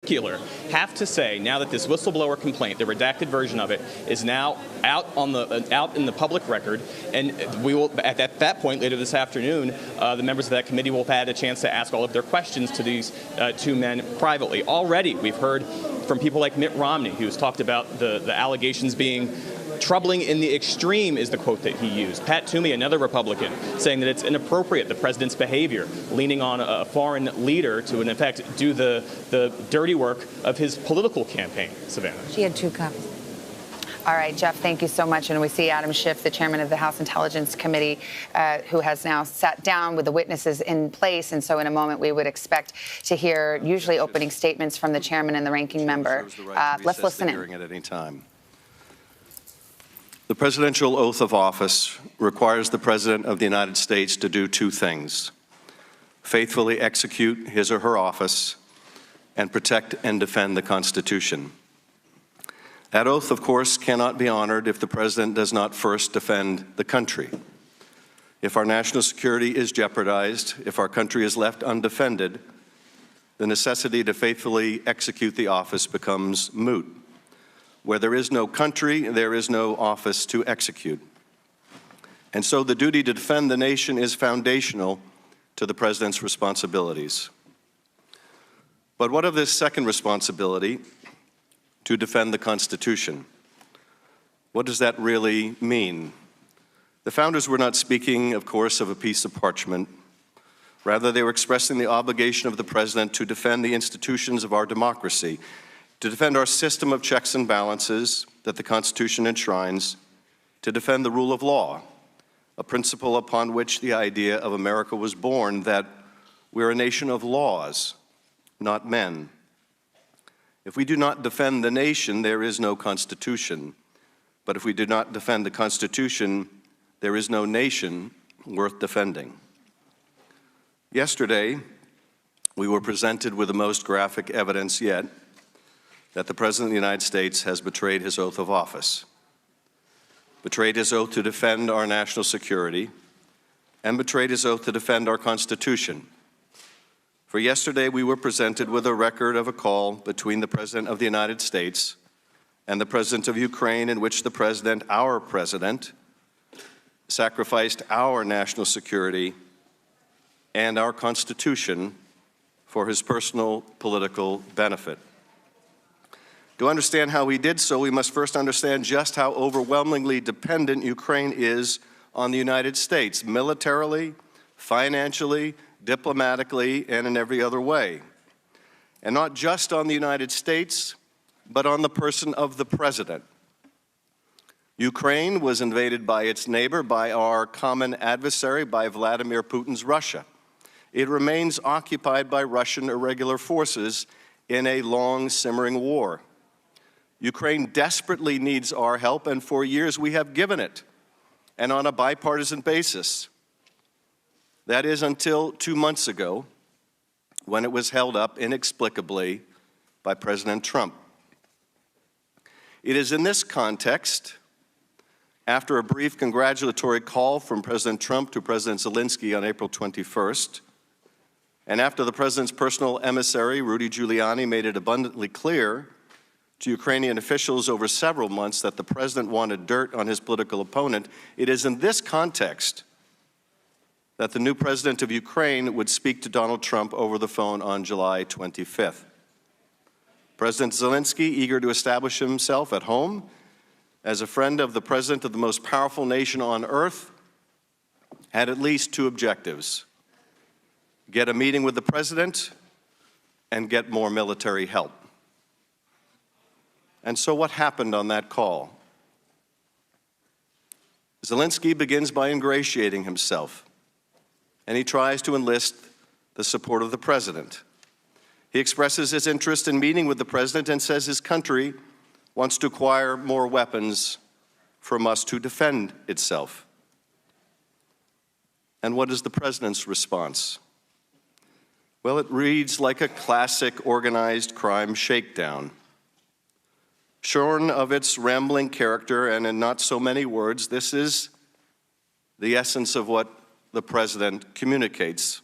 have to say now that this whistleblower complaint, the redacted version of it, is now out in the public record, and we will at that point later this afternoon, the members of that committee will have had a chance to ask all of their questions to these two men privately. Already, we've heard from people like Mitt Romney, who's talked about the allegations being troubling in the extreme, is the quote that he used. Pat Toomey, another Republican, saying that it's inappropriate, the president's behavior, leaning on a foreign leader to, in effect, do the dirty work of his political campaign. Savannah. She had 2 copies. All right, Jeff, thank you so much. And we see Adam Schiff, the chairman of the House Intelligence Committee, who has now sat down with the witnesses in place. And so in a moment, we would expect to hear usually opening statements from the chairman and the ranking member. Let's listen in. At any time. The presidential oath of office requires the President of the United States to do 2 things: faithfully execute his or her office and protect and defend the Constitution. That oath, of course, cannot be honored if the President does not first defend the country. If our national security is jeopardized, if our country is left undefended, the necessity to faithfully execute the office becomes moot. Where there is no country, there is no office to execute. And so the duty to defend the nation is foundational to the President's responsibilities. But what of this second responsibility, to defend the Constitution? What does that really mean? The founders were not speaking, of course, of a piece of parchment. Rather, they were expressing the obligation of the President to defend the institutions of our democracy, to defend our system of checks and balances that the Constitution enshrines, to defend the rule of law, a principle upon which the idea of America was born, that we're a nation of laws, not men. If we do not defend the nation, there is no Constitution. But if we do not defend the Constitution, there is no nation worth defending. Yesterday, we were presented with the most graphic evidence yet that the President of the United States has betrayed his oath of office, betrayed his oath to defend our national security, and betrayed his oath to defend our Constitution. For yesterday, we were presented with a record of a call between the President of the United States and the President of Ukraine, in which the President, our President, sacrificed our national security and our Constitution for his personal political benefit. To understand how he did so, we must first understand just how overwhelmingly dependent Ukraine is on the United States, militarily, financially, diplomatically, and in every other way. And not just on the United States, but on the person of the President. Ukraine was invaded by its neighbor, by our common adversary, by Vladimir Putin's Russia. It remains occupied by Russian irregular forces in a long, simmering war. Ukraine desperately needs our help, and for years we have given it, and on a bipartisan basis. That is until 2 months ago, when it was held up inexplicably by President Trump. It is in this context, after a brief congratulatory call from President Trump to President Zelensky on April 21st, and after the President's personal emissary, Rudy Giuliani, made it abundantly clear to Ukrainian officials over several months that the President wanted dirt on his political opponent, it is in this context that the new President of Ukraine would speak to Donald Trump over the phone on July 25th. President Zelensky, eager to establish himself at home as a friend of the President of the most powerful nation on earth, had at least 2 objectives: get a meeting with the President and get more military help. And so what happened on that call? Zelensky begins by ingratiating himself, and he tries to enlist the support of the President. He expresses his interest in meeting with the President and says his country wants to acquire more weapons from us to defend itself. And what is the President's response? Well, it reads like a classic organized crime shakedown. Shorn of its rambling character and in not so many words, this is the essence of what the President communicates.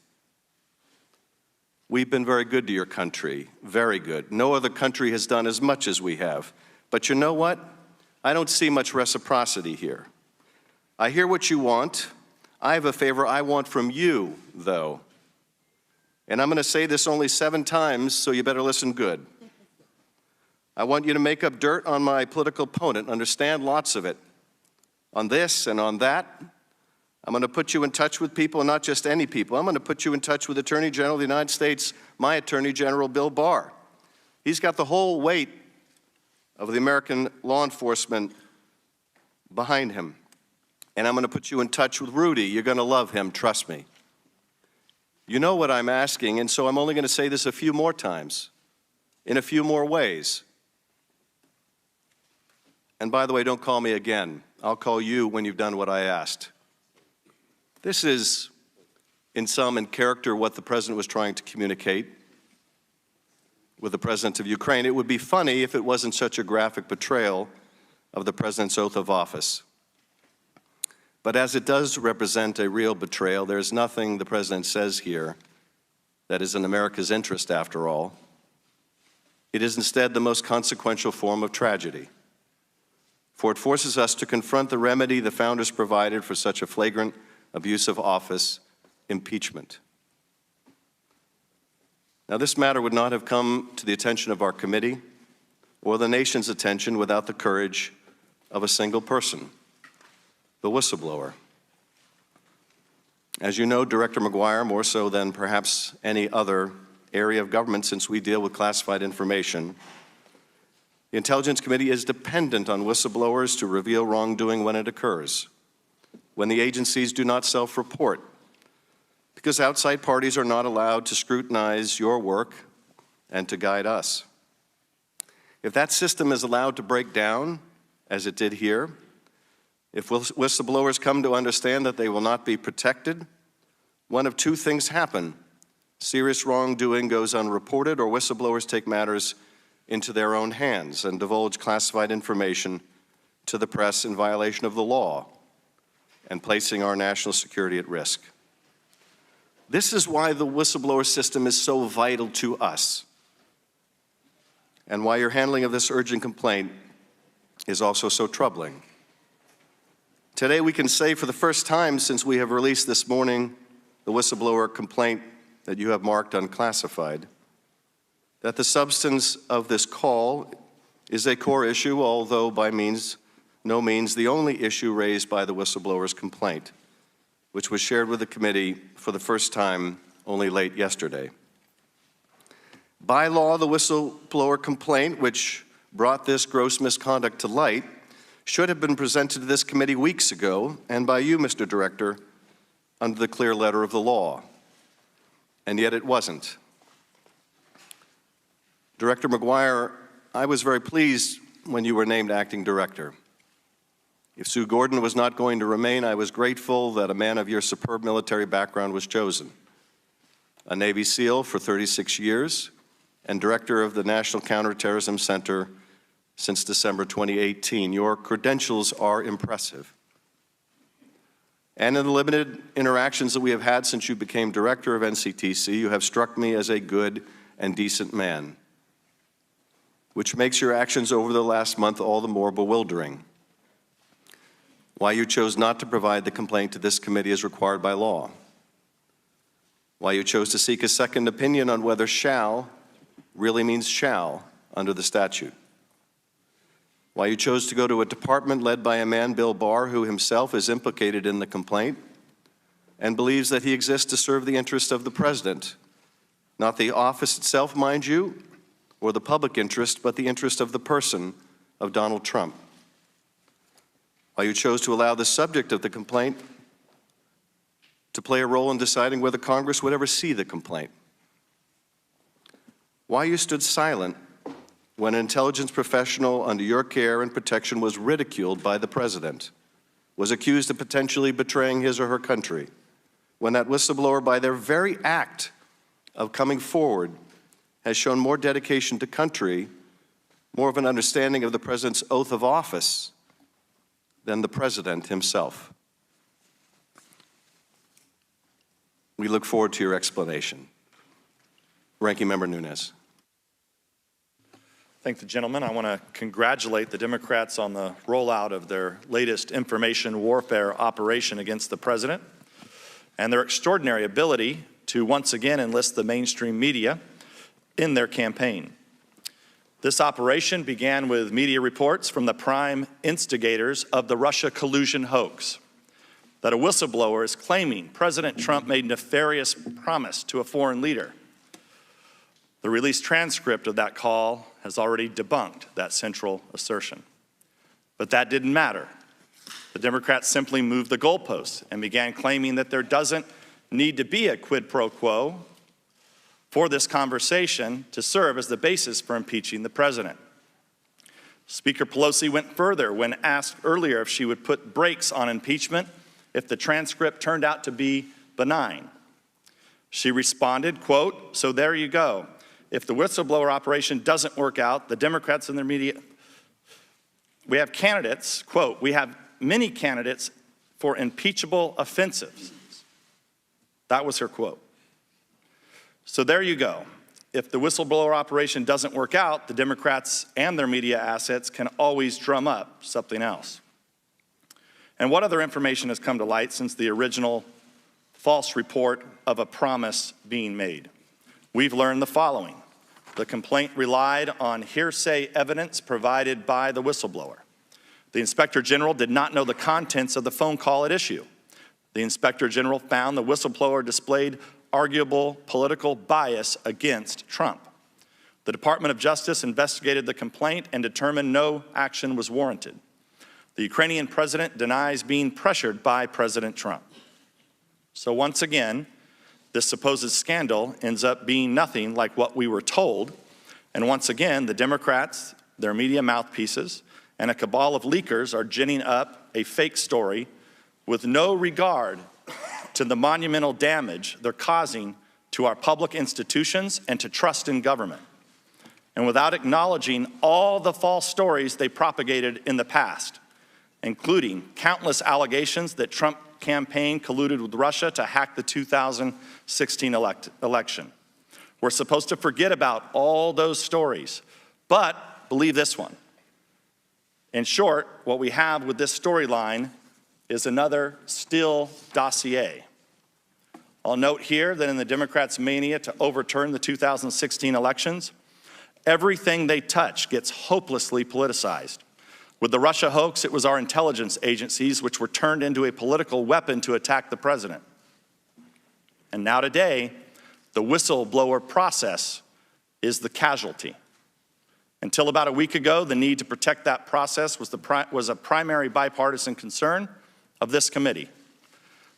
We've been very good to your country, very good. No other country has done as much as we have. But you know what? I don't see much reciprocity here. I hear what you want. I have a favor I want from you, though. And I'm going to say this only 7 times, so you better listen good. I want you to make up dirt on my political opponent, understand lots of it. On this and on that, I'm going to put you in touch with people, not just any people. I'm going to put you in touch with Attorney General of the United States, my Attorney General, Bill Barr. He's got the whole weight of the American law enforcement behind him. And I'm going to put you in touch with Rudy. You're going to love him, trust me. You know what I'm asking, and so I'm only going to say this a few more times, in a few more ways. And by the way, don't call me again. I'll call you when you've done what I asked. This is, in character, what the President was trying to communicate with the President of Ukraine. It would be funny if it wasn't such a graphic betrayal of the President's oath of office. But as it does represent a real betrayal, there's nothing the President says here that is in America's interest, after all. It is instead the most consequential form of tragedy, for it forces us to confront the remedy the founders provided for such a flagrant abuse of office, impeachment. Now, this matter would not have come to the attention of our committee or the nation's attention without the courage of a single person, the whistleblower. As you know, Director Maguire, more so than perhaps any other area of government since we deal with classified information, the Intelligence Committee is dependent on whistleblowers to reveal wrongdoing when it occurs, when the agencies do not self-report, because outside parties are not allowed to scrutinize your work and to guide us. If that system is allowed to break down, as it did here, if whistleblowers come to understand that they will not be protected, one of 2 things happen. Serious wrongdoing goes unreported, or whistleblowers take matters into their own hands and divulge classified information to the press in violation of the law and placing our national security at risk. This is why the whistleblower system is so vital to us, and why your handling of this urgent complaint is also so troubling. Today we can say for the first time since we have released this morning the whistleblower complaint that you have marked unclassified, that the substance of this call is a core issue, although by no means the only issue raised by the whistleblower's complaint, which was shared with the committee for the first time only late yesterday. By law, the whistleblower complaint, which brought this gross misconduct to light, should have been presented to this committee weeks ago, and by you, Mr. Director, under the clear letter of the law. And yet it wasn't. Director Maguire, I was very pleased when you were named acting director. If Sue Gordon was not going to remain, I was grateful that a man of your superb military background was chosen. A Navy SEAL for 36 years and director of the National Counterterrorism Center since December 2018. Your credentials are impressive. And in the limited interactions that we have had since you became director of NCTC, you have struck me as a good and decent man, which makes your actions over the last month all the more bewildering. Why you chose not to provide the complaint to this committee as required by law. Why you chose to seek a second opinion on whether shall really means shall under the statute. Why you chose to go to a department led by a man, Bill Barr, who himself is implicated in the complaint and believes that he exists to serve the interest of the President, not the office itself, mind you, or the public interest, but the interest of the person of Donald Trump. Why you chose to allow the subject of the complaint to play a role in deciding whether Congress would ever see the complaint. Why you stood silent when an intelligence professional under your care and protection was ridiculed by the President, was accused of potentially betraying his or her country, when that whistleblower, by their very act of coming forward, has shown more dedication to country, more of an understanding of the President's oath of office than the President himself. We look forward to your explanation. Ranking Member Nunes. Thank the gentleman. I want to congratulate the Democrats on the rollout of their latest information warfare operation against the president and their extraordinary ability to once again enlist the mainstream media in their campaign. This operation began with media reports from the prime instigators of the Russia collusion hoax that a whistleblower is claiming President Trump made nefarious promise to a foreign leader. The released transcript of that call has already debunked that central assertion. But that didn't matter. The Democrats simply moved the goalposts and began claiming that there doesn't need to be a quid pro quo for this conversation to serve as the basis for impeaching the president. Speaker Pelosi went further when asked earlier if she would put brakes on impeachment if the transcript turned out to be benign. She responded, quote, "So there you go. If the whistleblower operation doesn't work out, the Democrats and their media, we have candidates, quote, we have many candidates for impeachable offenses." That was her quote. So there you go. If the whistleblower operation doesn't work out, the Democrats and their media assets can always drum up something else. And what other information has come to light since the original false report of a promise being made? We've learned the following. The complaint relied on hearsay evidence provided by the whistleblower. The Inspector General did not know the contents of the phone call at issue. The Inspector General found the whistleblower displayed arguable political bias against Trump. The Department of Justice investigated the complaint and determined no action was warranted. The Ukrainian president denies being pressured by President Trump. So once again, this supposed scandal ends up being nothing like what we were told. And once again, the Democrats, their media mouthpieces, and a cabal of leakers are ginning up a fake story with no regard to the monumental damage they're causing to our public institutions and to trust in government. And without acknowledging all the false stories they propagated in the past, including countless allegations that Trump campaign colluded with Russia to hack the 2016 election. We're supposed to forget about all those stories, but believe this one. In short, what we have with this storyline is another Steele dossier. I'll note here that in the Democrats' mania to overturn the 2016 elections, everything they touch gets hopelessly politicized. With the Russia hoax, it was our intelligence agencies which were turned into a political weapon to attack the president. And now today, the whistleblower process is the casualty. Until about a week ago, the need to protect that process was a primary bipartisan concern of this committee.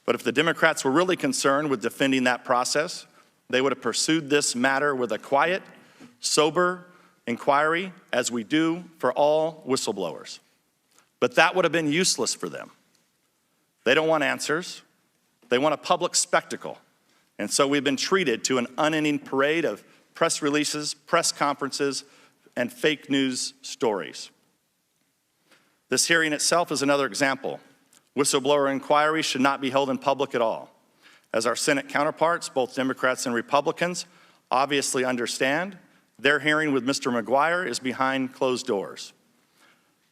But if the Democrats were really concerned with defending that process, they would have pursued this matter with a quiet, sober inquiry, as we do for all whistleblowers. But that would have been useless for them. They don't want answers. They want a public spectacle. And so we've been treated to an unending parade of press releases, press conferences, and fake news stories. This hearing itself is another example. Whistleblower inquiries should not be held in public at all. As our Senate counterparts, both Democrats and Republicans, obviously understand, their hearing with Mr. Maguire is behind closed doors.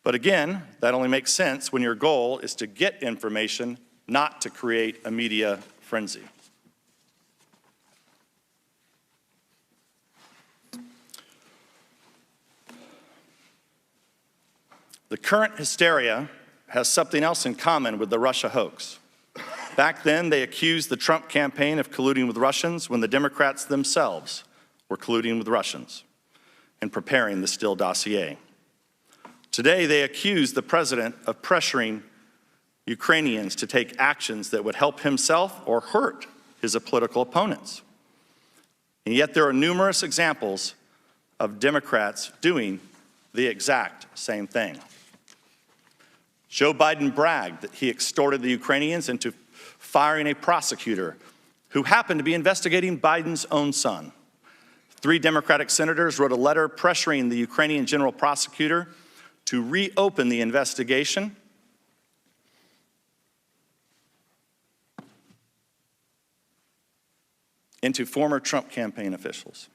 But again, that only makes sense when your goal is to get information, not to create a media frenzy. The current hysteria has something else in common with the Russia hoax. Back then, they accused the Trump campaign of colluding with Russians when the Democrats themselves were colluding with Russians and preparing the Steele dossier. Today, they accuse the president of pressuring Ukrainians to take actions that would help himself or hurt his political opponents. And yet there are numerous examples of Democrats doing the exact same thing. Joe Biden bragged that he extorted the Ukrainians into firing a prosecutor who happened to be investigating Biden's own son. 3 Democratic senators wrote a letter pressuring the Ukrainian general prosecutor to reopen the investigation into former Trump campaign officials.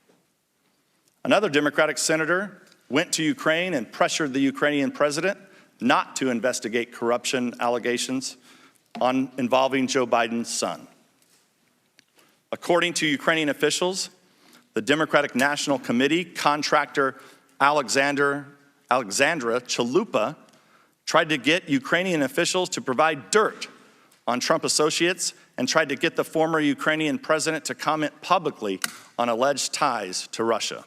Another Democratic senator went to Ukraine and pressured the Ukrainian president not to investigate corruption allegations involving Joe Biden's son. According to Ukrainian officials, the Democratic National Committee contractor Alexandra Chalupa tried to get Ukrainian officials to provide dirt on Trump associates and tried to get the former Ukrainian president to comment publicly on alleged ties to Russia.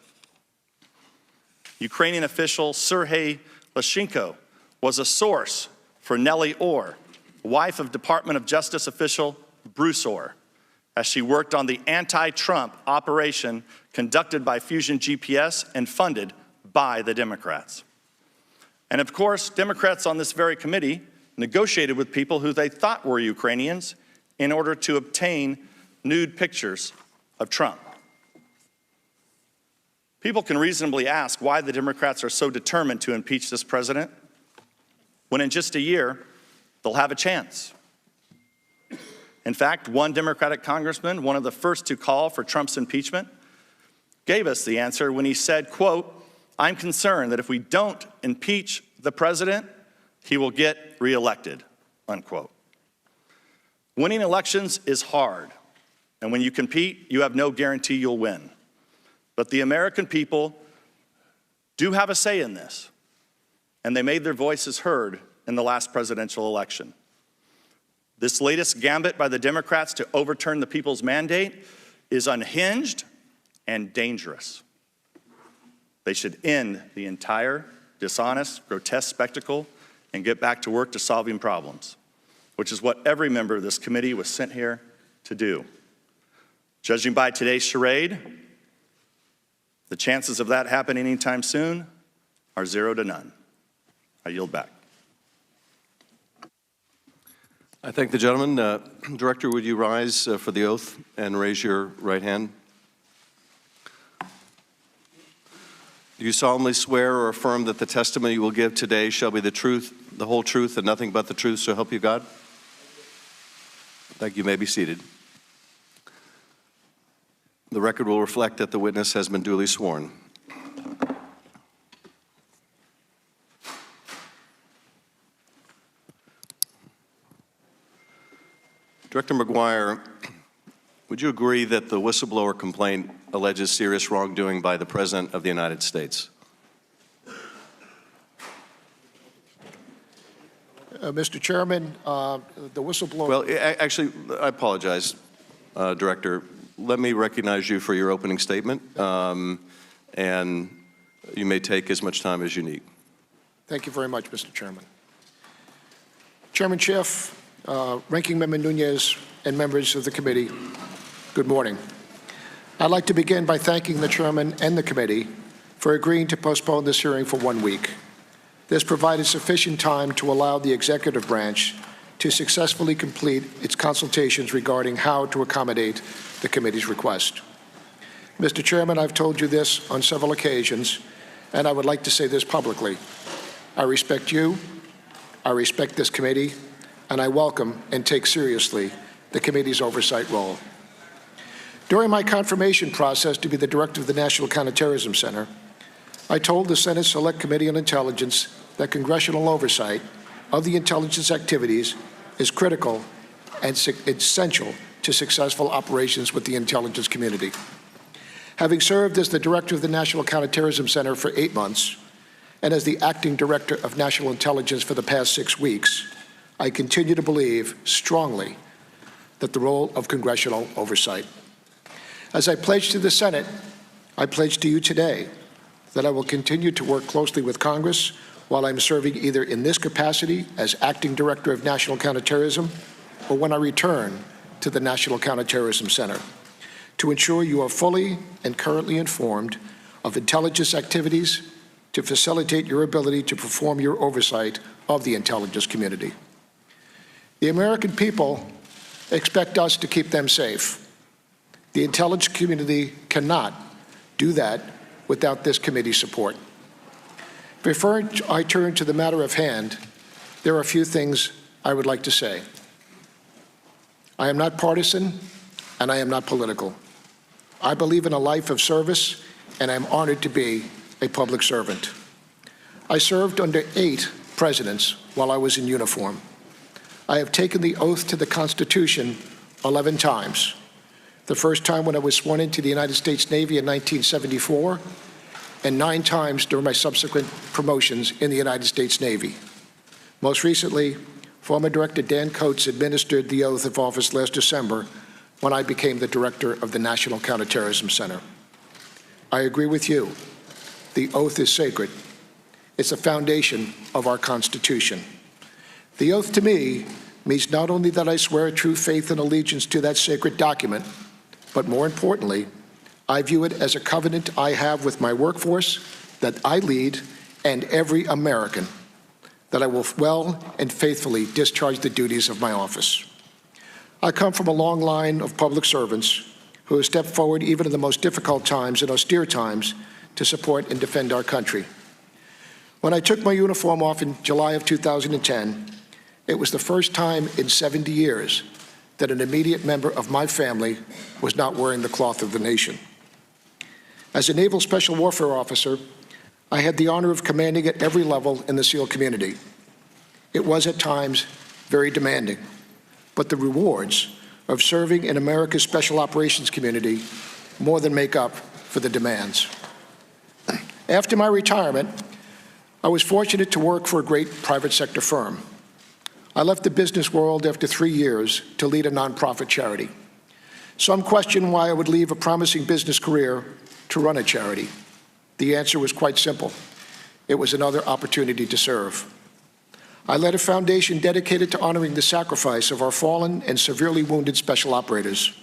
Ukrainian official Sergei Lyshenko was a source for Nellie Orr, wife of Department of Justice official Bruce Orr, as she worked on the anti-Trump operation conducted by Fusion GPS and funded by the Democrats. And of course, Democrats on this very committee negotiated with people who they thought were Ukrainians in order to obtain nude pictures of Trump. People can reasonably ask why the Democrats are so determined to impeach this president when in just a year they'll have a chance. In fact, one Democratic congressman, one of the first to call for Trump's impeachment, gave us the answer when he said, quote, "I'm concerned that if we don't impeach the president, he will get reelected," unquote. Winning elections is hard, and when you compete, you have no guarantee you'll win. But the American people do have a say in this, and they made their voices heard in the last presidential election. This latest gambit by the Democrats to overturn the people's mandate is unhinged and dangerous. They should end the entire dishonest, grotesque spectacle and get back to work to solving problems, which is what every member of this committee was sent here to do. Judging by today's charade, the chances of that happening anytime soon are 0 to none. I yield back. I thank the gentleman. Director, would you rise for the oath and raise your right hand? Do you solemnly swear or affirm that the testimony you will give today shall be the truth, the whole truth, and nothing but the truth, so help you God? Thank you. You may be seated. The record will reflect that the witness has been duly sworn. Director Maguire, would you agree that the whistleblower complaint alleges serious wrongdoing by the President of the United States? Mr. Chairman, the whistleblower... Well, actually, I apologize, Director. Let me recognize you for your opening statement, and you may take as much time as you need. Thank you very much, Mr. Chairman. Chairman Schiff, Ranking Member Nunes, and members of the committee, good morning. I'd like to begin by thanking the Chairman and the committee for agreeing to postpone this hearing for 1 week. This provided sufficient time to allow the executive branch to successfully complete its consultations regarding how to accommodate the committee's request. Mr. Chairman, I've told you this on several occasions, and I would like to say this publicly. I respect you, I respect this committee, and I welcome and take seriously the committee's oversight role. During my confirmation process to be the director of the National Counterterrorism Center, I told the Senate Select Committee on Intelligence that congressional oversight of the intelligence activities is critical and essential to successful operations with the intelligence community. Having served as the director of the National Counterterrorism Center for 8 months and as the acting director of national intelligence for the past 6 weeks, I continue to believe strongly that the role of congressional oversight. As I pledged to the Senate, I pledge to you today that I will continue to work closely with Congress while I'm serving either in this capacity as acting director of national counterterrorism or when I return to the National Counterterrorism Center to ensure you are fully and currently informed of intelligence activities to facilitate your ability to perform your oversight of the intelligence community. The American people expect us to keep them safe. The intelligence community cannot do that without this committee's support. Before I turn to the matter of hand, there are a few things I would like to say. I am not partisan, and I am not political. I believe in a life of service and I'm honored to be a public servant. I served under 8 presidents while I was in uniform. I have taken the oath to the Constitution 11 times. The first time when I was sworn into the United States Navy in 1974, and 9 times during my subsequent promotions in the United States Navy. Most recently, former Director Dan Coates administered the oath of office last December when I became the Director of the National Counterterrorism Center. I agree with you. The oath is sacred. It's the foundation of our Constitution. The oath to me means not only that I swear true faith and allegiance to that sacred document, but more importantly, I view it as a covenant I have with my workforce that I lead and every American, that I will well and faithfully discharge the duties of my office. I come from a long line of public servants who have stepped forward even in the most difficult times and austere times to support and defend our country. When I took my uniform off in July of 2010, it was the first time in 70 years that an immediate member of my family was not wearing the cloth of the nation. As a Naval Special Warfare Officer, I had the honor of commanding at every level in the SEAL community. It was at times very demanding, but the rewards of serving in America's Special Operations community more than make up for the demands. After my retirement, I was fortunate to work for a great private sector firm. I left the business world after 3 years to lead a nonprofit charity. Some question why I would leave a promising business career to run a charity. The answer was quite simple. It was another opportunity to serve. I led a foundation dedicated to honoring the sacrifice of our fallen and severely wounded special operators.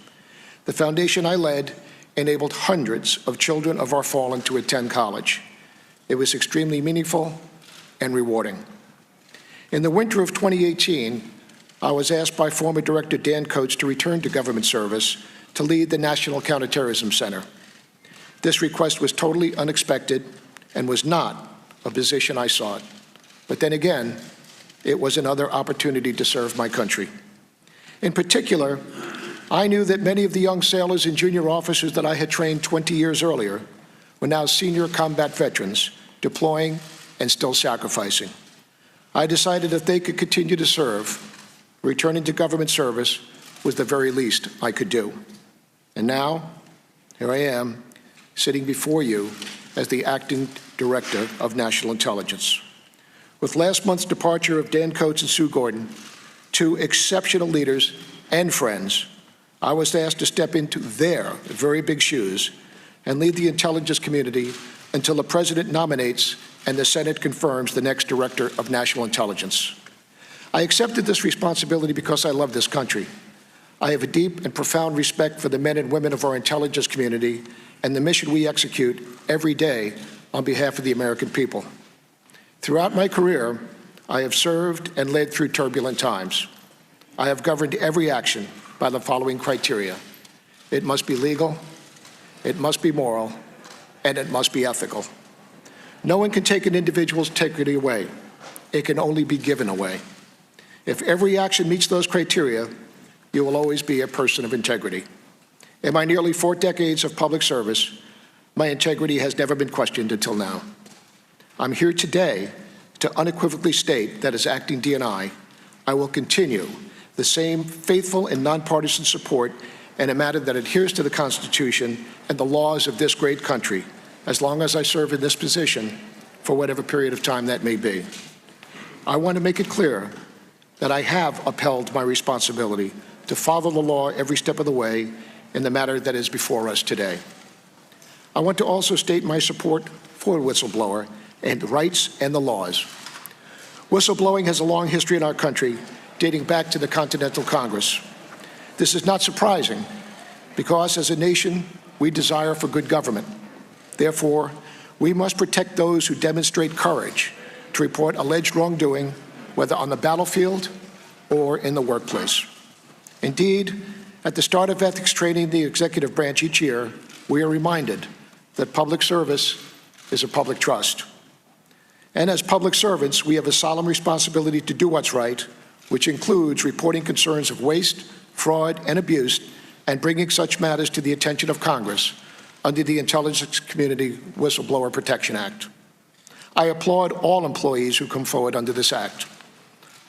The foundation I led enabled hundreds of children of our fallen to attend college. It was extremely meaningful and rewarding. In the winter of 2018, I was asked by former Director Dan Coates to return to government service to lead the National Counterterrorism Center. This request was totally unexpected and was not a position I sought. But then again, it was another opportunity to serve my country. In particular, I knew that many of the young sailors and junior officers that I had trained 20 years earlier were now senior combat veterans, deploying and still sacrificing. I decided if they could continue to serve, returning to government service was the very least I could do. And now, here I am, sitting before you as the Acting Director of National Intelligence. With last month's departure of Dan Coates and Sue Gordon, 2 exceptional leaders and friends, I was asked to step into their very big shoes and lead the intelligence community until the President nominates and the Senate confirms the next Director of National Intelligence. I accepted this responsibility because I love this country. I have a deep and profound respect for the men and women of our intelligence community and the mission we execute every day on behalf of the American people. Throughout my career, I have served and led through turbulent times. I have governed every action by the following criteria. It must be legal, it must be moral, and it must be ethical. No one can take an individual's integrity away. It can only be given away. If every action meets those criteria, you will always be a person of integrity. In my nearly 4 decades of public service, my integrity has never been questioned until now. I'm here today to unequivocally state that as acting DNI, I will continue the same faithful and nonpartisan support in a matter that adheres to the Constitution and the laws of this great country, as long as I serve in this position for whatever period of time that may be. I want to make it clear that I have upheld my responsibility to follow the law every step of the way in the matter that is before us today. I want to also state my support for whistleblower and the rights and the laws. Whistleblowing has a long history in our country, dating back to the Continental Congress. This is not surprising, because as a nation, we desire for good government. Therefore, we must protect those who demonstrate courage to report alleged wrongdoing, whether on the battlefield or in the workplace. Indeed, at the start of ethics training in the executive branch each year, we are reminded that public service is a public trust. And as public servants, we have a solemn responsibility to do what's right, which includes reporting concerns of waste, fraud, and abuse, and bringing such matters to the attention of Congress, under the Intelligence Community Whistleblower Protection Act. I applaud all employees who come forward under this act.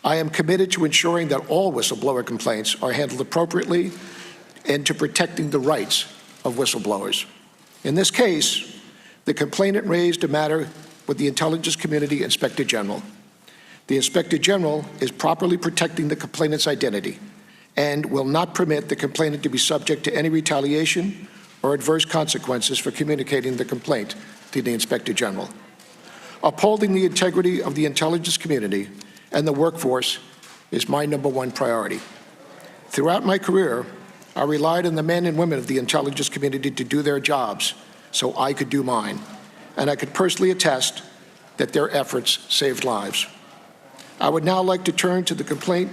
I am committed to ensuring that all whistleblower complaints are handled appropriately and to protecting the rights of whistleblowers. In this case, the complainant raised a matter with the Intelligence Community Inspector General. The Inspector General is properly protecting the complainant's identity and will not permit the complainant to be subject to any retaliation or adverse consequences for communicating the complaint to the Inspector General. Upholding the integrity of the intelligence community and the workforce is my #1 priority. Throughout my career, I relied on the men and women of the intelligence community to do their jobs so I could do mine, and I could personally attest that their efforts saved lives. I would now like to turn to the complaint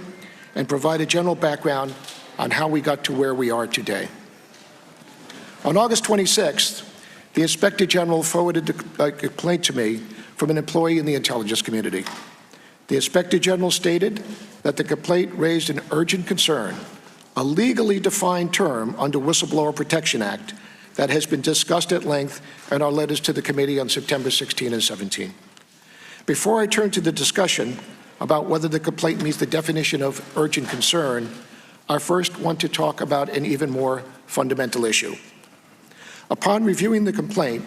and provide a general background on how we got to where we are today. On August 26th, the Inspector General forwarded a complaint to me from an employee in the intelligence community. The Inspector General stated that the complaint raised an urgent concern, a legally defined term under Whistleblower Protection Act that has been discussed at length in our letters to the committee on September 16 and 17. Before I turn to the discussion about whether the complaint meets the definition of urgent concern, I first want to talk about an even more fundamental issue. Upon reviewing the complaint,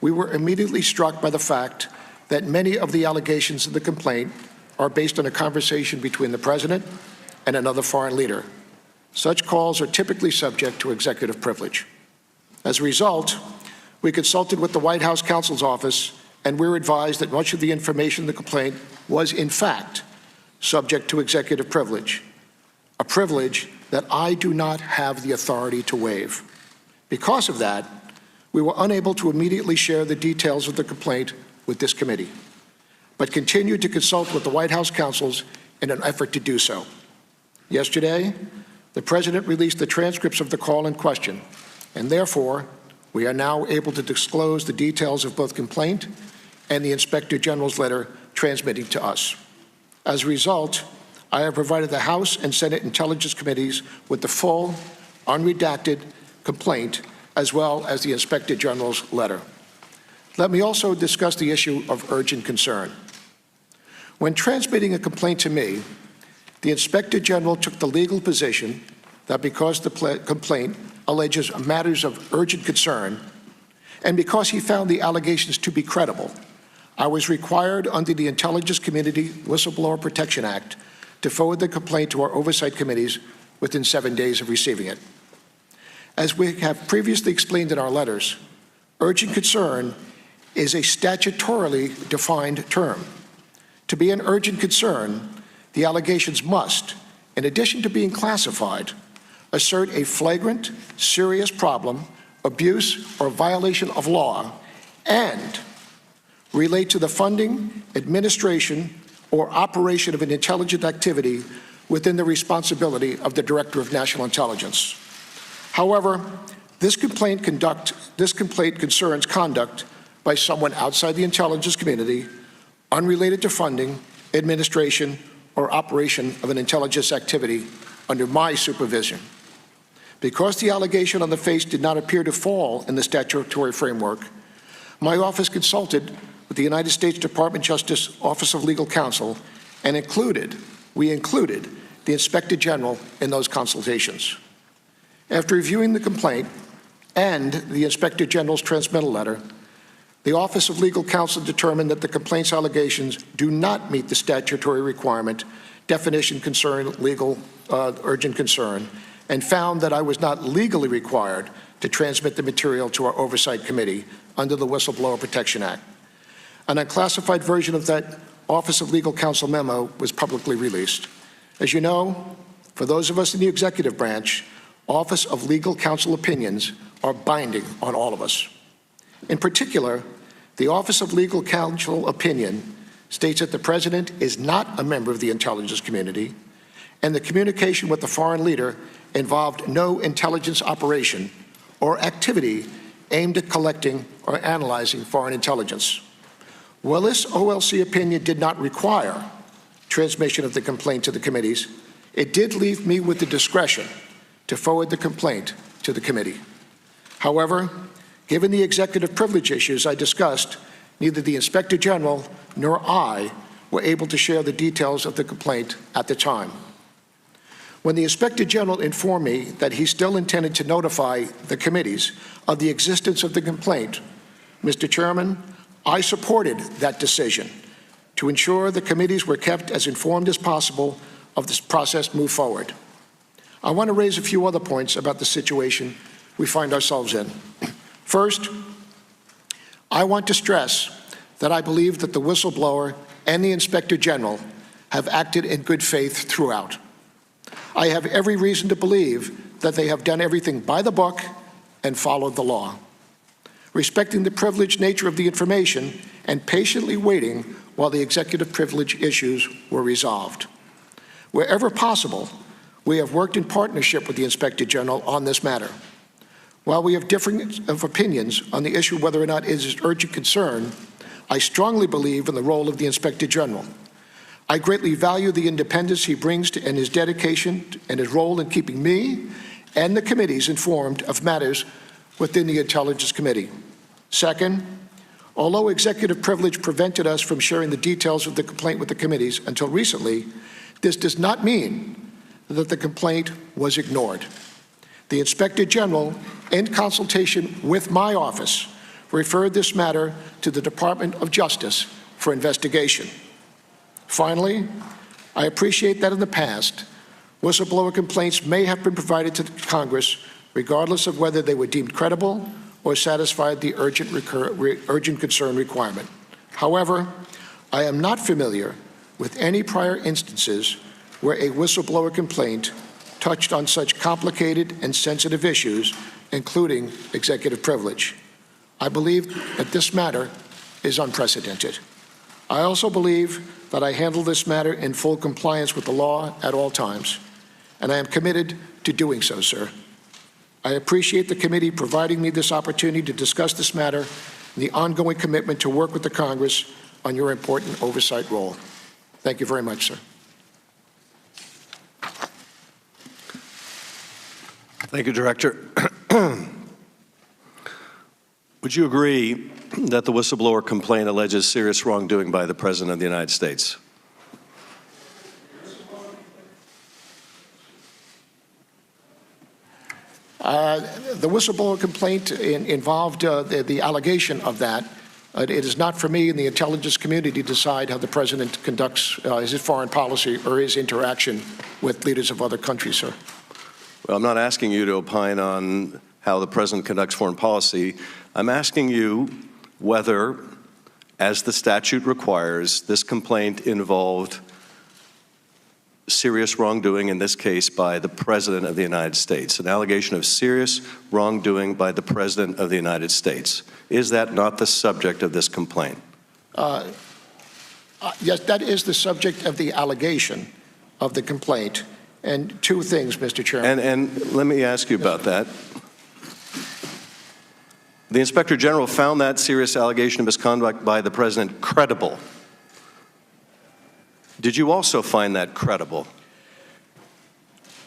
we were immediately struck by the fact that many of the allegations of the complaint are based on a conversation between the President and another foreign leader. Such calls are typically subject to executive privilege. As a result, we consulted with the White House counsel's office, and we were advised that much of the information in the complaint was, in fact, subject to executive privilege, a privilege that I do not have the authority to waive. Because of that, we were unable to immediately share the details of the complaint with this committee, but continued to consult with the White House counsels in an effort to do so. Yesterday, the President released the transcripts of the call in question, and therefore, we are now able to disclose the details of both complaint and the Inspector General's letter transmitting to us. As a result, I have provided the House and Senate Intelligence Committees with the full, unredacted complaint, as well as the Inspector General's letter. Let me also discuss the issue of urgent concern. When transmitting a complaint to me, the Inspector General took the legal position that because the complaint alleges matters of urgent concern, and because he found the allegations to be credible, I was required under the Intelligence Community Whistleblower Protection Act to forward the complaint to our oversight committees within 7 days of receiving it. As we have previously explained in our letters, urgent concern is a statutorily defined term. To be an urgent concern, the allegations must, in addition to being classified, assert a flagrant, serious problem, abuse, or violation of law, and relate to the funding, administration, or operation of an intelligent activity within the responsibility of the Director of National Intelligence. However, this complaint concerns conduct by someone outside the intelligence community, unrelated to funding, administration, or operation of an intelligence activity under my supervision. Because the allegation on the face did not appear to fall in the statutory framework, my office consulted with the United States Department of Justice Office of Legal Counsel and we included the Inspector General in those consultations. After reviewing the complaint and the Inspector General's transmittal letter, the Office of Legal Counsel determined that the complaint's allegations do not meet the statutory requirement, definition concern, legal urgent concern, and found that I was not legally required to transmit the material to our Oversight Committee under the Whistleblower Protection Act. An unclassified version of that Office of Legal Counsel memo was publicly released. As you know, for those of us in the executive branch, Office of Legal Counsel opinions are binding on all of us. In particular, the Office of Legal Counsel opinion states that the President is not a member of the intelligence community, and the communication with the foreign leader involved no intelligence operation or activity aimed at collecting or analyzing foreign intelligence. While this OLC opinion did not require transmission of the complaint to the committees, it did leave me with the discretion to forward the complaint to the committee. However, Given the executive privilege issues I discussed, neither the Inspector General nor I were able to share the details of the complaint at the time. When the Inspector General informed me that he still intended to notify the committees of the existence of the complaint, Mr. Chairman, I supported that decision to ensure the committees were kept as informed as possible of this process move forward. I want to raise a few other points about the situation we find ourselves in. First, I want to stress that I believe that the whistleblower and the Inspector General have acted in good faith throughout. I have every reason to believe that they have done everything by the book and followed the law, respecting the privileged nature of the information and patiently waiting while the executive privilege issues were resolved. Wherever possible, we have worked in partnership with the Inspector General on this matter. While we have differing opinions on the issue whether or not it is urgent concern, I strongly believe in the role of the Inspector General. I greatly value the independence he brings to, and his dedication and his role in keeping me and the committees informed of matters within the Intelligence Committee. Second, although executive privilege prevented us from sharing the details of the complaint with the committees until recently, this does not mean that the complaint was ignored. The Inspector General, in consultation with my office, referred this matter to the Department of Justice for investigation. Finally, I appreciate that in the past, whistleblower complaints may have been provided to Congress regardless of whether they were deemed credible or satisfied the urgent concern requirement. However, I am not familiar with any prior instances where a whistleblower complaint touched on such complicated and sensitive issues, including executive privilege. I believe that this matter is unprecedented. I also believe that I handle this matter in full compliance with the law at all times, and I am committed to doing so, sir. I appreciate the committee providing me this opportunity to discuss this matter and the ongoing commitment to work with the Congress on your important oversight role. Thank you very much, sir. Thank you, Director. Would you agree that the whistleblower complaint alleges serious wrongdoing by the President of the United States? The whistleblower complaint involved the allegation of that. It is not for me in the intelligence community to decide how the President conducts his foreign policy or his interaction with leaders of other countries, sir. Well, I'm not asking you to opine on how the President conducts foreign policy. I'm asking you whether, as the statute requires, this complaint involved serious wrongdoing, in this case by the President of the United States, an allegation of serious wrongdoing by the President of the United States. Is that not the subject of this complaint? Yes, that is the subject of the allegation of the complaint. And two things, Mr. Chairman. And let me ask you about that. The Inspector General found that serious allegation of misconduct by the President credible. Did you also find that credible?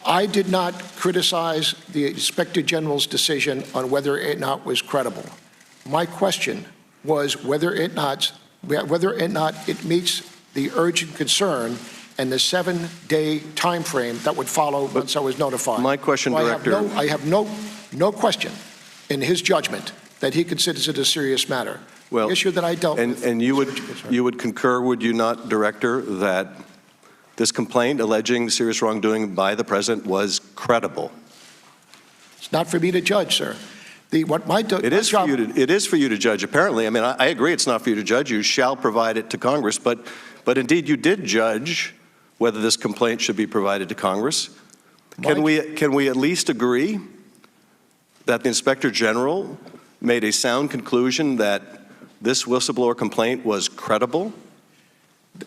I did not criticize the Inspector General's decision on whether it not was credible. My question was whether it not it meets the urgent concern and the 7-day time frame that would follow once I was notified. My question, so Director. I have no question in his judgment that he considers it a serious matter. Well, the issue that I dealt with. And you would concur, would you not, Director, that this complaint alleging serious wrongdoing by the President was credible? It's not for me to judge, sir. It is for you to judge, apparently. I mean, I agree it's not for you to judge. You shall provide it to Congress. But indeed, you did judge whether this complaint should be provided to Congress. Can we at least agree that the Inspector General made a sound conclusion that this whistleblower complaint was credible?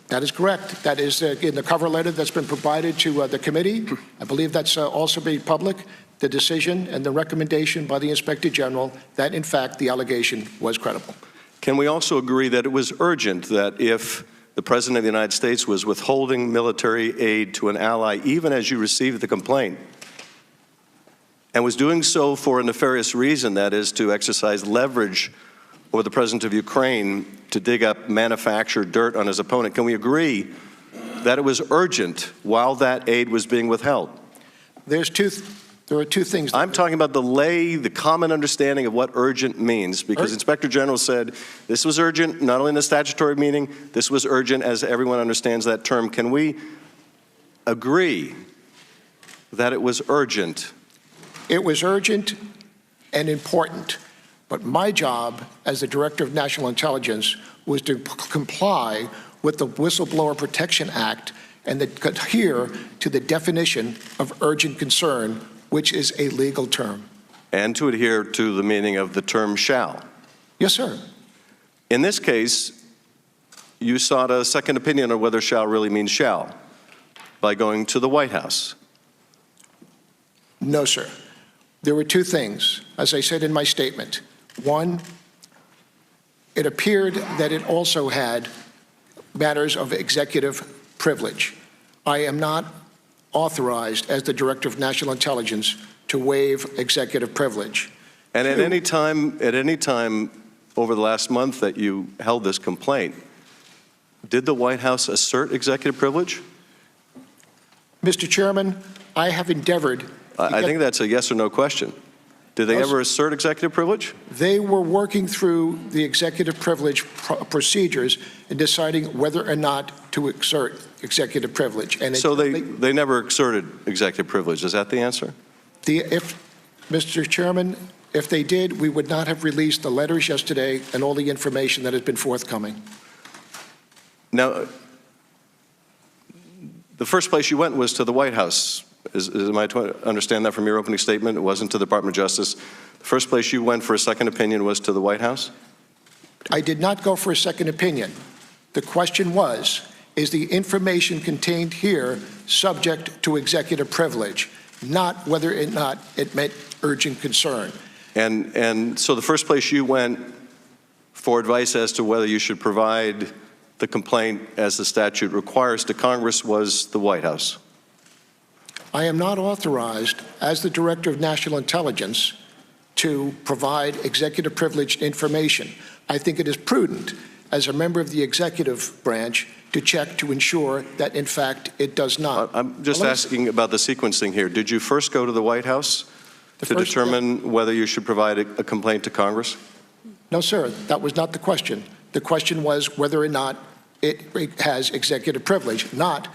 That is correct. That is in the cover letter that's been provided to the committee. I believe that's also made public, the decision and the recommendation by the Inspector General that, in fact, the allegation was credible. Can we also agree that it was urgent that if the President of the United States was withholding military aid to an ally, even as you received the complaint, and was doing so for a nefarious reason, that is to exercise leverage over the president of Ukraine to dig up manufactured dirt on his opponent, can we agree that it was urgent while that aid was being withheld? There are two things. I'm talking about the common understanding of what urgent means, because Inspector General said this was urgent, not only in the statutory meaning, this was urgent as everyone understands that term. Can we agree that it was urgent? It was urgent and important, but my job as the Director of National Intelligence was to comply with the Whistleblower Protection Act and adhere to the definition of urgent concern, which is a legal term. And to adhere to the meaning of the term shall. Yes, sir. In this case, you sought a second opinion on whether shall really means shall by going to the White House. No, sir. There were two things, as I said in my statement. One, it appeared that it also had matters of executive privilege. I am not authorized as the Director of National Intelligence to waive executive privilege. And at any time over the last month that you held this complaint, did the White House assert executive privilege? Mr. Chairman, I have endeavored. I think that's a yes or no question. Did they ever assert executive privilege? They were working through the executive privilege procedures and deciding whether or not to exert executive privilege. And so they never exerted executive privilege. Is that the answer? Mr. Chairman, if they did, we would not have released the letters yesterday and all the information that has been forthcoming. Now, the first place you went was to the White House. Am I to understand that from your opening statement? It wasn't to the Department of Justice. The first place you went for a second opinion was to the White House? I did not go for a second opinion. The question was, is the information contained here subject to executive privilege, not whether or not it met urgent concern. And so the first place you went for advice as to whether you should provide the complaint as the statute requires to Congress was the White House? I am not authorized as the Director of National Intelligence to provide executive privileged information. I think it is prudent as a member of the executive branch to check to ensure that, in fact, it does not. I'm just asking about the sequencing here. Did you first go to the White House to determine whether you should provide a complaint to Congress? No, sir. That was not the question. The question was whether or not it has executive privilege, not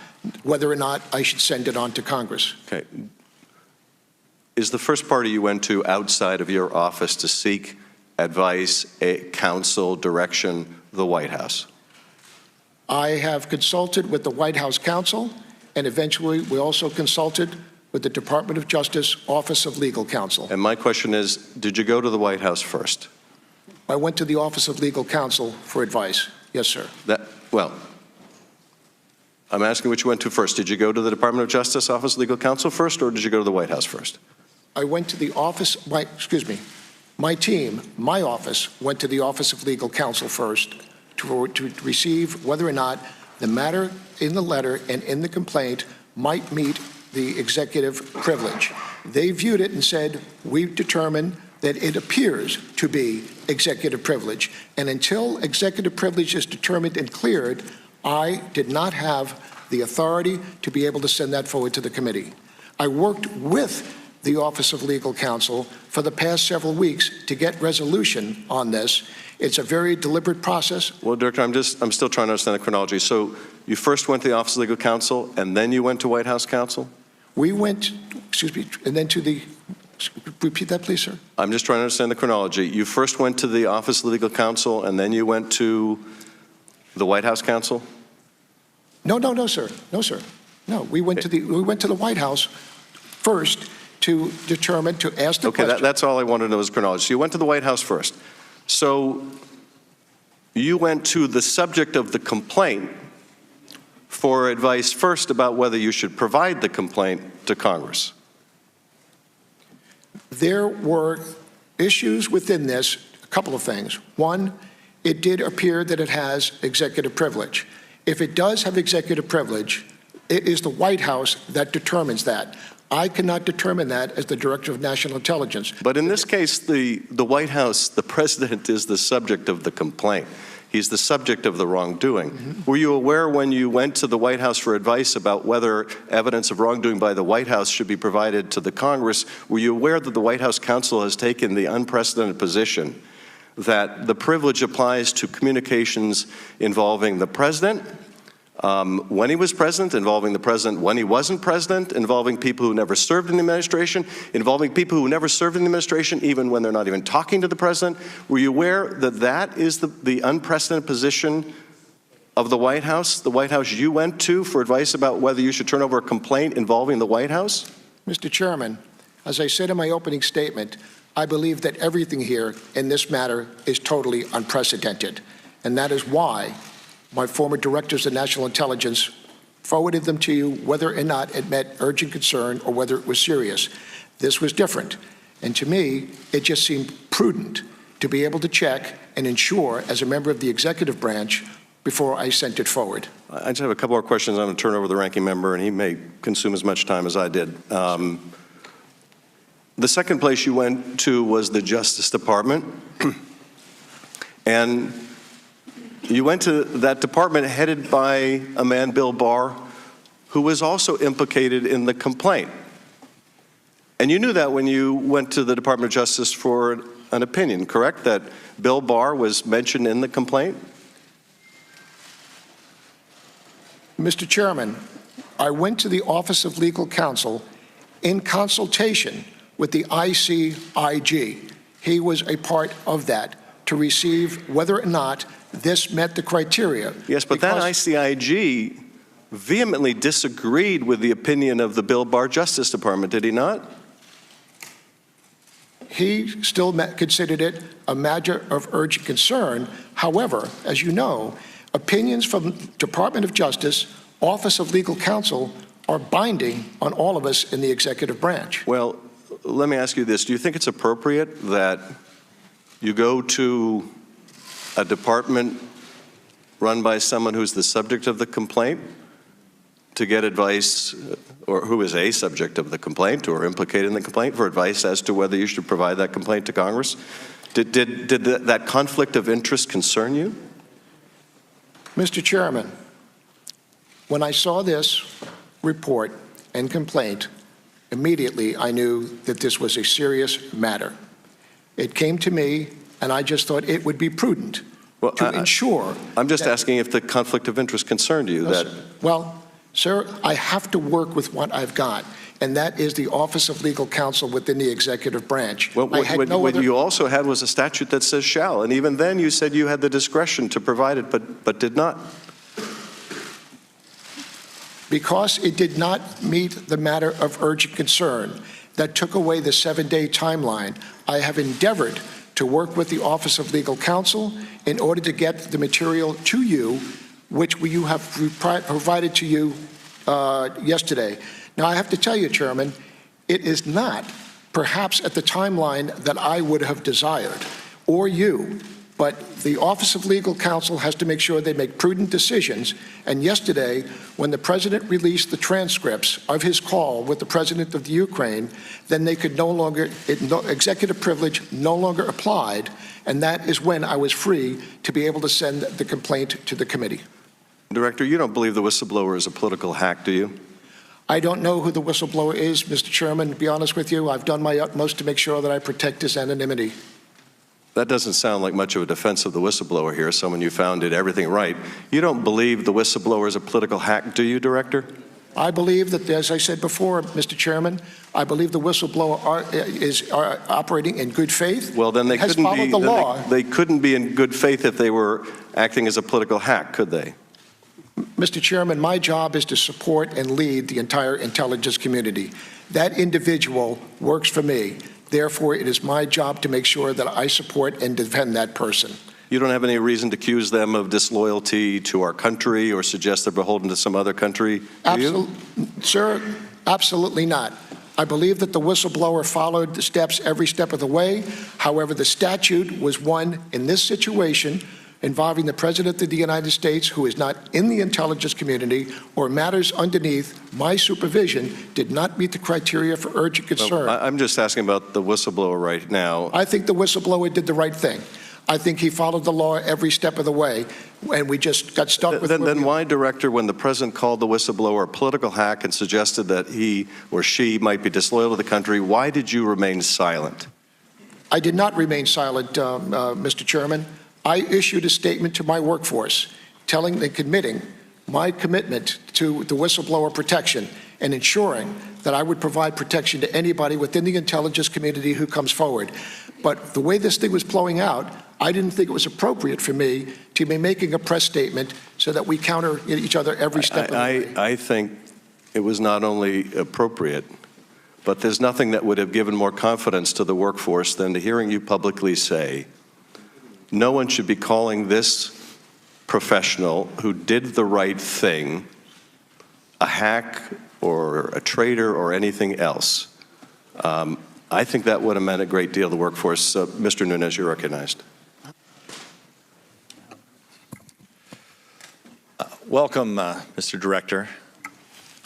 whether or not I should send it on to Congress. Okay. Is the first party you went to outside of your office to seek advice, counsel, direction, the White House? I have consulted with the White House counsel, and eventually we also consulted with the Department of Justice Office of Legal Counsel. And my question is, did you go to the White House first? I went to the Office of Legal Counsel for advice. Yes, sir. Well, I'm asking which you went to first. Did you go to the Department of Justice Office of Legal Counsel first, or did you go to the White House first? I went to the office, my team, my office, went to the Office of Legal Counsel first to receive whether or not the matter in the letter and in the complaint might meet the executive privilege. They viewed it and said, we've determined that it appears to be executive privilege. And until executive privilege is determined and cleared, I did not have the authority to be able to send that forward to the committee. I worked with the Office of Legal Counsel for the past several weeks to get resolution on this. It's a very deliberate process. Well, Director, I'm still trying to understand the chronology. So you first went to the Office of Legal Counsel, and then you went to White House counsel? We went, and then to the, repeat that, please, sir. I'm just trying to understand the chronology. You first went to the Office of Legal Counsel, and then you went to the White House counsel? No, sir. No, sir. No, we went to the White House first to determine, to ask the question. Okay, that's all I wanted to know is chronology. So you went to the White House first. So you went to the subject of the complaint for advice first about whether you should provide the complaint to Congress. There were issues within this, a couple of things. One, it did appear that it has executive privilege. If it does have executive privilege, it is the White House that determines that. I cannot determine that as the Director of National Intelligence. But in this case, the White House, the president is the subject of the complaint. He's the subject of the wrongdoing. Mm-hmm. Were you aware when you went to the White House for advice about whether evidence of wrongdoing by the White House should be provided to the Congress, were you aware that the White House counsel has taken the unprecedented position that the privilege applies to communications involving the president, when he was president, involving the president when he wasn't president, involving people who never served in the administration, involving people who never served in the administration even when they're not even talking to the president? Were you aware that that is the unprecedented position of the White House you went to for advice about whether you should turn over a complaint involving the White House? Mr. Chairman, as I said in my opening statement, I believe that everything here in this matter is totally unprecedented, and that is why my former directors of national intelligence forwarded them to you whether or not it met urgent concern or whether it was serious. This was different. And to me, it just seemed prudent to be able to check and ensure as a member of the executive branch before I sent it forward. I just have a couple more questions. I'm going to turn over to the ranking member, and he may consume as much time as I did. The second place you went to was the Justice Department. And you went to that department headed by a man, Bill Barr, who was also implicated in the complaint. And you knew that when you went to the Department of Justice for an opinion, correct? That Bill Barr was mentioned in the complaint? Mr. Chairman, I went to the Office of Legal Counsel in consultation with the ICIG. He was a part of that to receive whether or not this met the criteria. Yes, but that ICIG vehemently disagreed with the opinion of the Bill Barr Justice Department, did he not? He still considered it a matter of urgent concern. However, as you know, opinions from Department of Justice, Office of Legal Counsel are binding on all of us in the executive branch. Well, let me ask you this. Do you think it's appropriate that you go to a department run by someone who's the subject of the complaint to get advice, or who is a subject of the complaint or implicated in the complaint, for advice as to whether you should provide that complaint to Congress? Did that conflict of interest concern you? Mr. Chairman, when I saw this report and complaint, immediately I knew that this was a serious matter. It came to me, and I just thought it would be prudent to ensure. I'm just asking if the conflict of interest concerned you. Well, sir, I have to work with what I've got, and that is the Office of Legal Counsel within the executive branch. Well, what you also had was a statute that says shall, and even then you said you had the discretion to provide it, but did not. Because it did not meet the matter of urgent concern that took away the 7-day timeline, I have endeavored to work with the Office of Legal Counsel in order to get the material to you, which you have provided to you yesterday. Now, I have to tell you, Chairman, it is not perhaps at the timeline that I would have desired, or you, but the Office of Legal Counsel has to make sure they make prudent decisions. And yesterday, when the President released the transcripts of his call with the President of the Ukraine, then they could no longer, executive privilege no longer applied, and that is when I was free to be able to send the complaint to the committee. Director, you don't believe the whistleblower is a political hack, do you? I don't know who the whistleblower is, Mr. Chairman. To be honest with you, I've done my utmost to make sure that I protect his anonymity. That doesn't sound like much of a defense of the whistleblower here, someone you found did everything right. You don't believe the whistleblower is a political hack, do you, Director? I believe that, as I said before, Mr. Chairman, I believe the whistleblower is operating in good faith. Well, then they couldn't be. The law. They couldn't be in good faith if they were acting as a political hack, could they? Mr. Chairman, my job is to support and lead the entire intelligence community. That individual works for me. Therefore, it is my job to make sure that I support and defend that person. You don't have any reason to accuse them of disloyalty to our country or suggest they're beholden to some other country, do you? Sir, absolutely not. I believe that the whistleblower followed the steps every step of the way. However, the statute was one in this situation involving the President of the United States, who is not in the intelligence community, or matters underneath my supervision did not meet the criteria for urgent concern. Well, I'm just asking about the whistleblower right now. I think the whistleblower did the right thing. I think he followed the law every step of the way, and we just got stuck with Then why, Director, when the President called the whistleblower a political hack and suggested that he or she might be disloyal to the country, why did you remain silent? I did not remain silent, Mr. Chairman. I issued a statement to my workforce telling and committing my commitment to the whistleblower protection and ensuring that I would provide protection to anybody within the intelligence community who comes forward. But the way this thing was blowing out, I didn't think it was appropriate for me to be making a press statement so that we counter each other every step of the way. I think it was not only appropriate, but there's nothing that would have given more confidence to the workforce than to hearing you publicly say, no one should be calling this professional who did the right thing a hack or a traitor or anything else. I think that would have meant a great deal to the workforce. Mr. Nunes, you're recognized. Welcome, Mr. Director.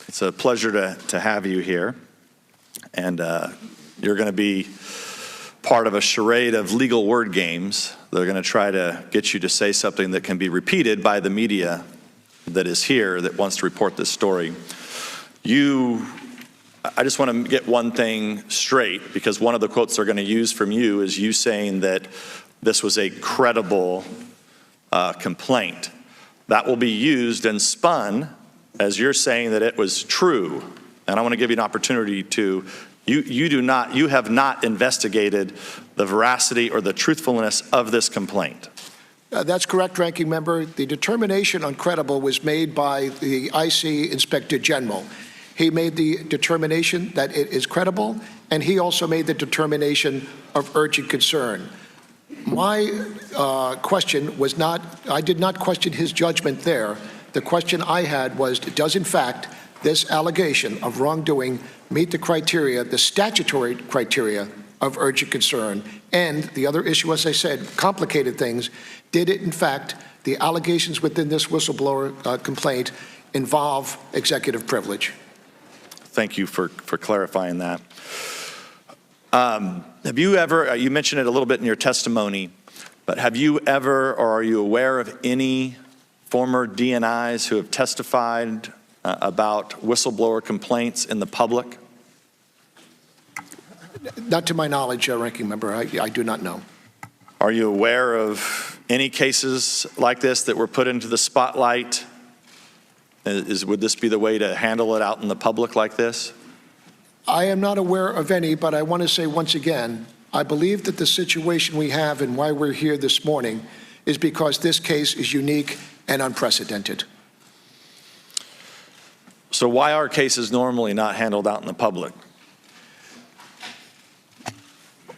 It's a pleasure to have you here. And you're going to be part of a charade of legal word games. They're going to try to get you to say something that can be repeated by the media that is here that wants to report this story. I just want to get one thing straight, because one of the quotes they're going to use from you is you saying that this was a credible complaint. That will be used and spun as you're saying that it was true. And I want to give you an opportunity to, you have not investigated the veracity or the truthfulness of this complaint. That's correct, Ranking Member. The determination on credible was made by the IC Inspector General. He made the determination that it is credible, and he also made the determination of urgent concern. My question was not, I did not question his judgment there. The question I had was, does in fact this allegation of wrongdoing meet the criteria, the statutory criteria of urgent concern? And the other issue, as I said, complicated things, did it in fact, the allegations within this whistleblower complaint involve executive privilege? Thank you for clarifying that. Have you ever, you mentioned it a little bit in your testimony, but have you ever, or are you aware of any former DNIs who have testified about whistleblower complaints in the public? Not to my knowledge, Ranking Member. I do not know. Are you aware of any cases like this that were put into the spotlight? Would this be the way to handle it out in the public like this? I am not aware of any, but I want to say once again, I believe that the situation we have and why we're here this morning is because this case is unique and unprecedented. So why are cases normally not handled out in the public?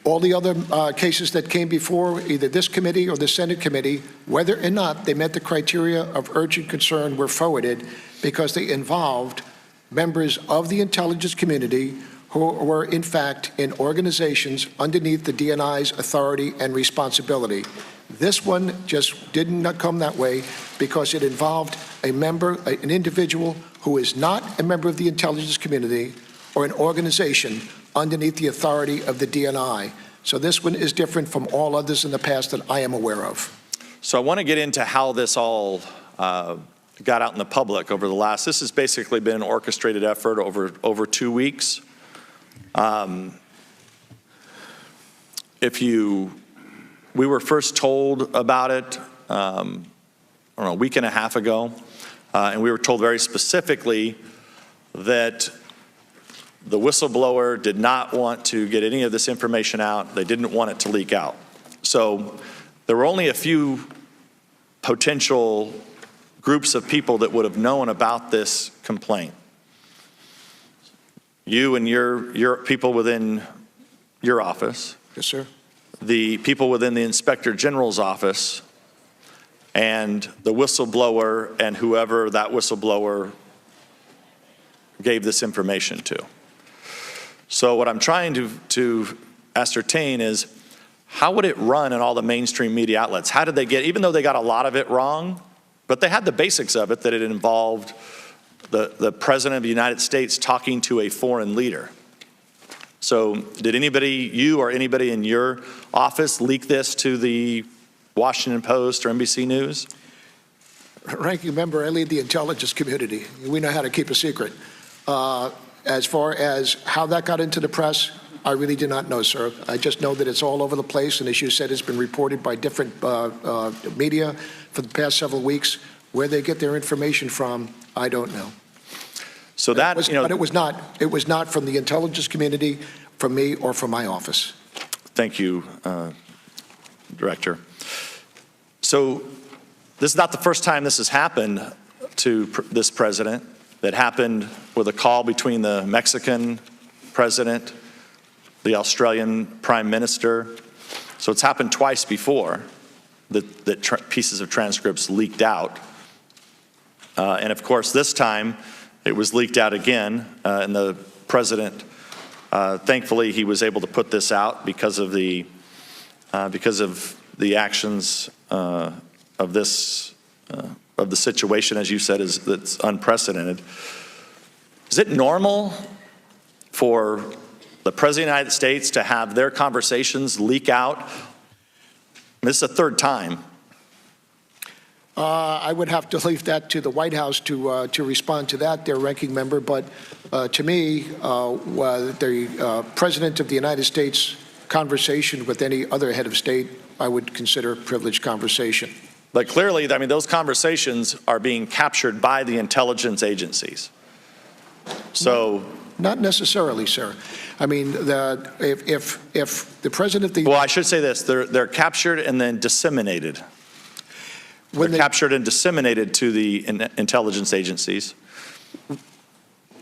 All the other cases that came before either this committee or the Senate committee, whether or not they met the criteria of urgent concern, were forwarded because they involved members of the intelligence community who were in fact in organizations underneath the DNI's authority and responsibility. This one just did not come that way because it involved a member, an individual who is not a member of the intelligence community or an organization underneath the authority of the DNI. So this one is different from all others in the past that I am aware of. So I want to get into how this all got out in the public over the last, this has basically been an orchestrated effort over 2 weeks. We were first told about it, I don't know, a week and a half ago, and we were told very specifically that the whistleblower did not want to get any of this information out. They didn't want it to leak out. So there were only a few potential groups of people that would have known about this complaint. You and your people within your office. Yes, sir. The people within the Inspector General's office, and the whistleblower and whoever that whistleblower gave this information to. So what I'm trying to ascertain is, how would it run in all the mainstream media outlets? How did they get, even though they got a lot of it wrong, but they had the basics of it, that it involved the President of the United States talking to a foreign leader. So did anybody, you or anybody in your office, leak this to the Washington Post or NBC News? Ranking member, I lead the intelligence community. We know how to keep a secret. As far as how that got into the press, I really do not know, sir. I just know that it's all over the place, and as you said, it's been reported by different media for the past several weeks. Where they get their information from, I don't know. So that, but it was not from the intelligence community, from me, or from my office. Thank you, Director. So this is not the first time this has happened to this president. That happened with a call between the Mexican president, the Australian prime minister. So it's happened twice before that pieces of transcripts leaked out. And of course, this time it was leaked out again, and the president, thankfully, he was able to put this out because of the actions of the situation, as you said, that's unprecedented. Is it normal for the President of the United States to have their conversations leak out? This is the third time. I would have to leave that to the White House to respond to that, their ranking member. But to me, the President of the United States conversation with any other head of state, I would consider a privileged conversation. But clearly, I mean, those conversations are being captured by the intelligence agencies. So, not necessarily, sir. I mean, if the president of the well, I should say this: they're captured and then disseminated. They're captured and disseminated to the intelligence agencies.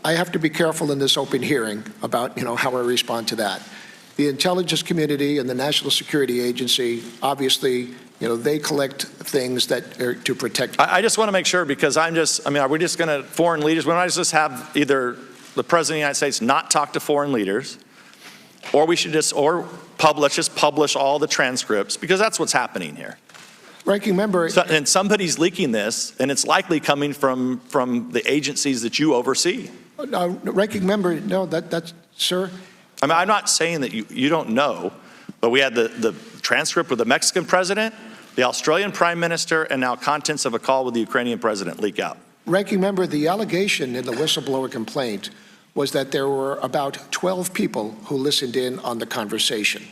I have to be careful in this open hearing about, how I respond to that. The intelligence community and the National Security Agency, obviously, they collect things that are to protect. I just want to make sure, because are we just going to, foreign leaders, we might just have either the President of the United States not talk to foreign leaders, or we should just publish all the transcripts, because that's what's happening here. Ranking member. And somebody's leaking this, and it's likely coming from the agencies that you oversee. Ranking member, no, that's, sir. I mean, I'm not saying that you don't know, but we had the transcript with the Mexican president, the Australian prime minister, and now contents of a call with the Ukrainian president leak out. Ranking member, the allegation in the whistleblower complaint was that there were about 12 people who listened in on the conversation,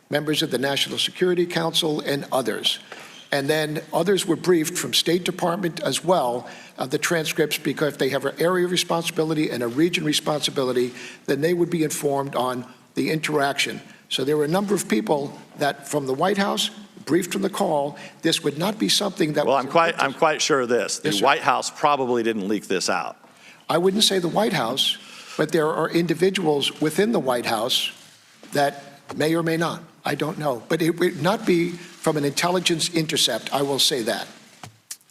members of the National Security Council and others. And then others were briefed from State Department as well of the transcripts, because if they have an area responsibility and a region responsibility, then they would be informed on the interaction. So there were a number of people that from the White House briefed from the call. This would not be something that I'm quite sure of this. The White House probably didn't leak this out. I wouldn't say the White House, but there are individuals within the White House that may or may not. I don't know. But it would not be from an intelligence intercept, I will say that.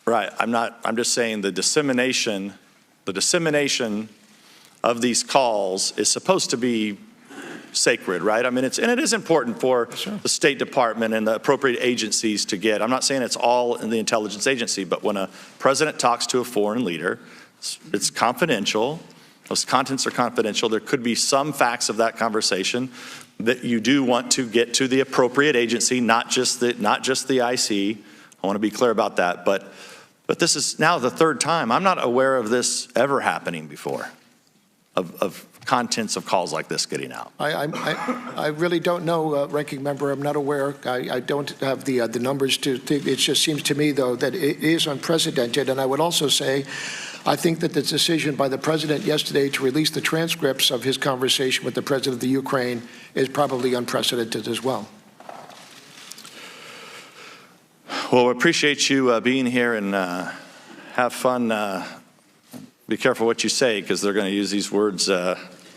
Right. I'm just saying the dissemination of these calls is supposed to be sacred, right? I mean, it is important for the State Department and the appropriate agencies to get. I'm not saying it's all in the intelligence agency, but when a president talks to a foreign leader, it's confidential. Those contents are confidential. There could be some facts of that conversation that you do want to get to the appropriate agency, not just the IC. I want to be clear about that. But this is now the third time. I'm not aware of this ever happening before, of contents of calls like this getting out. I really don't know, Ranking Member. I'm not aware. I don't have the numbers to think. It just seems to me, though, that it is unprecedented. And I would also say, I think that the decision by the President yesterday to release the transcripts of his conversation with the President of the Ukraine is probably unprecedented as well. Well, we appreciate you being here, and have fun. Be careful what you say, because they're going to use these words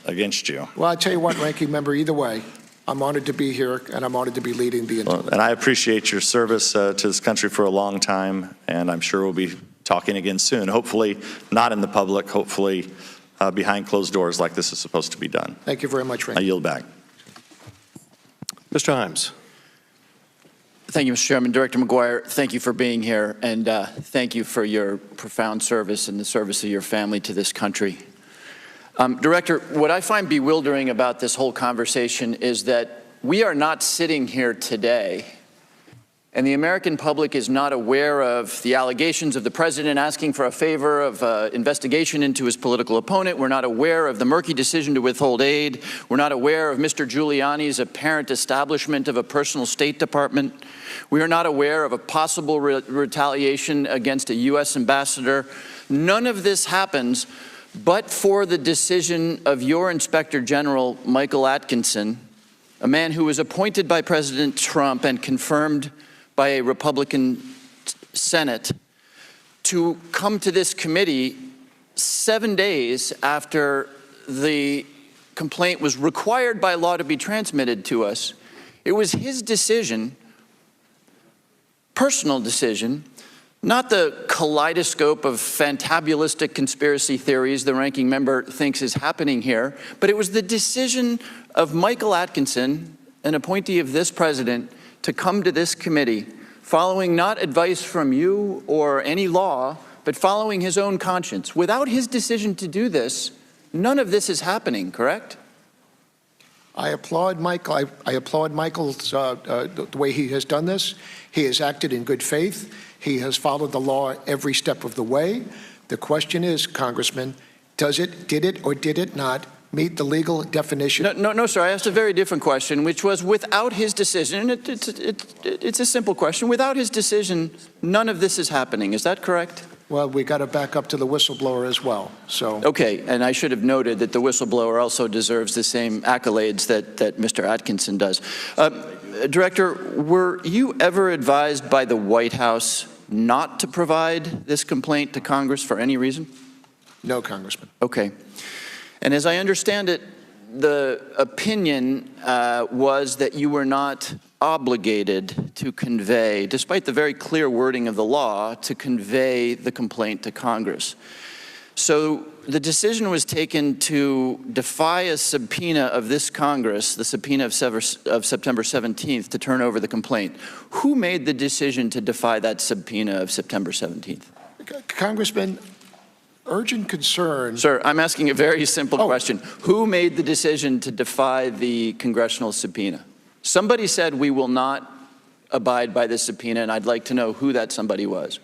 against you. Well, I tell you what, Ranking Member, either way, I'm honored to be here, and I'm honored to be leading the intelligence. And I appreciate your service to this country for a long time, and I'm sure we'll be talking again soon. Hopefully not in the public, hopefully behind closed doors like this is supposed to be done. Thank you very much, Ranking. I yield back. Mr. Himes. Thank you, Mr. Chairman. Director Maguire, thank you for being here, and thank you for your profound service and the service of your family to this country. Director, what I find bewildering about this whole conversation is that we are not sitting here today, and the American public is not aware of the allegations of the president asking for a favor of investigation into his political opponent. We're not aware of the murky decision to withhold aid. We're not aware of Mr. Giuliani's apparent establishment of a personal State Department. We are not aware of a possible retaliation against a U.S. ambassador. None of this happens but for the decision of your Inspector General, Michael Atkinson, a man who was appointed by President Trump and confirmed by a Republican Senate, to come to this committee 7 days after the complaint was required by law to be transmitted to us. It was his decision, personal decision, not the kaleidoscope of fantabulistic conspiracy theories the ranking member thinks is happening here, but it was the decision of Michael Atkinson, an appointee of this president, to come to this committee, following not advice from you or any law, but following his own conscience. Without his decision to do this, none of this is happening, correct? I applaud Michael. I applaud Michael's the way he has done this. He has acted in good faith. He has followed the law every step of the way. The question is, Congressman, did it or did it not meet the legal definition? No, sir. I asked a very different question, which was without his decision, and it's a simple question. Without his decision, none of this is happening. Is that correct? Well, we got to back up to the whistleblower as well. So okay, and I should have noted that the whistleblower also deserves the same accolades that Mr. Atkinson does. Director, were you ever advised by the White House not to provide this complaint to Congress for any reason? No, Congressman. Okay. And as I understand it, the opinion was that you were not obligated to convey, despite the very clear wording of the law, to convey the complaint to Congress. So the decision was taken to defy a subpoena of this Congress, the subpoena of September 17th, to turn over the complaint. Who made the decision to defy that subpoena of September 17th? Congressman, urgent concern. Sir, I'm asking a very simple question. Who made the decision to defy the congressional subpoena? Somebody said we will not abide by this subpoena, and I'd like to know who that somebody was.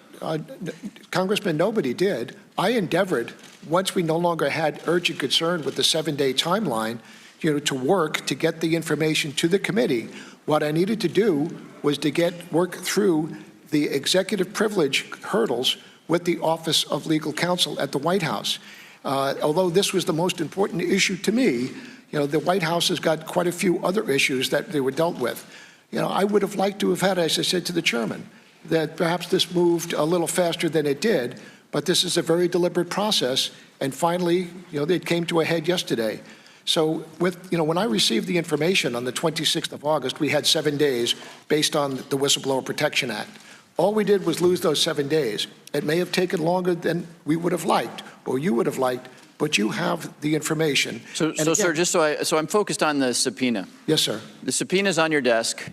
Congressman, nobody did. I endeavored, once we no longer had urgent concern with the 7-day timeline, to work to get the information to the committee. What I needed to do was to work through the executive privilege hurdles with the Office of Legal Counsel at the White House. Although this was the most important issue to me, the White House has got quite a few other issues that they were dealt with. I would have liked to have had, as I said to the chairman, that perhaps this moved a little faster than it did, but this is a very deliberate process, and finally, it came to a head yesterday. So when I received the information on the 26th of August, we had 7 days based on the Whistleblower Protection Act. All we did was lose those 7 days. It may have taken longer than we would have liked, or you would have liked, but you have the information. So again, sir, just so I'm focused on the subpoena. Yes, sir. The subpoena is on your desk.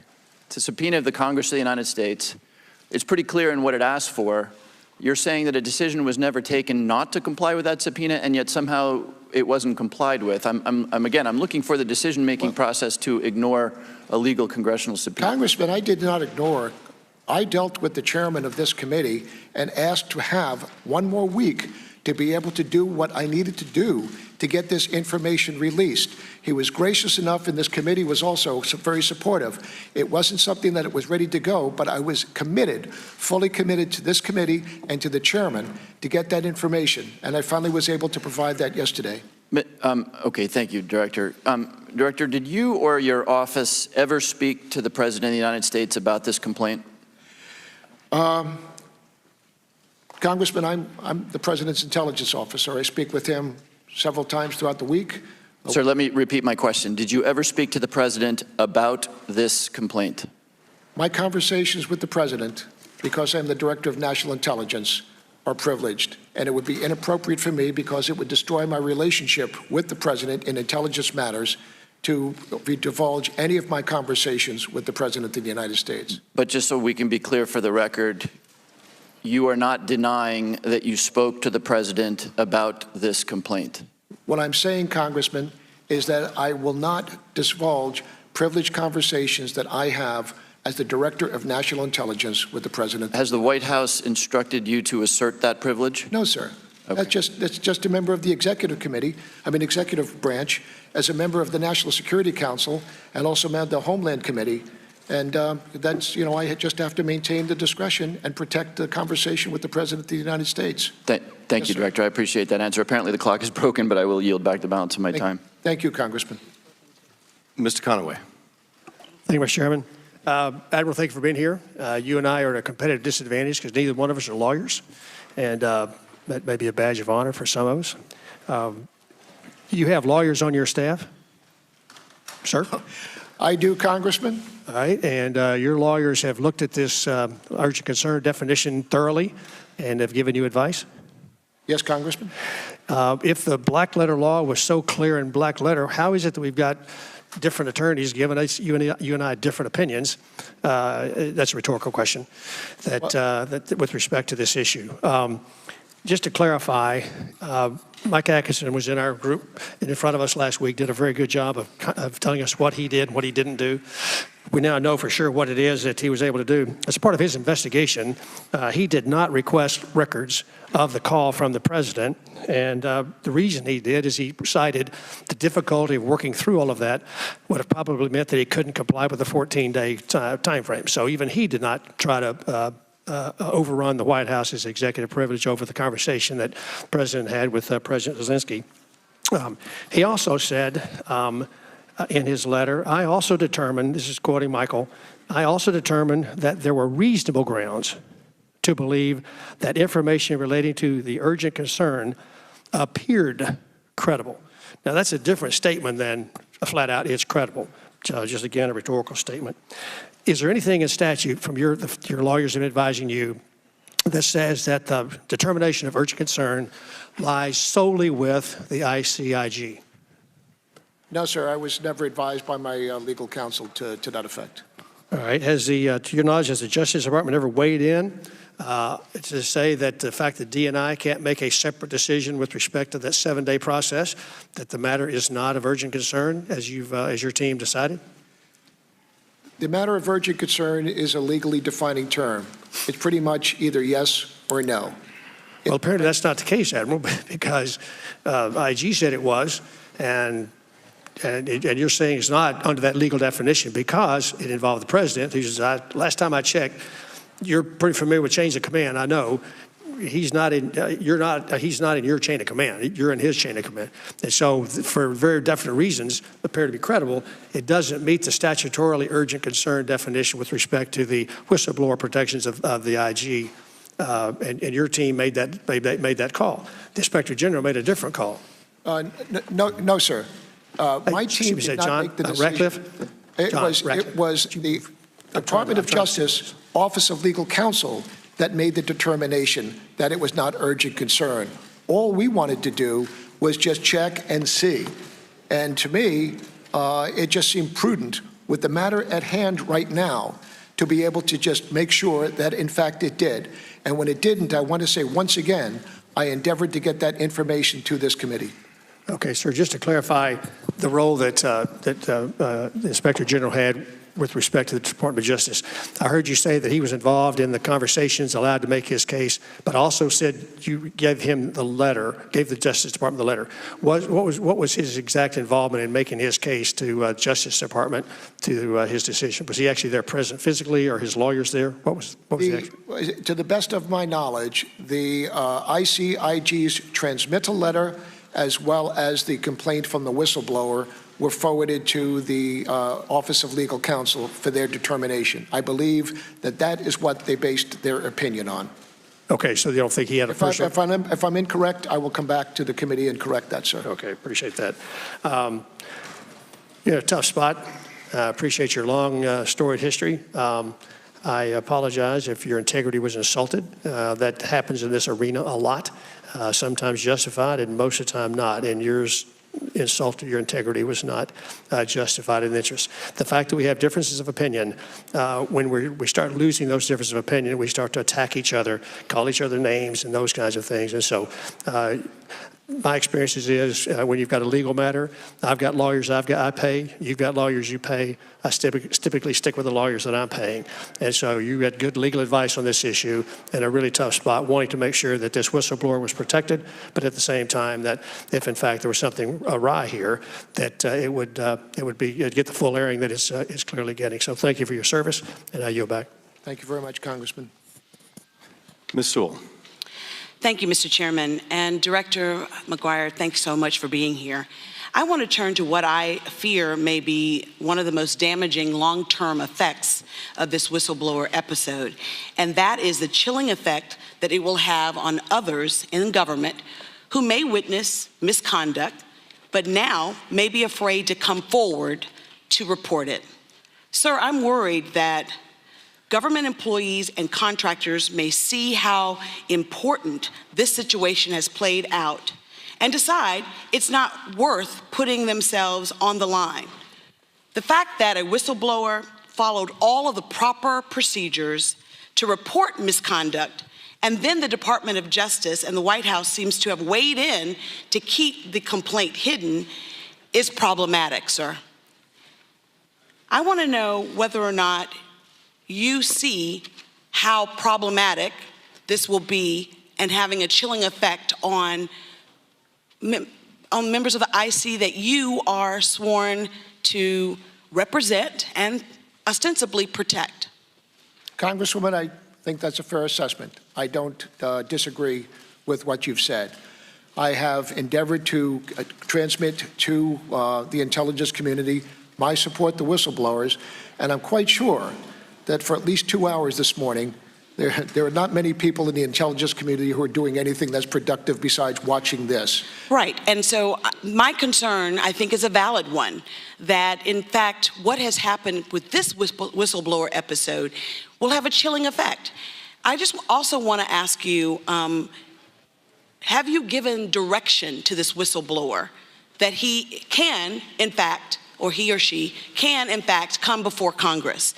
It's a subpoena of the Congress of the United States. It's pretty clear in what it asks for. You're saying that a decision was never taken not to comply with that subpoena, and yet somehow it wasn't complied with. I'm looking for the decision-making process to ignore a legal congressional subpoena. Congressman, I did not ignore. I dealt with the chairman of this committee and asked to have 1 more week to be able to do what I needed to do to get this information released. He was gracious enough, and this committee was also very supportive. It wasn't something that it was ready to go, but I was committed, fully committed to this committee and to the chairman to get that information, and I finally was able to provide that yesterday. Okay, thank you, Director. Director, did you or your office ever speak to the President of the United States about this complaint? Congressman, I'm the President's intelligence officer. I speak with him several times throughout the week. Sir, let me repeat my question. Did you ever speak to the President about this complaint? My conversations with the President, because I'm the Director of National Intelligence, are privileged, and it would be inappropriate for me because it would destroy my relationship with the President in intelligence matters to divulge any of my conversations with the President of the United States. But just so we can be clear for the record, you are not denying that you spoke to the President about this complaint? What I'm saying, Congressman, is that I will not divulge privileged conversations that I have as the Director of National Intelligence with the President. Has the White House instructed you to assert that privilege? No, sir. Okay. That's just a member of the executive committee, executive branch, as a member of the National Security Council, and also the Homeland Committee. And that's, I just have to maintain the discretion and protect the conversation with the President of the United States. Thank you, Director. I appreciate that answer. Apparently the clock is broken, but I will yield back the balance of my time. Thank you, Congressman. Mr. Conaway. Thank you, Mr. Chairman. Admiral, thank you for being here. You and I are at a competitive disadvantage because neither one of us are lawyers, and that may be a badge of honor for some of us. You have lawyers on your staff, sir? I do, Congressman. All right, and your lawyers have looked at this urgent concern definition thoroughly and have given you advice? Yes, Congressman. If the black letter law was so clear in black letter, how is it that we've got different attorneys giving us, you and I, different opinions? That's a rhetorical question. That with respect to this issue. Just to clarify, Mike Atkinson was in our group and in front of us last week, did a very good job of telling us what he did and what he didn't do. We now know for sure what it is that he was able to do. As part of his investigation, he did not request records of the call from the president. And the reason he did is he cited the difficulty of working through all of that would have probably meant that he couldn't comply with the 14-day time frame. So even he did not try to overrun the White House's executive privilege over the conversation that the president had with President Zelensky. He also said in his letter, I also determined, this is quoting Michael, I also determined that there were reasonable grounds to believe that information relating to the urgent concern appeared credible. Now that's a different statement than a flat out, it's credible. Just again, a rhetorical statement. Is there anything in statute from your lawyers in advising you that says that the determination of urgent concern lies solely with the ICIG? No, sir. I was never advised by my legal counsel to that effect. All right. Has to your knowledge, has the Justice Department ever weighed in to say that the fact that DNI can't make a separate decision with respect to that 7-day process, that the matter is not of urgent concern as your team decided? The matter of urgent concern is a legally defining term. It's pretty much either yes or no. Well, apparently that's not the case, Admiral, because IG said it was, and you're saying it's not under that legal definition because it involved the president. He says, last time I checked, you're pretty familiar with chains of command. I know he's not in. He's not in your chain of command. You're in his chain of command. And so, for very definite reasons, appear to be credible. It doesn't meet the statutorily urgent concern definition with respect to the whistleblower protections of the IG. And your team made that call. The Inspector General made a different call. No, sir. My team did not make the decision. It was the Department of Justice Office of Legal Counsel that made the determination that it was not urgent concern. All we wanted to do was just check and see. And to me, it just seemed prudent with the matter at hand right now to be able to just make sure that, in fact, it did. And when it didn't, I want to say once again, I endeavored to get that information to this committee. Okay, sir, just to clarify the role that the Inspector General had with respect to the Department of Justice. I heard you say that he was involved in the conversations, allowed to make his case, but also said you gave him the letter, gave the Justice Department the letter. What was his exact involvement in making his case to Justice Department to his decision? Was he actually there present physically, or his lawyers there? What was to the best of my knowledge, the ICIG's transmittal letter as well as the complaint from the whistleblower were forwarded to the Office of Legal Counsel for their determination. I believe that that is what they based their opinion on. Okay, so you don't think he had a personal... If I'm incorrect, I will come back to the committee and correct that, sir. Okay, appreciate that. You're in a tough spot. I appreciate your long, storied history. I apologize if your integrity was insulted. That happens in this arena a lot, sometimes justified and most of the time not. And yours insult to your integrity was not justified in interest. The fact that we have differences of opinion, when we start losing those differences of opinion, we start to attack each other, call each other names, and those kinds of things. And so my experience is when you've got a legal matter, I've got lawyers I pay, you've got lawyers you pay. I typically stick with the lawyers that I'm paying. And so you had good legal advice on this issue in a really tough spot, wanting to make sure that this whistleblower was protected, but at the same time that if in fact there was something awry here, that it would get the full airing that it's clearly getting. So thank you for your service, and I yield back. Thank you very much, Congressman. Ms. Sewell. Thank you, Mr. Chairman. And Director Maguire, thanks so much for being here. I want to turn to what I fear may be one of the most damaging long-term effects of this whistleblower episode, and that is the chilling effect that it will have on others in government who may witness misconduct, but now may be afraid to come forward to report it. Sir, I'm worried that government employees and contractors may see how important this situation has played out and decide it's not worth putting themselves on the line. The fact that a whistleblower followed all of the proper procedures to report misconduct, and then the Department of Justice and the White House seems to have weighed in to keep the complaint hidden, is problematic, sir. I want to know whether or not you see how problematic this will be and having a chilling effect on members of the IC that you are sworn to represent and ostensibly protect. Congresswoman, I think that's a fair assessment. I don't disagree with what you've said. I have endeavored to transmit to the intelligence community my support to whistleblowers, and I'm quite sure that for at least 2 hours this morning, there are not many people in the intelligence community who are doing anything that's productive besides watching this. Right, and so my concern, I think, is a valid one, that in fact, what has happened with this whistleblower episode will have a chilling effect. I just also want to ask you, have you given direction to this whistleblower that he can, in fact, or he or she can, in fact, come before Congress?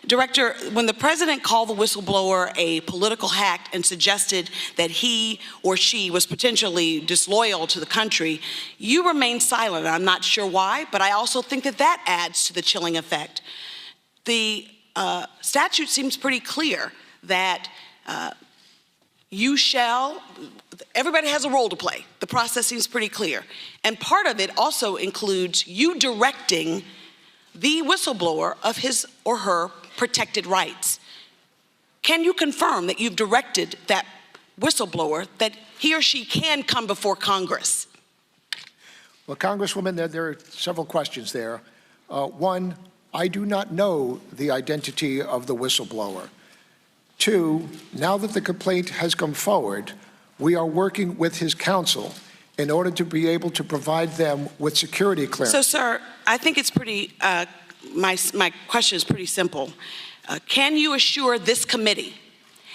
Director, when the president called the whistleblower a political hack and suggested that he or she was potentially disloyal to the country, you remained silent. I'm not sure why, but I also think that that adds to the chilling effect. The statute seems pretty clear that everybody has a role to play. The process seems pretty clear. And part of it also includes you directing the whistleblower of his or her protected rights. Can you confirm that you've directed that whistleblower that he or she can come before Congress? Well, Congresswoman, there are several questions there. One, I do not know the identity of the whistleblower. Two, now that the complaint has come forward, we are working with his counsel in order to be able to provide them with security clearance. So, sir, I think it's pretty, my question is pretty simple. Can you assure this committee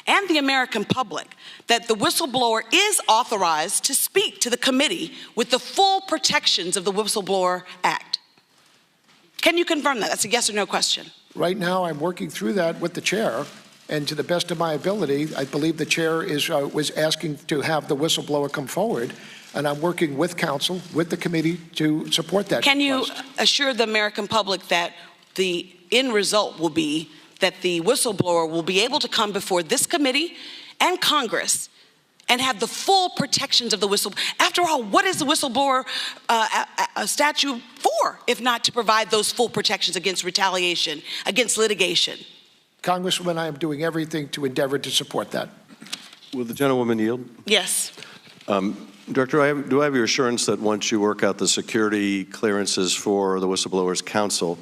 and the American public that the whistleblower is authorized to speak to the committee with the full protections of the Whistleblower Act? Can you confirm that? That's a yes or no question. Right now, I'm working through that with the chair, and to the best of my ability, I believe the chair was asking to have the whistleblower come forward, and I'm working with counsel, with the committee to support that. Can you assure the American public that the end result will be that the whistleblower will be able to come before this committee and Congress and have the full protections of the whistleblower? After all, what is the whistleblower statute for, if not to provide those full protections against retaliation, against litigation? Congresswoman, I am doing everything to endeavor to support that. Will the gentlewoman yield? Yes. Director, do I have your assurance that once you work out the security clearances for the whistleblower's counsel,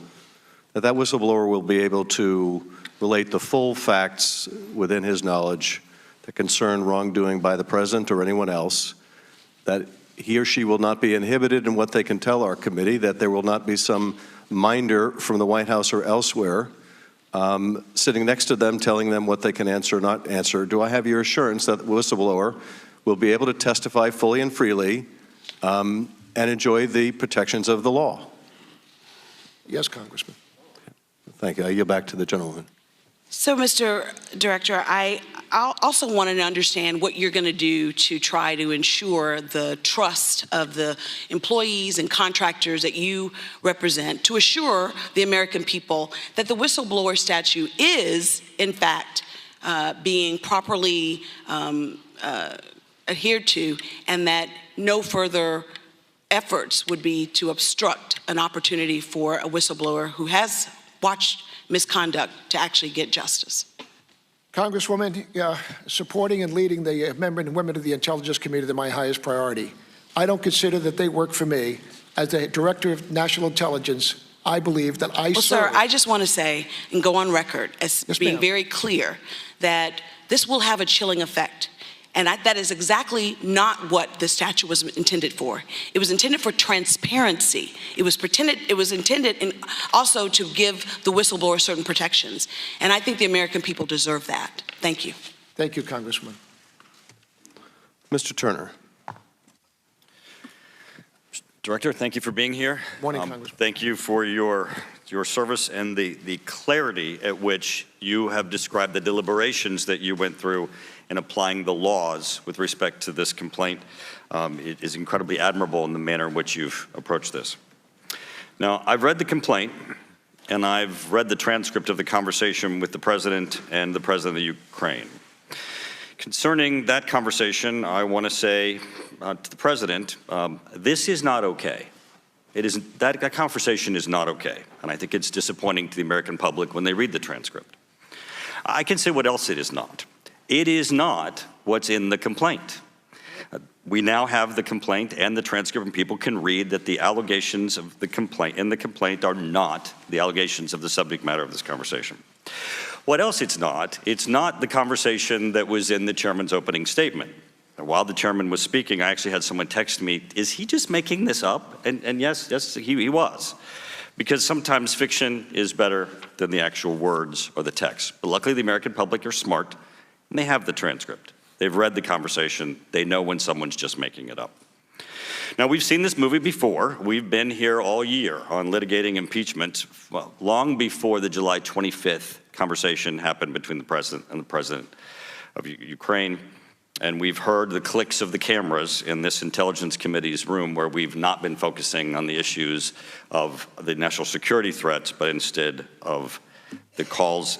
that whistleblower will be able to relate the full facts within his knowledge that concern wrongdoing by the president or anyone else, that he or she will not be inhibited in what they can tell our committee, that there will not be some minder from the White House or elsewhere sitting next to them telling them what they can answer or not answer? Do I have your assurance that the whistleblower will be able to testify fully and freely and enjoy the protections of the law. Yes, Congressman. Thank you. I yield back to the gentleman. So, Mr. Director, I also wanted to understand what you're going to do to try to ensure the trust of the employees and contractors that you represent, to assure the American people that the whistleblower statute is, in fact, being properly adhered to, and that no further efforts would be to obstruct an opportunity for a whistleblower who has watched misconduct to actually get justice. Congresswoman, supporting and leading the men and women of the Intelligence Community is my highest priority. I don't consider that they work for me. As the Director of National Intelligence, I believe that I serve. Sir, I just want to say and go on record as being very clear that this will have a chilling effect. And that is exactly not what the statute was intended for. It was intended for transparency. It was intended also to give the whistleblower certain protections. And I think the American people deserve that. Thank you. Thank you, Congressman. Mr. Turner. Director, thank you for being here. Morning, Congressman. Thank you for your service and the clarity at which you have described the deliberations that you went through in applying the laws with respect to this complaint. It is incredibly admirable in the manner in which you've approached this. Now, I've read the complaint, and I've read the transcript of the conversation with the President and the President of Ukraine. Concerning that conversation, I want to say to the President, this is not okay. That conversation is not okay, and I think it's disappointing to the American public when they read the transcript. I can say what else it is not. It is not what's in the complaint. We now have the complaint and the transcript, and people can read that the allegations of the complaint are not the allegations of the subject matter of this conversation. What else it's not the conversation that was in the chairman's opening statement. And while the chairman was speaking, I actually had someone text me, is he just making this up? And yes, he was. Because sometimes fiction is better than the actual words or the text. But luckily the American public are smart, and they have the transcript. They've read the conversation. They know when someone's just making it up. Now, we've seen this movie before. We've been here all year on litigating impeachment, well, long before the July 25th conversation happened between the President and the President of Ukraine. And we've heard the clicks of the cameras in this Intelligence Committee's room where we've not been focusing on the issues of the national security threats, but instead of the calls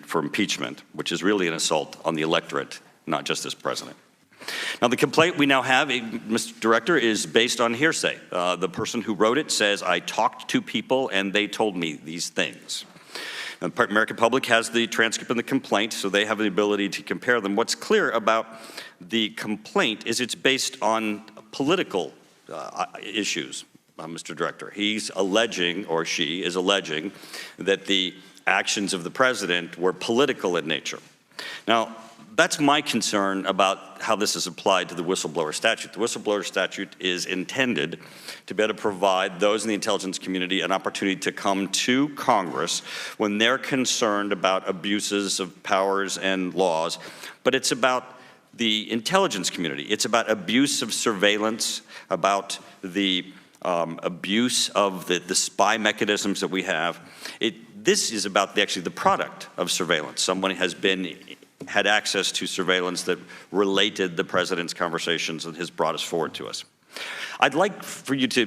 for impeachment, which is really an assault on the electorate, not just this president. Now, the complaint we now have, Mr. Director, is based on hearsay. The person who wrote it says, I talked to people and they told me these things. The American public has the transcript and the complaint, so they have the ability to compare them. What's clear about the complaint is it's based on political issues, Mr. Director. He's alleging, or she is alleging, that the actions of the president were political in nature. Now, that's my concern about how this is applied to the whistleblower statute. The whistleblower statute is intended to be able to provide those in the intelligence community an opportunity to come to Congress when they're concerned about abuses of powers and laws. But it's about the intelligence community. It's about abuse of surveillance, about the abuse of the spy mechanisms that we have. This is about actually the product of surveillance. Someone had access to surveillance that related the president's conversations and has brought us forward to us. I'd like for you to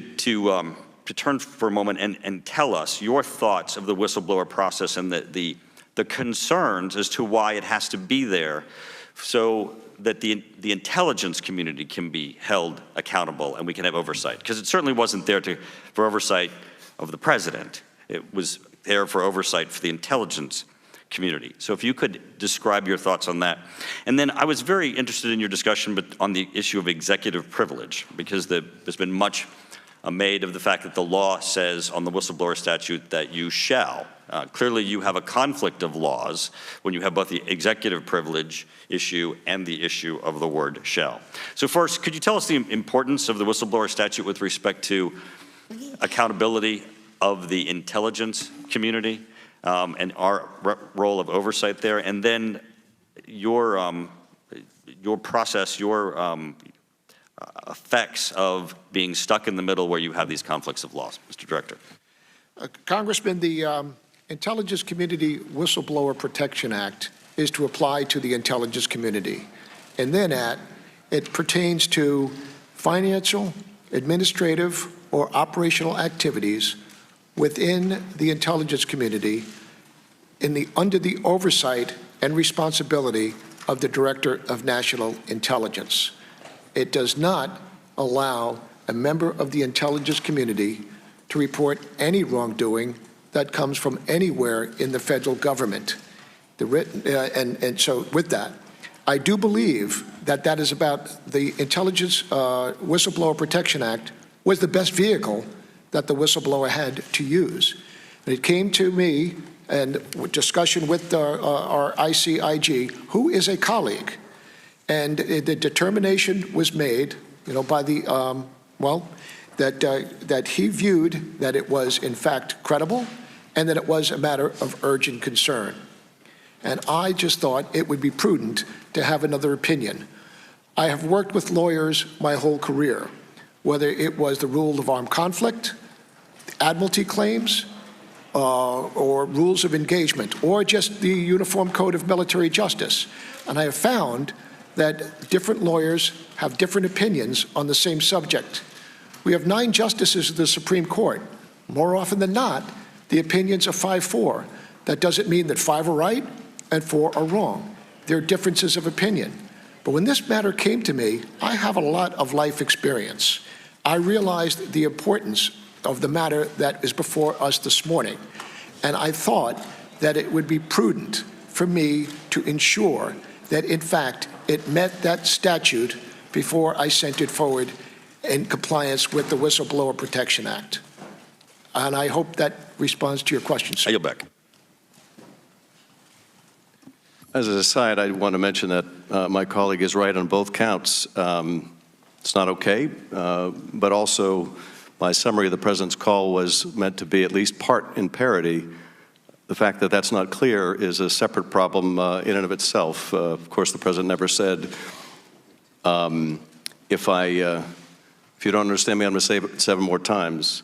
turn for a moment and tell us your thoughts of the whistleblower process and the concerns as to why it has to be there so that the intelligence community can be held accountable and we can have oversight. Because it certainly wasn't there for oversight of the president. It was there for oversight for the intelligence community. So if you could describe your thoughts on that. And then I was very interested in your discussion on the issue of executive privilege, because there's been much made of the fact that the law says on the whistleblower statute that you shall. Clearly you have a conflict of laws when you have both the executive privilege issue and the issue of the word shall. So first, could you tell us the importance of the whistleblower statute with respect to accountability of the intelligence community? And our role of oversight there, and then your process, your effects of being stuck in the middle where you have these conflicts of laws, Mr. Director? Congressman, the Intelligence Community Whistleblower Protection Act is to apply to the intelligence community. And then it pertains to financial, administrative, or operational activities within the intelligence community under the oversight and responsibility of the Director of National Intelligence. It does not allow a member of the intelligence community to report any wrongdoing that comes from anywhere in the federal government. And so with that, I do believe that that is about the Intelligence Whistleblower Protection Act was the best vehicle that the whistleblower had to use. And it came to me and with discussion with our ICIG, who is a colleague, and the determination was made, by the that he viewed that it was in fact credible, and that it was a matter of urgent concern. And I just thought it would be prudent to have another opinion. I have worked with lawyers my whole career, whether it was the rule of armed conflict, admiralty claims, or rules of engagement, or just the Uniform Code of Military Justice. And I have found that different lawyers have different opinions on the same subject. We have 9 justices of the Supreme Court. More often than not, the opinions are 5-4. That doesn't mean that 5 are right and 4 are wrong. There are differences of opinion. But when this matter came to me, I have a lot of life experience. I realized the importance of the matter that is before us this morning. And I thought that it would be prudent for me to ensure that, in fact, it met that statute before I sent it forward in compliance with the Whistleblower Protection Act. And I hope that responds to your question, sir. I yield back. As an aside, I want to mention that my colleague is right on both counts. It's not okay, but also my summary of the President's call was meant to be at least part in parody. The fact that that's not clear is a separate problem in and of itself. Of course, the President never said, if you don't understand me, I'm going to say it 7 more times.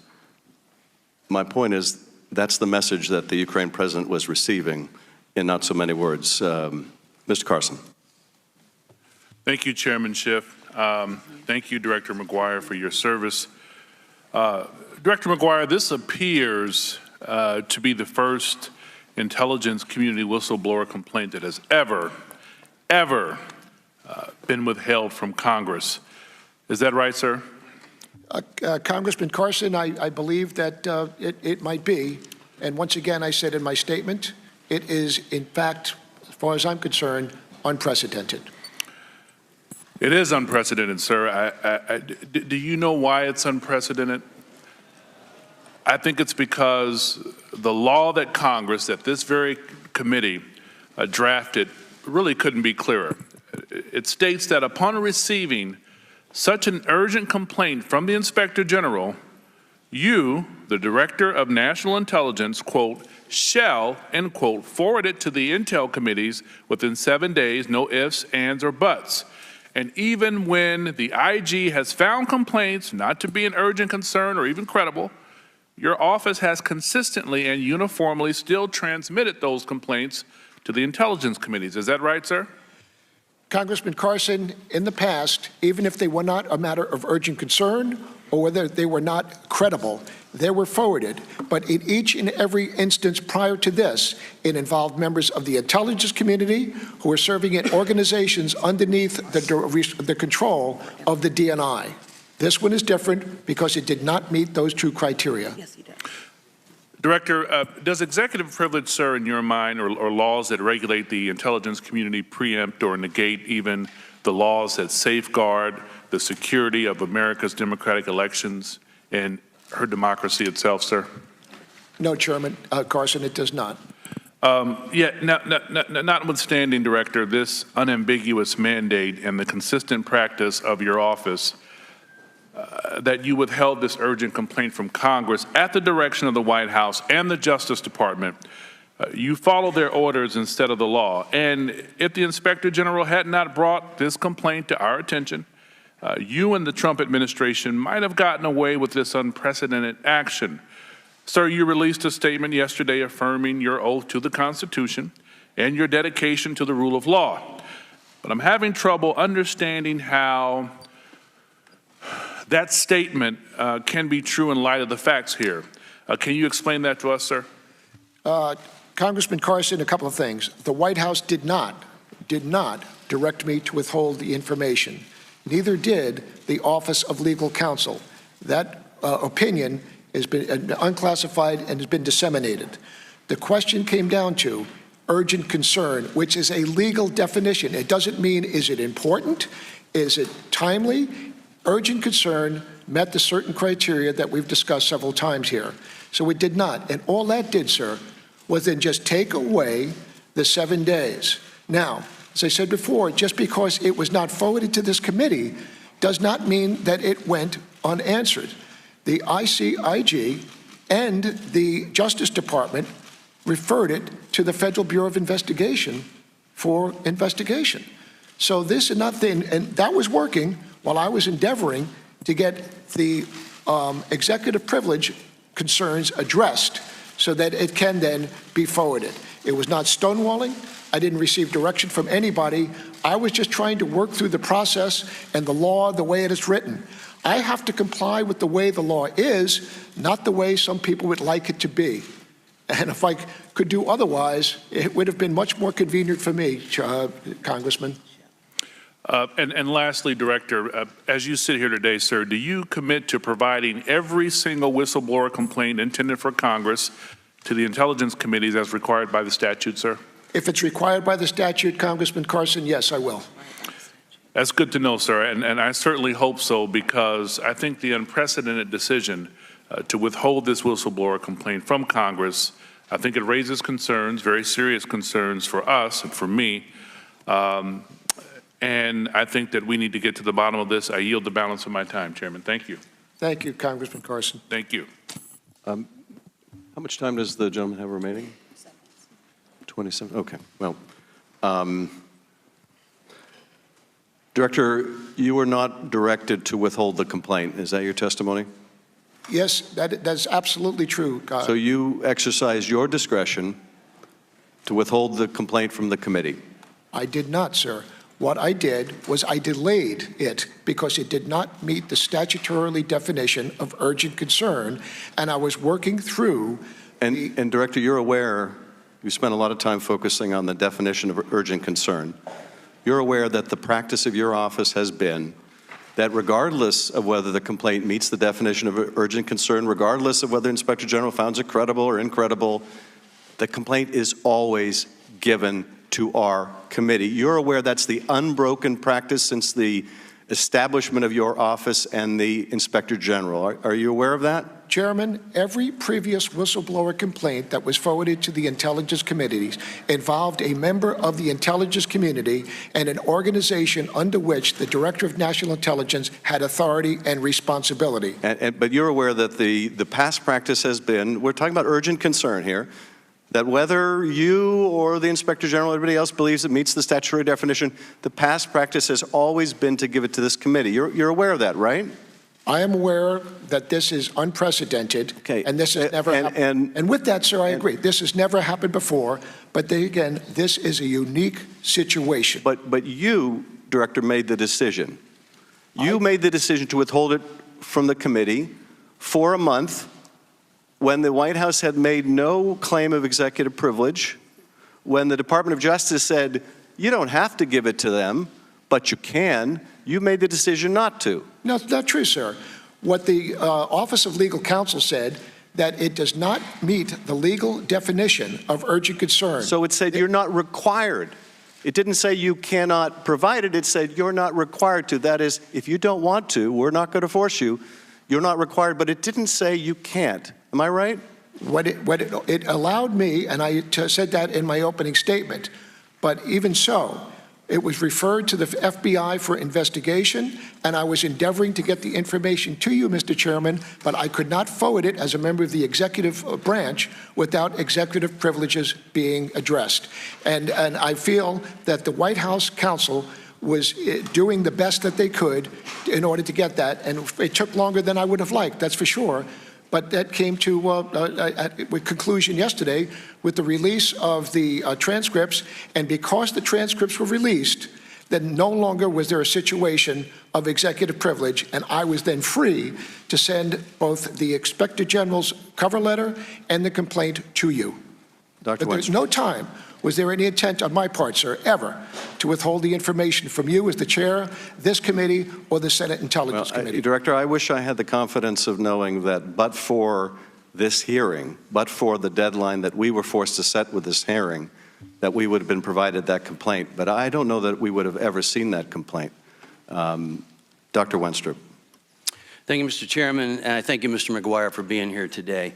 My point is that's the message that the Ukraine President was receiving in not so many words. Mr. Carson. Thank you, Chairman Schiff. Thank you, Director Maguire, for your service. Director Maguire, this appears to be the first intelligence community whistleblower complaint that has ever been withheld from Congress. Is that right, sir? Congressman Carson, I believe that it might be. And once again, I said in my statement, it is, in fact, as far as I'm concerned, unprecedented. It is unprecedented, sir. Do you know why it's unprecedented? I think it's because the law that Congress, that this very committee drafted, really couldn't be clearer. It states that upon receiving such an urgent complaint from the Inspector General, you, the Director of National Intelligence, quote, shall, end quote, forward it to the Intel committees within 7 days, no ifs, ands, or buts. And even when the IG has found complaints not to be an urgent concern or even credible, your office has consistently and uniformly still transmitted those complaints to the intelligence committees. Is that right, sir? Congressman Carson, in the past, even if they were not a matter of urgent concern or whether they were not credible, they were forwarded. But in each and every instance prior to this, it involved members of the intelligence community who were serving in organizations underneath the control of the DNI. This one is different because it did not meet those 2 criteria. Yes, he did. Director, does executive privilege, sir, in your mind, or laws that regulate the intelligence community preempt or negate even the laws that safeguard the security of America's democratic elections and her democracy itself, sir? No, Chairman Carson, it does not. Notwithstanding, Director, this unambiguous mandate and the consistent practice of your office that you withheld this urgent complaint from Congress at the direction of the White House and the Justice Department. You followed their orders instead of the law. And if the Inspector General had not brought this complaint to our attention, you and the Trump administration might have gotten away with this unprecedented action. Sir, you released a statement yesterday affirming your oath to the Constitution and your dedication to the rule of law. But I'm having trouble understanding how that statement can be true in light of the facts here. Can you explain that to us, sir? Congressman Carson, a couple of things. The White House did not direct me to withhold the information. Neither did the Office of Legal Counsel. That opinion has been unclassified and has been disseminated. The question came down to urgent concern, which is a legal definition. It doesn't mean, is it important? Is it timely? Urgent concern met the certain criteria that we've discussed several times here. So it did not. And all that did, sir, was then just take away the 7 days. Now, as I said before, just because it was not forwarded to this committee does not mean that it went unanswered. The ICIG and the Justice Department referred it to the Federal Bureau of Investigation for investigation. So this is nothing, and that was working while I was endeavoring to get the executive privilege concerns addressed so that it can then be forwarded. It was not stonewalling. I didn't receive direction from anybody. I was just trying to work through the process and the law the way it is written. I have to comply with the way the law is, not the way some people would like it to be. And if I could do otherwise, it would have been much more convenient for me, Congressman. And lastly, Director, as you sit here today, sir, do you commit to providing every single whistleblower complaint intended for Congress to the intelligence committees as required by the statute, sir? If it's required by the statute, Congressman Carson, yes, I will. That's good to know, sir, and I certainly hope so, because I think the unprecedented decision to withhold this whistleblower complaint from Congress, I think it raises concerns, very serious concerns for us and for me. And I think that we need to get to the bottom of this. I yield the balance of my time, Chairman. Thank you. Thank you, Congressman Carson. Thank you. How much time does the gentleman have remaining? 27. Okay. Well, Director, you were not directed to withhold the complaint. Is that your testimony? Yes, that's absolutely true. So you exercised your discretion to withhold the complaint from the committee? I did not, sir. What I did was I delayed it because it did not meet the statutorily definition of urgent concern, and I was working through. And Director, you're aware, you spent a lot of time focusing on the definition of urgent concern. You're aware that the practice of your office has been that regardless of whether the complaint meets the definition of urgent concern, regardless of whether Inspector General finds it credible or incredible, the complaint is always given to our committee. You're aware that's the unbroken practice since the establishment of your office and the Inspector General. Are you aware of that? Chairman, every previous whistleblower complaint that was forwarded to the intelligence committees involved a member of the intelligence community and an organization under which the Director of National Intelligence had authority and responsibility. But you're aware that the past practice has been, we're talking about urgent concern here, that whether you or the Inspector General or anybody else believes it meets the statutory definition, the past practice has always been to give it to this committee. You're aware of that, right? I am aware that this is unprecedented, and this has never happened. And with that, sir, I agree. This has never happened before, but then again, this is a unique situation. But you, Director, made the decision. You made the decision to withhold it from the committee for a month when the White House had made no claim of executive privilege, when the Department of Justice said, you don't have to give it to them, but you can. You made the decision not to. No, it's not true, sir. What the Office of Legal Counsel said, that it does not meet the legal definition of urgent concern. So it said you're not required. It didn't say you cannot provide it. It said you're not required to. That is, if you don't want to, we're not going to force you. You're not required, but it didn't say you can't. Am I right? It allowed me, and I said that in my opening statement, but even so, it was referred to the FBI for investigation, and I was endeavoring to get the information to you, Mr. Chairman, but I could not forward it as a member of the executive branch without executive privileges being addressed. And I feel that the White House counsel was doing the best that they could in order to get that, and it took longer than I would have liked, that's for sure. But that came to a conclusion yesterday with the release of the transcripts, and because the transcripts were released, then no longer was there a situation of executive privilege, and I was then free to send both the Inspector General's cover letter and the complaint to you. Dr. But there's no time was there any intent on my part, sir, ever to withhold the information from you as the chair, this committee, or the Senate Intelligence Committee? Director, I wish I had the confidence of knowing that but for this hearing, but for the deadline that we were forced to set with this hearing, that we would have been provided that complaint. But I don't know that we would have ever seen that complaint. Dr. Wenstrup. Thank you, Mr. Chairman, and I thank you, Mr. Maguire, for being here today.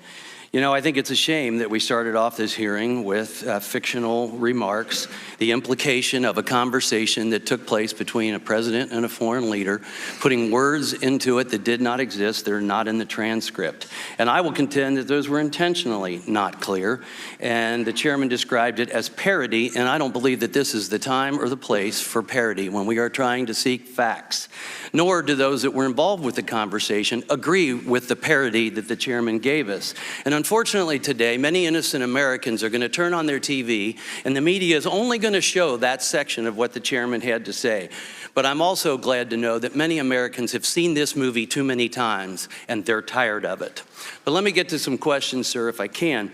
You know, I think it's a shame that we started off this hearing with fictional remarks, the implication of a conversation that took place between a president and a foreign leader, putting words into it that did not exist, they're not in the transcript. And I will contend that those were intentionally not clear, and the chairman described it as parody, and I don't believe that this is the time or the place for parody when we are trying to seek facts. Nor do those that were involved with the conversation agree with the parody that the chairman gave us. And unfortunately today, many innocent Americans are going to turn on their TV, and the media is only going to show that section of what the chairman had to say. But I'm also glad to know that many Americans have seen this movie too many times, and they're tired of it. But let me get to some questions, sir, if I can.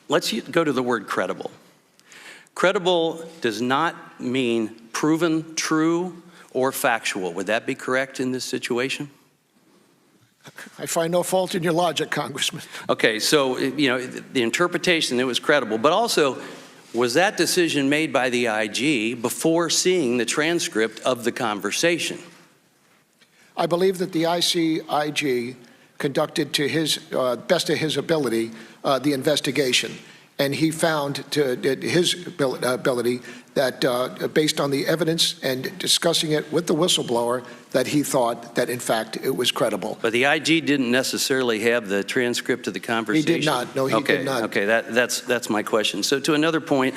Let's go to the word credible. Credible does not mean proven true or factual. Would that be correct in this situation? I find no fault in your logic, Congressman. Okay, so, you know, the interpretation, it was credible, but also, was that decision made by the IG before seeing the transcript of the conversation? I believe that the IG conducted to his best of his ability the investigation, and he found to his ability that based on the evidence and discussing it with the whistleblower, that he thought that in fact it was credible. But the IG didn't necessarily have the transcript of the conversation? He did not. No, he did not. Okay, that's my question. So to another point,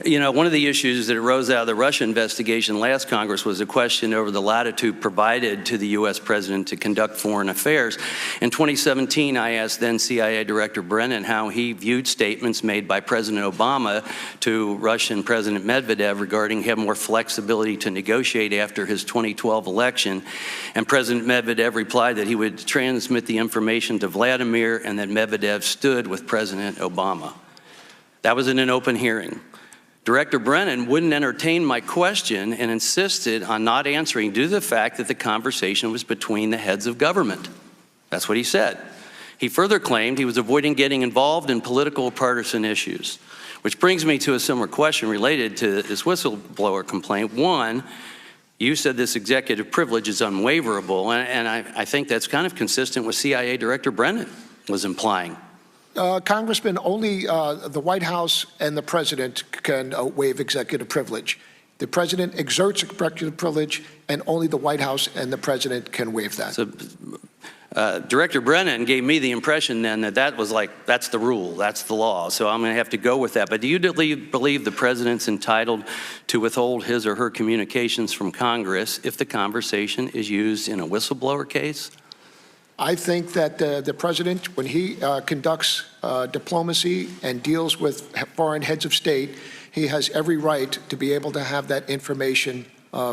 you know, one of the issues that arose out of the Russia investigation last Congress was a question over the latitude provided to the U.S. president to conduct foreign affairs. In 2017, I asked then CIA Director Brennan how he viewed statements made by President Obama to Russian President Medvedev regarding having more flexibility to negotiate after his 2012 election. And President Medvedev replied that he would transmit the information to Vladimir and that Medvedev stood with President Obama. That was in an open hearing. Director Brennan wouldn't entertain my question and insisted on not answering due to the fact that the conversation was between the heads of government. That's what he said. He further claimed he was avoiding getting involved in political or partisan issues, which brings me to a similar question related to this whistleblower complaint. One, you said this executive privilege is unwaverable, and I think that's kind of consistent with CIA Director Brennan was implying. Congressman, only the White House and the president can waive executive privilege. The president exerts executive privilege, and only the White House and the president can waive that. So, Director Brennan gave me the impression then that that was like, that's the rule, that's the law, so I'm going to have to go with that. But do you believe the president's entitled to withhold his or her communications from Congress if the conversation is used in a whistleblower case? I think that the president, when he conducts diplomacy and deals with foreign heads of state, he has every right to be able to have that information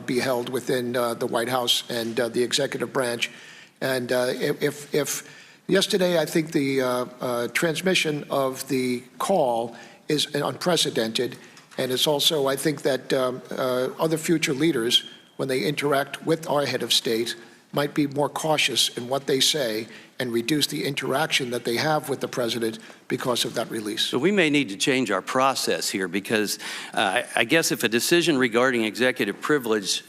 be held within the White House and the executive branch. And if yesterday, I think the transmission of the call is unprecedented, and it's also, I think that other future leaders, when they interact with our head of state, might be more cautious in what they say and reduce the interaction that they have with the president because of that release. So we may need to change our process here because I guess if a decision regarding executive privilege,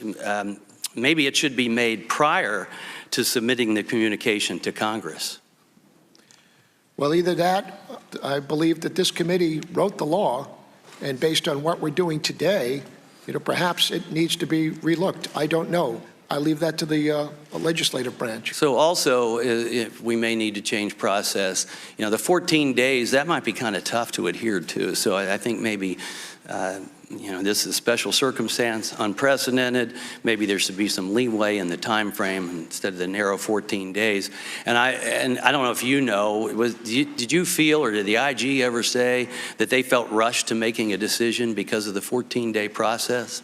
maybe it should be made prior to submitting the communication to Congress. Well, either that, I believe that this committee wrote the law, and based on what we're doing today, you know, perhaps it needs to be relooked. I don't know. I leave that to the legislative branch. So also, if we may need to change process, you know, the 14 days, that might be kind of tough to adhere to. So I think maybe this is a special circumstance, unprecedented. Maybe there should be some leeway in the time frame instead of the narrow 14 days. And I don't know if you know, did you feel, or did the IG ever say that they felt rushed to making a decision because of the 14-day process?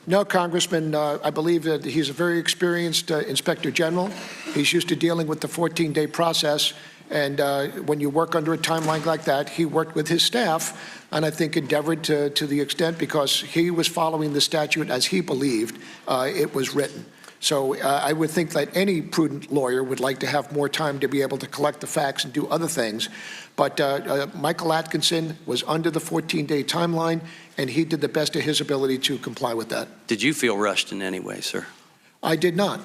No, Congressman. I believe that he's a very experienced Inspector General. He's used to dealing with the 14-day process. And when you work under a timeline like that, he worked with his staff and I think endeavored to the extent, because he was following the statute as he believed it was written. So I would think that any prudent lawyer would like to have more time to be able to collect the facts and do other things. But Michael Atkinson was under the 14-day timeline, and he did the best of his ability to comply with that. Did you feel rushed in any way, sir? I did not.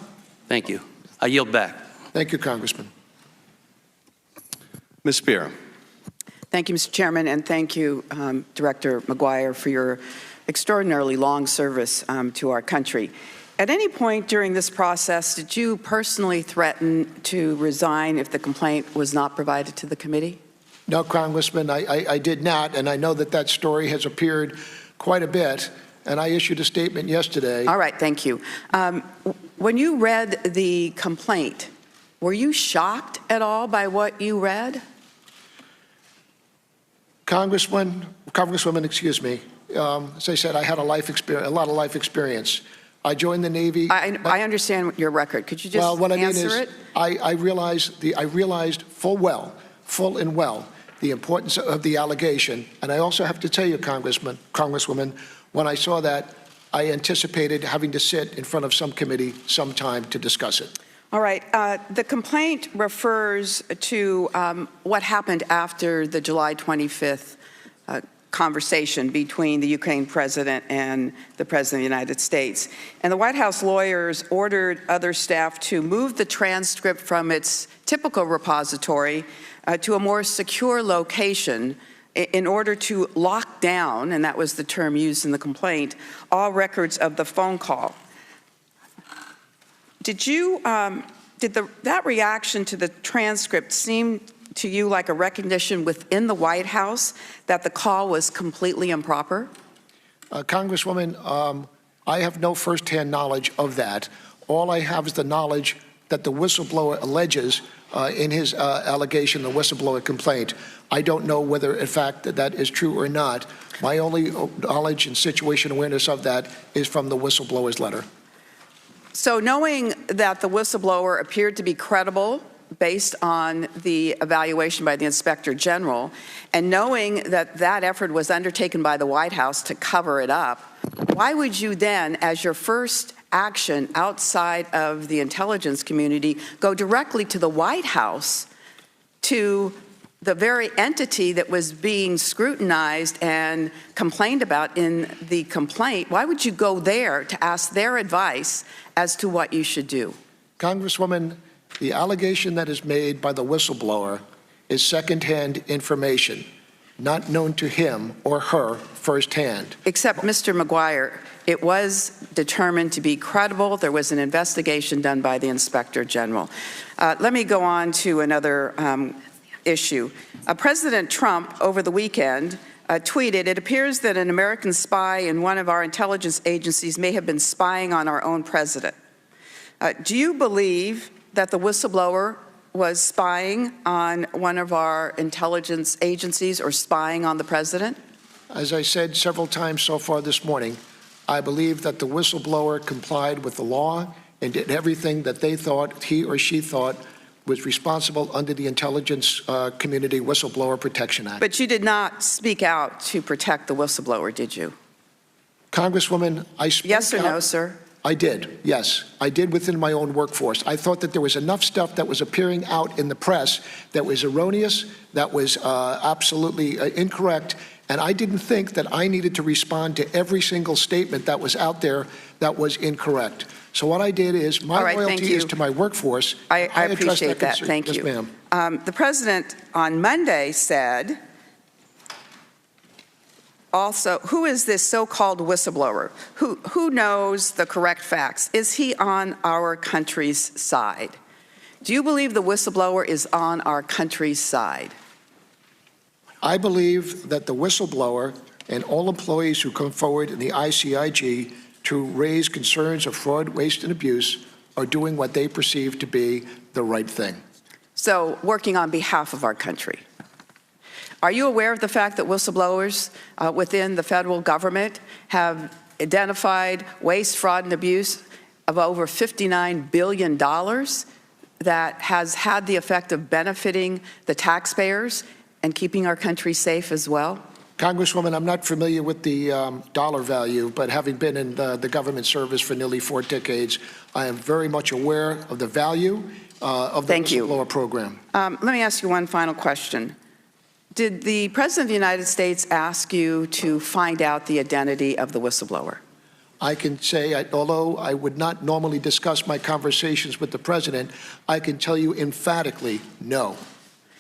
Thank you. I yield back. Thank you, Congressman. Ms. Spear. Thank you, Mr. Chairman, and thank you, Director Maguire, for your extraordinarily long service to our country. At any point during this process, did you personally threaten to resign if the complaint was not provided to the committee? No, Congressman, I did not, and I know that that story has appeared quite a bit, and I issued a statement yesterday. All right, thank you. When you read the complaint, were you shocked at all by what you read? Congresswoman, excuse me. As I said, I had a lot of life experience. I joined the Navy. I understand your record. Could you just well, what answer I mean is, it? I realized full and well, the importance of the allegation. And I also have to tell you, Congresswoman, when I saw that, I anticipated having to sit in front of some committee sometime to discuss it. All right. The complaint refers to what happened after the July 25th conversation between the Ukraine president and the president of the United States. And the White House lawyers ordered other staff to move the transcript from its typical repository to a more secure location in order to lock down, and that was the term used in the complaint, all records of the phone call. Did that reaction to the transcript seem to you like a recognition within the White House that the call was completely improper? Congresswoman, I have no firsthand knowledge of that. All I have is the knowledge that the whistleblower alleges in his allegation, the whistleblower complaint. I don't know whether, in fact, that is true or not. My only knowledge and situation awareness of that is from the whistleblower's letter. So knowing that the whistleblower appeared to be credible based on the evaluation by the Inspector General, and knowing that that effort was undertaken by the White House to cover it up, why would you then, as your first action outside of the intelligence community, go directly to the White House, to the very entity that was being scrutinized and complained about in the complaint? Why would you go there to ask their advice as to what you should do? Congresswoman, the allegation that is made by the whistleblower is secondhand information, not known to him or her firsthand. Except, Mr. Maguire, it was determined to be credible. There was an investigation done by the Inspector General. Let me go on to another issue. President Trump, over the weekend, tweeted, "It appears that an American spy in one of our intelligence agencies may have been spying on our own president." Do you believe that the whistleblower was spying on one of our intelligence agencies or spying on the president? As I said several times so far this morning, I believe that the whistleblower complied with the law and did everything that they thought, he or she thought, was responsible under the Intelligence Community Whistleblower Protection Act. But you did not speak out to protect the whistleblower, did you? Congresswoman, I spoke Yes or out. no, sir? I did, yes. I did within my own workforce. I thought that there was enough stuff that was appearing out in the press that was erroneous, that was absolutely incorrect, and I didn't think that I needed to respond to every single statement that was out there that was incorrect. So what I did is, my loyalty is to my workforce. I appreciate that. Thank you. you. Yes, ma'am. The president on Monday said, also, who is this so-called whistleblower? Who knows the correct facts? Is he on our country's side? Do you believe the whistleblower is on our country's side? I believe that the whistleblower and all employees who come forward in the ICIG to raise concerns of fraud, waste, and abuse are doing what they perceive to be the right thing. So, working on behalf of our country. Are you aware of the fact that whistleblowers within the federal government have identified waste, fraud, and abuse of over $59 billion that has had the effect of benefiting the taxpayers and keeping our country safe as well? Congresswoman, I'm not familiar with the dollar value, but having been in the government service for nearly 4 decades, I am very much aware of the value of the whistleblower program. Let me ask you one final question. Did the President of the United States ask you to find out the identity of the whistleblower? I can say, although I would not normally discuss my conversations with the President, I can tell you emphatically, no.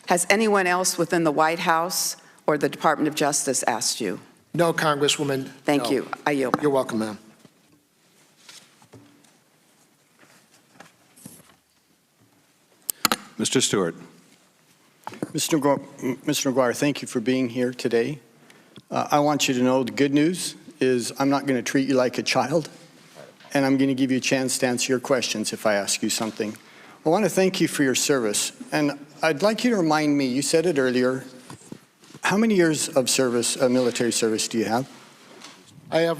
Has anyone else within the White House or the Department of Justice asked you? No, Congresswoman. Thank you. I yield back. You're welcome, ma'am. Mr. Stewart. Mr. Maguire, thank you for being here today. I want you to know the good news is I'm not going to treat you like a child, and I'm going to give you a chance to answer your questions if I ask you something. I want to thank you for your service, and I'd like you to remind me, you said it earlier, how many years of service, military service do you have? I have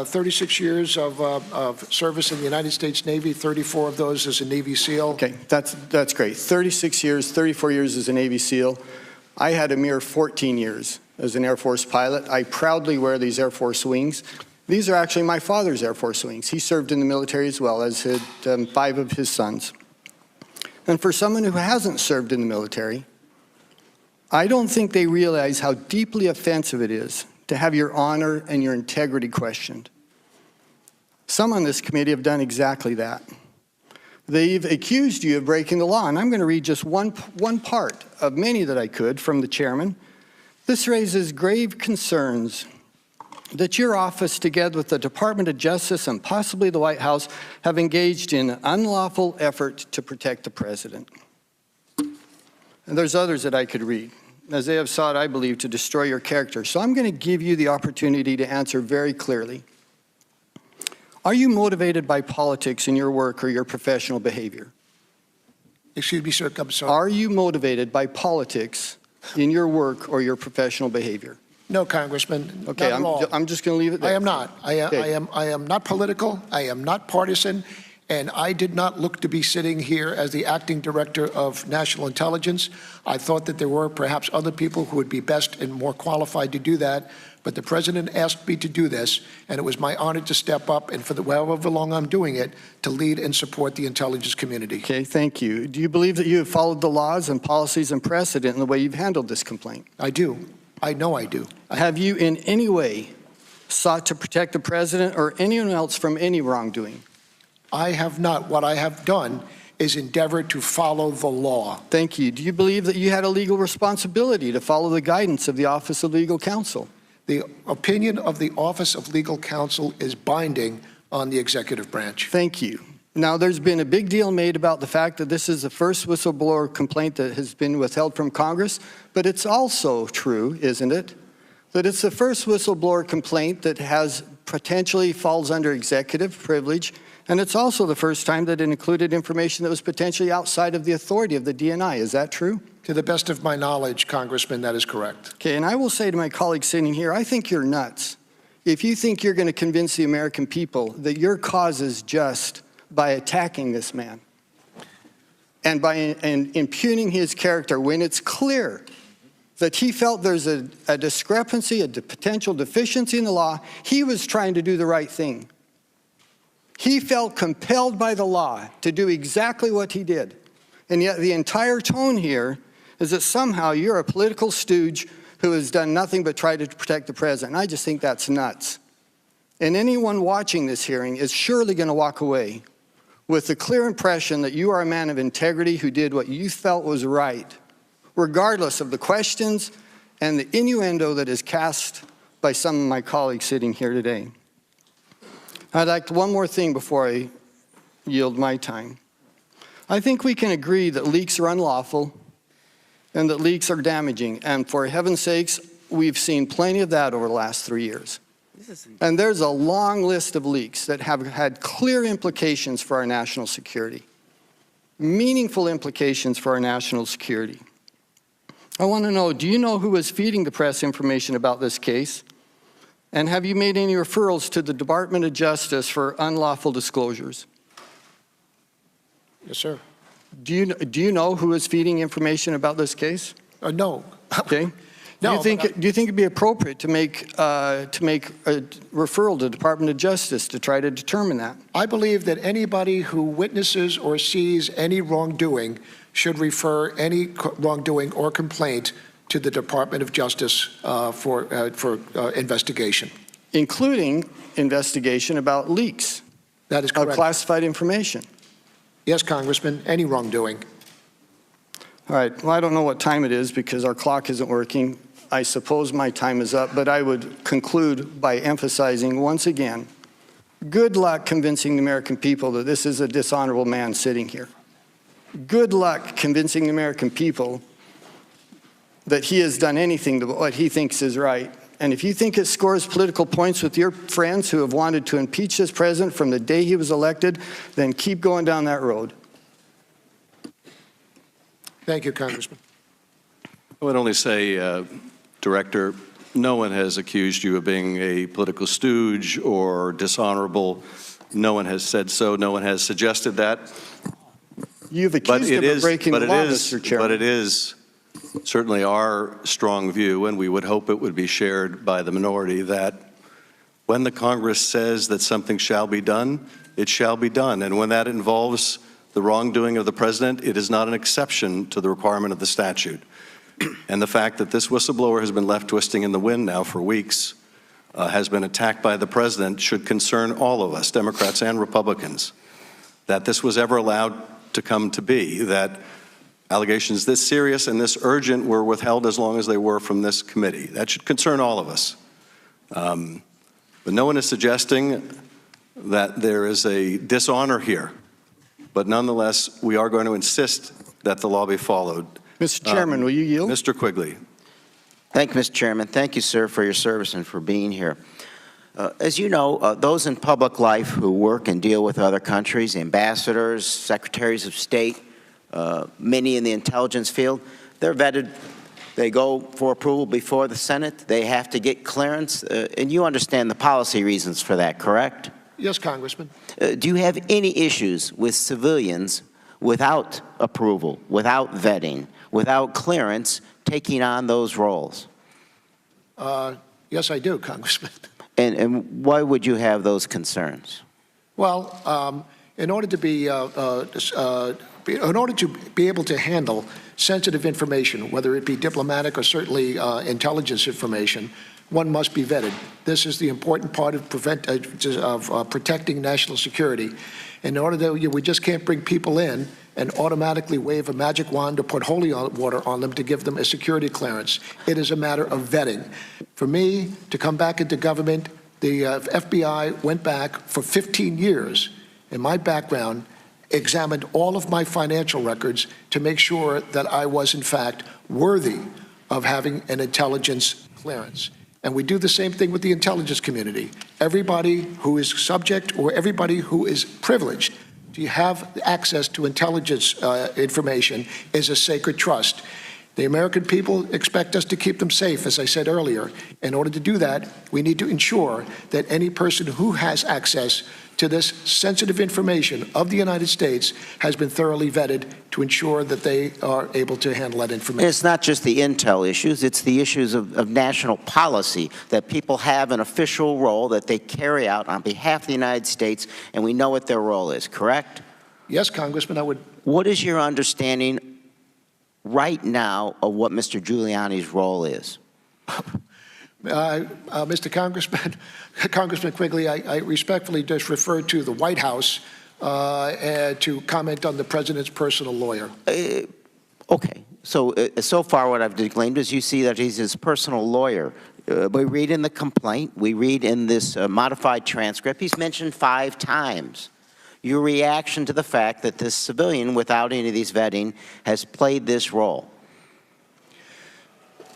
36 years of service in the United States Navy, 34 of those as a Navy SEAL. Okay, that's great. 36 years, 34 years as a Navy SEAL. I had a mere 14 years as an Air Force pilot. I proudly wear these Air Force wings. These are actually my father's Air Force wings. He served in the military as well, as had 5 of his sons. And for someone who hasn't served in the military, I don't think they realize how deeply offensive it is to have your honor and your integrity questioned. Some on this committee have done exactly that. They've accused you of breaking the law, and I'm going to read just one part of many that I could from the chairman. This raises grave concerns that your office, together with the Department of Justice and possibly the White House, have engaged in an unlawful effort to protect the president. And there's others that I could read, as they have sought, I believe, to destroy your character. So I'm going to give you the opportunity to answer very clearly. Are you motivated by politics in your work or your professional behavior? Excuse me, sir, I'm sorry. Are you motivated by politics in your work or your professional behavior? No, Congressman. Okay, I'm just going to leave it there. I am not. I am not political. I am not partisan. And I did not look to be sitting here as the acting director of national intelligence. I thought that there were perhaps other people who would be best and more qualified to do that. But the president asked me to do this, and it was my honor to step up and for however long I'm doing it, to lead and support the intelligence community. Okay, thank you. Do you believe that you have followed the laws and policies and precedent in the way you've handled this complaint? I do. I know I do. Have you in any way sought to protect the president or anyone else from any wrongdoing? I have not. What I have done is endeavor to follow the law. Thank you. Do you believe that you had a legal responsibility to follow the guidance of the Office of Legal Counsel? The opinion of the Office of Legal Counsel is binding on the executive branch. Thank you. Now, there's been a big deal made about the fact that this is the first whistleblower complaint that has been withheld from Congress, but it's also true, isn't it, that it's the first whistleblower complaint that has potentially falls under executive privilege, and it's also the first time that it included information that was potentially outside of the authority of the DNI. Is that true? To the best of my knowledge, Congressman, that is correct. Okay, and I will say to my colleagues sitting here, I think you're nuts if you think you're going to convince the American people that your cause is just by attacking this man and by impugning his character when it's clear that he felt there's a discrepancy, a potential deficiency in the law. He was trying to do the right thing. He felt compelled by the law to do exactly what he did. And yet the entire tone here is that somehow you're a political stooge who has done nothing but try to protect the president. I just think that's nuts. And anyone watching this hearing is surely going to walk away with the clear impression that you are a man of integrity who did what you felt was right, regardless of the questions and the innuendo that is cast by some of my colleagues sitting here today. I'd like one more thing before I yield my time. I think we can agree that leaks are unlawful and that leaks are damaging. And for heaven's sakes, we've seen plenty of that over the last 3 years. And there's a long list of leaks that have had clear implications for our national security, meaningful implications for our national security. I want to know, do you know who is feeding the press information about this case? And have you made any referrals to the Department of Justice for unlawful disclosures? Yes, sir. Do you know who is feeding information about this case? No. Okay. No, do you think it'd be appropriate to make a referral to the Department of Justice to try to determine that? I believe that anybody who witnesses or sees any wrongdoing should refer any wrongdoing or complaint to the Department of Justice for investigation. Including investigation about leaks. That is correct. Of classified information. Yes, Congressman, any wrongdoing. All right, well, I don't know what time it is because our clock isn't working. I suppose my time is up, but I would conclude by emphasizing once again, good luck convincing the American people that this is a dishonorable man sitting here. Good luck convincing the American people that he has done anything to what he thinks is right. And if you think it scores political points with your friends who have wanted to impeach this president from the day he was elected, then keep going down that road. Thank you, Congressman. I would only say, Director, no one has accused you of being a political stooge or dishonorable. No one has said so. No one has suggested that. You've accused him of breaking the law, Mr. Chairman. But it is certainly our strong view, and we would hope it would be shared by the minority, that when the Congress says that something shall be done, it shall be done. And when that involves the wrongdoing of the president, it is not an exception to the requirement of the statute. And the fact that this whistleblower has been left twisting in the wind now for weeks, has been attacked by the president, should concern all of us, Democrats and Republicans, that this was ever allowed to come to be, that allegations this serious and this urgent were withheld as long as they were from this committee. That should concern all of us. But no one is suggesting that there is a dishonor here. But nonetheless, we are going to insist that the law be followed. Mr. Chairman, will you yield? Mr. Quigley. Thank you, Mr. Chairman. Thank you, sir, for your service and for being here. As you know, those in public life who work and deal with other countries, ambassadors, secretaries of state, many in the intelligence field, they're vetted. They go for approval before the Senate. They have to get clearance. And you understand the policy reasons for that, correct? Yes, Congressman. Do you have any issues with civilians without approval, without vetting, without clearance, taking on those roles? Yes, I do, Congressman. And why would you have those concerns? Well, in order to be able to handle sensitive information, whether it be diplomatic or certainly intelligence information, one must be vetted. This is the important part of protecting national security. In order to, we just can't bring people in and automatically wave a magic wand or put holy water on them to give them a security clearance. It is a matter of vetting. For me to come back into government, the FBI went back for 15 years in my background, examined all of my financial records to make sure that I was, in fact, worthy of having an intelligence clearance. And we do the same thing with the intelligence community. Everybody who is subject or everybody who is privileged to have access to intelligence information is a sacred trust. The American people expect us to keep them safe, as I said earlier. In order to do that, we need to ensure that any person who has access to this sensitive information of the United States has been thoroughly vetted to ensure that they are able to handle that information. It's not just the intel issues, it's the issues of national policy, that people have an official role that they carry out on behalf of the United States, and we know what their role is, correct? Yes, Congressman, I would. What is your understanding right now of what Mr. Giuliani's role is? Mr. Congressman Quigley, I respectfully just referred to the White House to comment on the president's personal lawyer. Okay. So far what I've declaimed is you see that he's his personal lawyer. We read in the complaint, we read in this modified transcript, he's mentioned 5 times. Your reaction to the fact that this civilian, without any of these vetting, has played this role?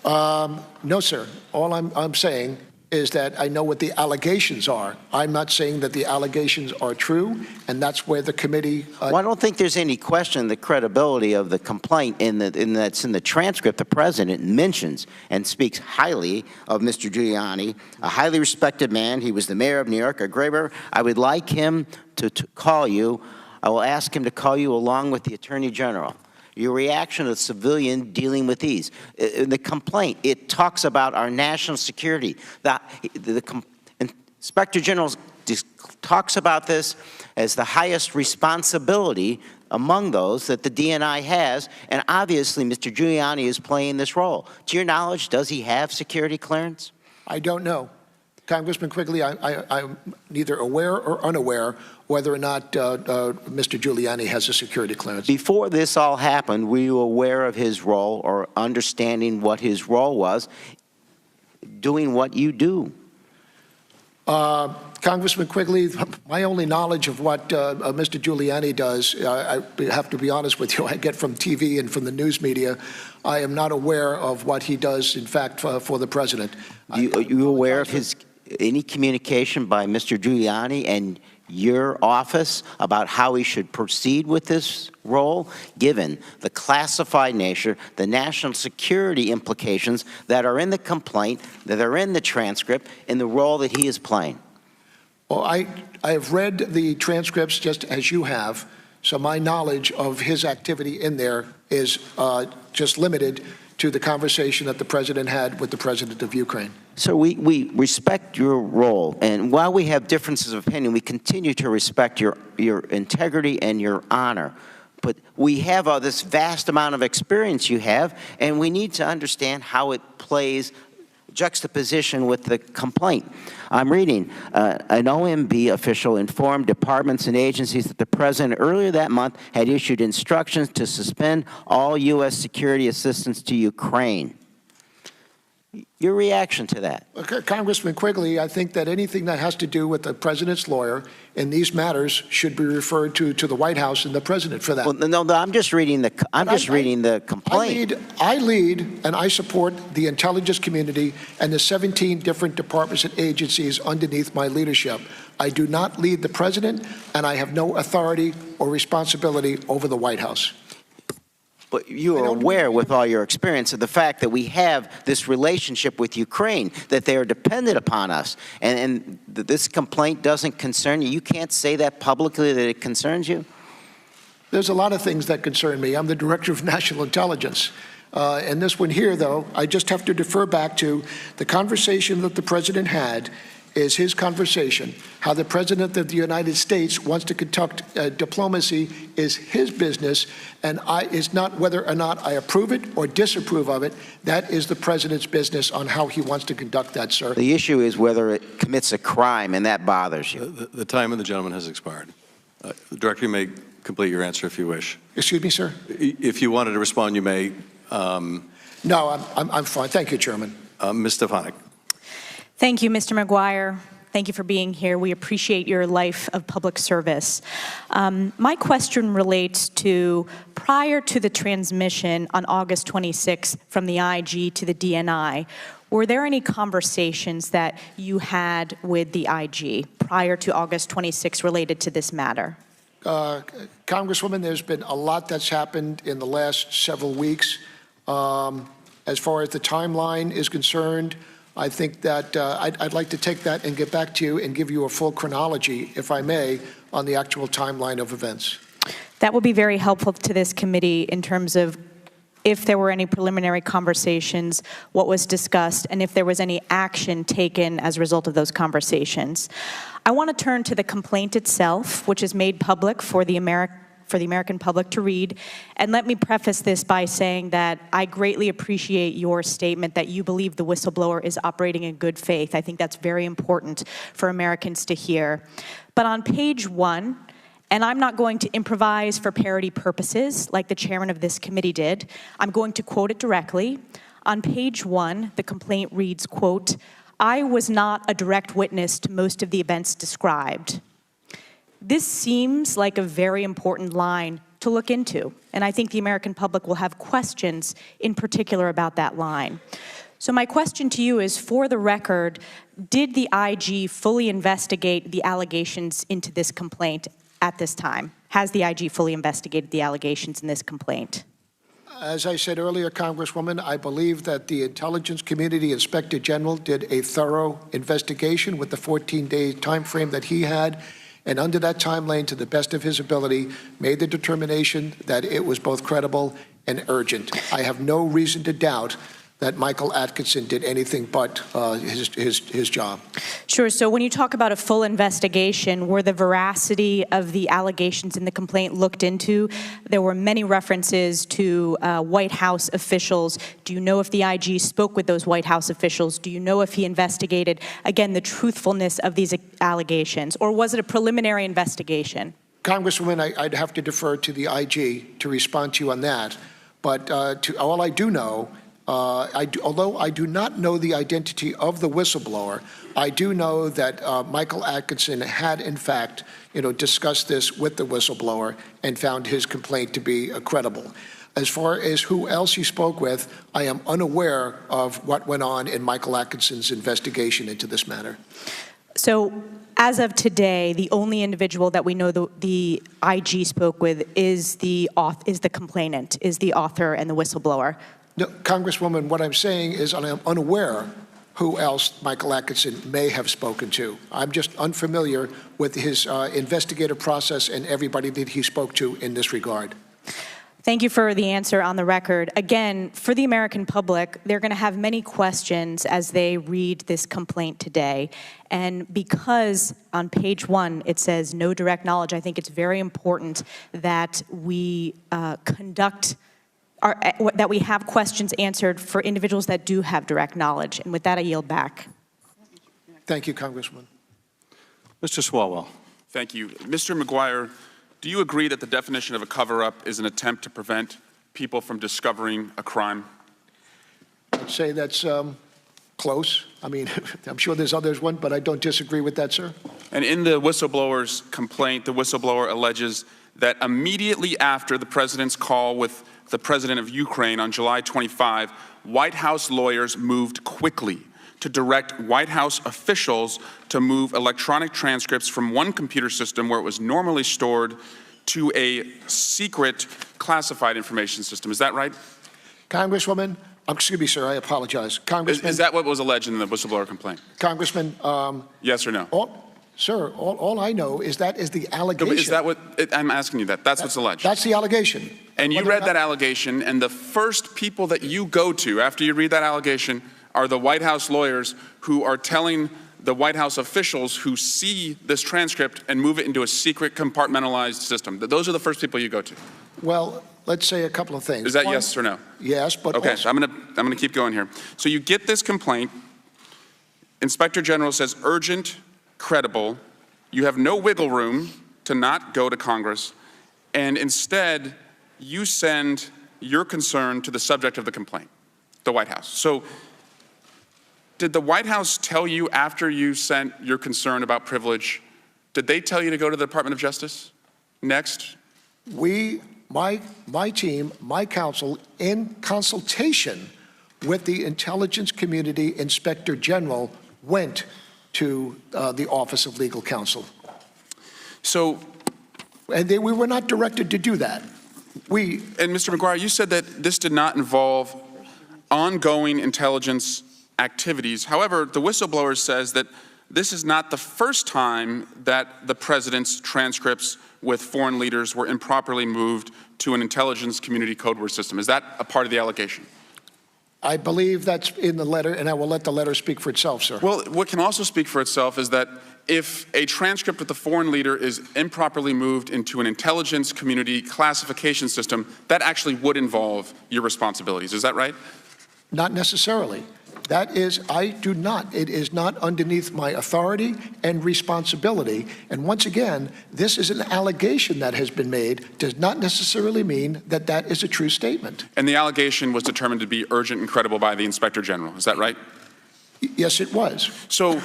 No, sir. All I'm saying is that I know what the allegations are. I'm not saying that the allegations are true, and that's where the committee... Well, I don't think there's any question the credibility of the complaint that's in the transcript. The president mentions and speaks highly of Mr. Giuliani, a highly respected man. He was the mayor of New York, a great mayor. I would like him to call you. I will ask him to call you along with the Attorney General. Your reaction to the civilian dealing with these. In the complaint, it talks about our national security. The Inspector General talks about this as the highest responsibility among those that the DNI has, and obviously Mr. Giuliani is playing this role. To your knowledge, does he have security clearance? I don't know. Congressman Quigley, I'm neither aware or unaware whether or not Mr. Giuliani has a security clearance. Before this all happened, were you aware of his role or understanding what his role was, doing what you do? Congressman Quigley, my only knowledge of what Mr. Giuliani does, I have to be honest with you, I get from TV and from the news media. I am not aware of what he does, in fact, for the president. Are you aware of any communication by Mr. Giuliani and your office about how he should proceed with this role, given the classified nature, the national security implications that are in the complaint, that are in the transcript, in the role that he is playing? Well, I have read the transcripts just as you have, so my knowledge of his activity in there is just limited to the conversation that the president had with the president of Ukraine. So we respect your role, and while we have differences of opinion, we continue to respect your integrity and your honor. But we have this vast amount of experience you have, and we need to understand how it plays juxtaposition with the complaint. I'm reading, an OMB official informed departments and agencies that the president earlier that month had issued instructions to suspend all U.S. security assistance to Ukraine. Your reaction to that? Congressman Quigley, I think that anything that has to do with the president's lawyer in these matters should be referred to the White House and the president for that. Well, no, I'm just reading the reading the complaint. I lead and I support the intelligence community and the 17 different departments and agencies underneath my leadership. I do not lead the president, and I have no authority or responsibility over the White House. But you are aware, with all your experience, of the fact that we have this relationship with Ukraine, that they are dependent upon us, and this complaint doesn't concern you. You can't say that publicly, that it concerns you? There's a lot of things that concern me. I'm the Director of National Intelligence. And this one here, though, I just have to defer back to the conversation that the president had is his conversation. How the President of the United States wants to conduct diplomacy is his business, and is not whether or not I approve it or disapprove of it. That is the President's business on how he wants to conduct that, sir. The issue is whether it commits a crime, and that bothers you. The time of the gentleman has expired. The Director, you may complete your answer if you wish. Excuse me, sir? If you wanted to respond, you may. No, I'm fine. Thank you, Chairman. Ms. Stefanik. Thank you, Mr. Maguire. Thank you for being here. We appreciate your life of public service. My question relates to prior to the transmission on August 26th from the IG to the DNI, were there any conversations that you had with the IG prior to August 26th related to this matter? Congresswoman, there's been a lot that's happened in the last several weeks. As far as the timeline is concerned, I think that I'd like to take that and get back to you and give you a full chronology, if I may, on the actual timeline of events. That would be very helpful to this committee in terms of if there were any preliminary conversations, what was discussed, and if there was any action taken as a result of those conversations. I want to turn to the complaint itself, which is made public for the American public to read. And let me preface this by saying that I greatly appreciate your statement that you believe the whistleblower is operating in good faith. I think that's very important for Americans to hear. But on page 1, and I'm not going to improvise for parody purposes like the chairman of this committee did, I'm going to quote it directly. On page 1, the complaint reads, quote, "I was not a direct witness to most of the events described." This seems like a very important line to look into. And I think the American public will have questions in particular about that line. So my question to you is, for the record, did the IG fully investigate the allegations into this complaint at this time? Has the IG fully investigated the allegations in this complaint? As I said earlier, Congresswoman, I believe that the Intelligence Community Inspector General did a thorough investigation with the 14-day time frame that he had, and under that timeline, to the best of his ability, made the determination that it was both credible and urgent. I have no reason to doubt that Michael Atkinson did anything but his job. Sure. So when you talk about a full investigation, were the veracity of the allegations in the complaint looked into? There were many references to White House officials. Do you know if the IG spoke with those White House officials? Do you know if he investigated, again, the truthfulness of these allegations? Or was it a preliminary investigation? Congresswoman, I'd have to defer to the IG to respond to you on that. But all I do know, although I do not know the identity of the whistleblower, I do know that Michael Atkinson had, in fact, discussed this with the whistleblower and found his complaint to be credible. As far as who else he spoke with, I am unaware of what went on in Michael Atkinson's investigation into this matter. So, as of today, the only individual that we know the IG spoke with is the complainant, is the author and the whistleblower. No, Congresswoman, what I'm saying is I am unaware who else Michael Atkinson may have spoken to. I'm just unfamiliar with his investigative process and everybody that he spoke to in this regard. Thank you for the answer on the record. Again, for the American public, they're going to have many questions as they read this complaint today. And because on page 1 it says no direct knowledge, I think it's very important that we that we have questions answered for individuals that do have direct knowledge. And with that, I yield back. Thank you, Congressman. Mr. Swalwell. Thank you. Mr. Maguire, do you agree that the definition of a cover-up is an attempt to prevent people from discovering a crime? I'd say that's close. I mean, I'm sure there's others, but I don't disagree with that, sir. And in the whistleblower's complaint, the whistleblower alleges that immediately after the president's call with the president of Ukraine on July 25, White House lawyers moved quickly to direct White House officials to move electronic transcripts from one computer system where it was normally stored to a secret classified information system. Is that right? Congresswoman, excuse me, sir, I apologize. Congressman, is that what was alleged in the whistleblower complaint? Congressman, yes or no? All I know is that is the allegation. Is that what, I'm asking you that. That's what's alleged. That's the allegation. And you read that allegation, and the first people that you go to after you read that allegation are the White House lawyers who are telling the White House officials who see this transcript and move it into a secret compartmentalized system. Those are the first people you go to. Well, let's say a couple of things. Is that yes or no? Yes, but okay, also, I'm gonna keep going here. So you get this complaint. Inspector General says urgent, credible. You have no wiggle room to not go to Congress, and instead you send your concern to the subject of the complaint, the White House. So did the White House tell you after you sent your concern about privilege, did they tell you to go to the Department of Justice next? My team, my counsel, in consultation with the Intelligence Community Inspector General, went to the Office of Legal Counsel. So, and we were not directed to do that. And Mr. Maguire, you said that this did not involve ongoing intelligence activities. However, the whistleblower says that this is not the first time that the president's transcripts with foreign leaders were improperly moved to an intelligence community code word system. Is that a part of the allegation? I believe that's in the letter, and I will let the letter speak for itself, sir. Well, what can also speak for itself is that if a transcript with a foreign leader is improperly moved into an intelligence community classification system, that actually would involve your responsibilities. Is that right? Not necessarily. That is, it is not underneath my authority and responsibility. And once again, this is an allegation that has been made, does not necessarily mean that that is a true statement. And the allegation was determined to be urgent and credible by the Inspector General. Is that right? Yes, it was. So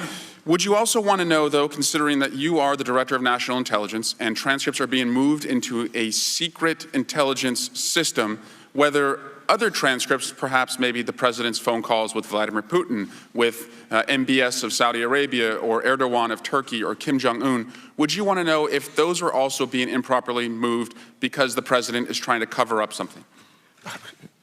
Would you also want to know, though, considering that you are the Director of National Intelligence and transcripts are being moved into a secret intelligence system, whether other transcripts, perhaps maybe the President's phone calls with Vladimir Putin, with MBS of Saudi Arabia, or Erdogan of Turkey, or Kim Jong-un, would you want to know if those are also being improperly moved because the President is trying to cover up something?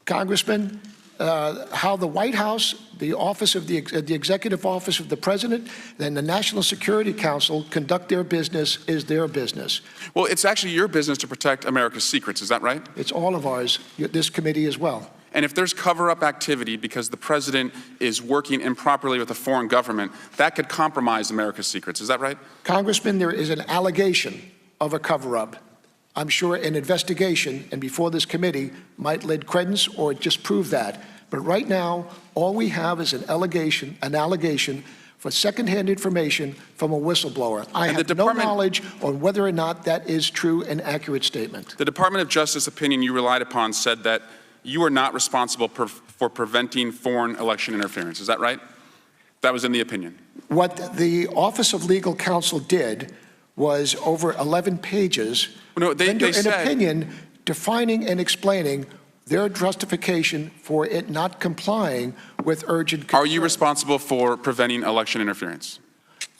Congressman, how the White House, the office of the Executive Office of the President, and the National Security Council conduct their business is their business. Well, it's actually your business to protect America's secrets, is that right? It's all of ours, this committee as well. And if there's cover-up activity because the President is working improperly with a foreign government, that could compromise America's secrets, is that right? Congressman, there is an allegation of a cover-up. I'm sure an investigation and before this committee might lend credence or just prove that. But right now, all we have is an allegation for secondhand information from a whistleblower. I have no knowledge on whether or not that is true and accurate statement. The Department of Justice opinion you relied upon said that you are not responsible for preventing foreign election interference. Is that right? That was in the opinion. What the Office of Legal Counsel did was over 11 pages render an opinion defining and explaining their justification for it not complying with urgent concern. Are you responsible for preventing election interference?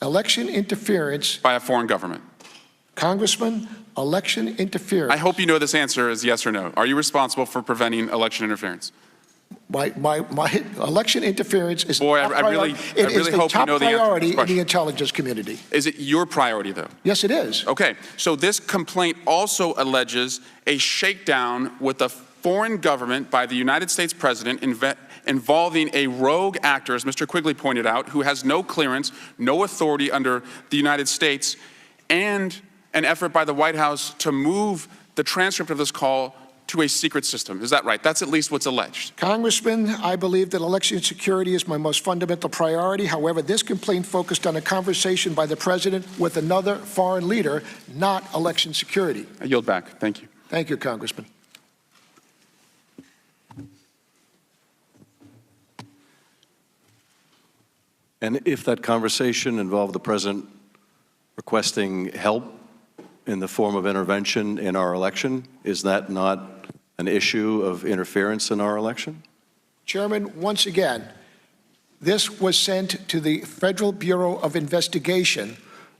Election interference by a foreign government? Congressman, election interference. I hope you know this answer is yes or no. Are you responsible for preventing election interference? My election interference is I really hope you know the answer to this priority in question. the intelligence community. Is it your priority, though? Yes, it is. Okay, so this complaint also alleges a shakedown with a foreign government by the United States President involving a rogue actor, as Mr. Quigley pointed out, who has no clearance, no authority under the United States, and an effort by the White House to move the transcript of this call to a secret system. Is that right? That's at least what's alleged. Congressman, I believe that election security is my most fundamental priority. However, this complaint focused on a conversation by the President with another foreign leader, not election security. I yield back. Thank you. Thank you, Congressman. And if that conversation involved the President requesting help in the form of intervention in our election, is that not an issue of interference in our election? Chairman, once again, this was sent to the Federal Bureau of Investigation.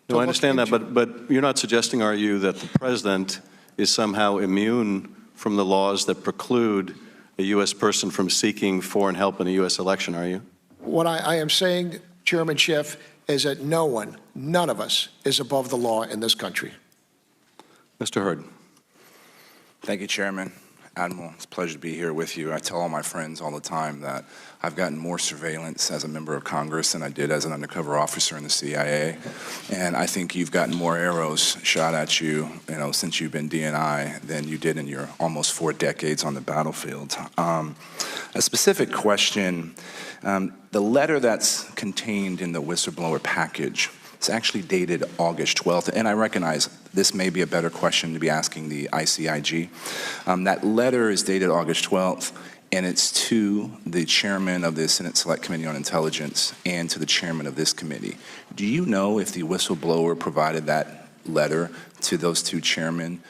No, I understand that, but you're not suggesting, are you, that the President is somehow immune from the laws that preclude a U.S. person from seeking foreign help in a U.S. election, are you? What I am saying, Chairman Schiff, is that no one, none of us, is above the law in this country. Mr. Hurd. Thank you, Chairman. Admiral, it's a pleasure to be here with you. I tell all my friends all the time that I've gotten more surveillance as a member of Congress than I did as an undercover officer in the CIA. And I think you've gotten more arrows shot at you, since you've been DNI than you did in your almost 4 decades on the battlefield. A specific question, the letter that's contained in the whistleblower package, it's actually dated August 12th, and I recognize this may be a better question to be asking the ICIG. That letter is dated August 12th, and it's to the chairman of the Senate Select Committee on Intelligence and to the chairman of this committee. Do you know if the whistleblower provided that letter to those 2 chairmen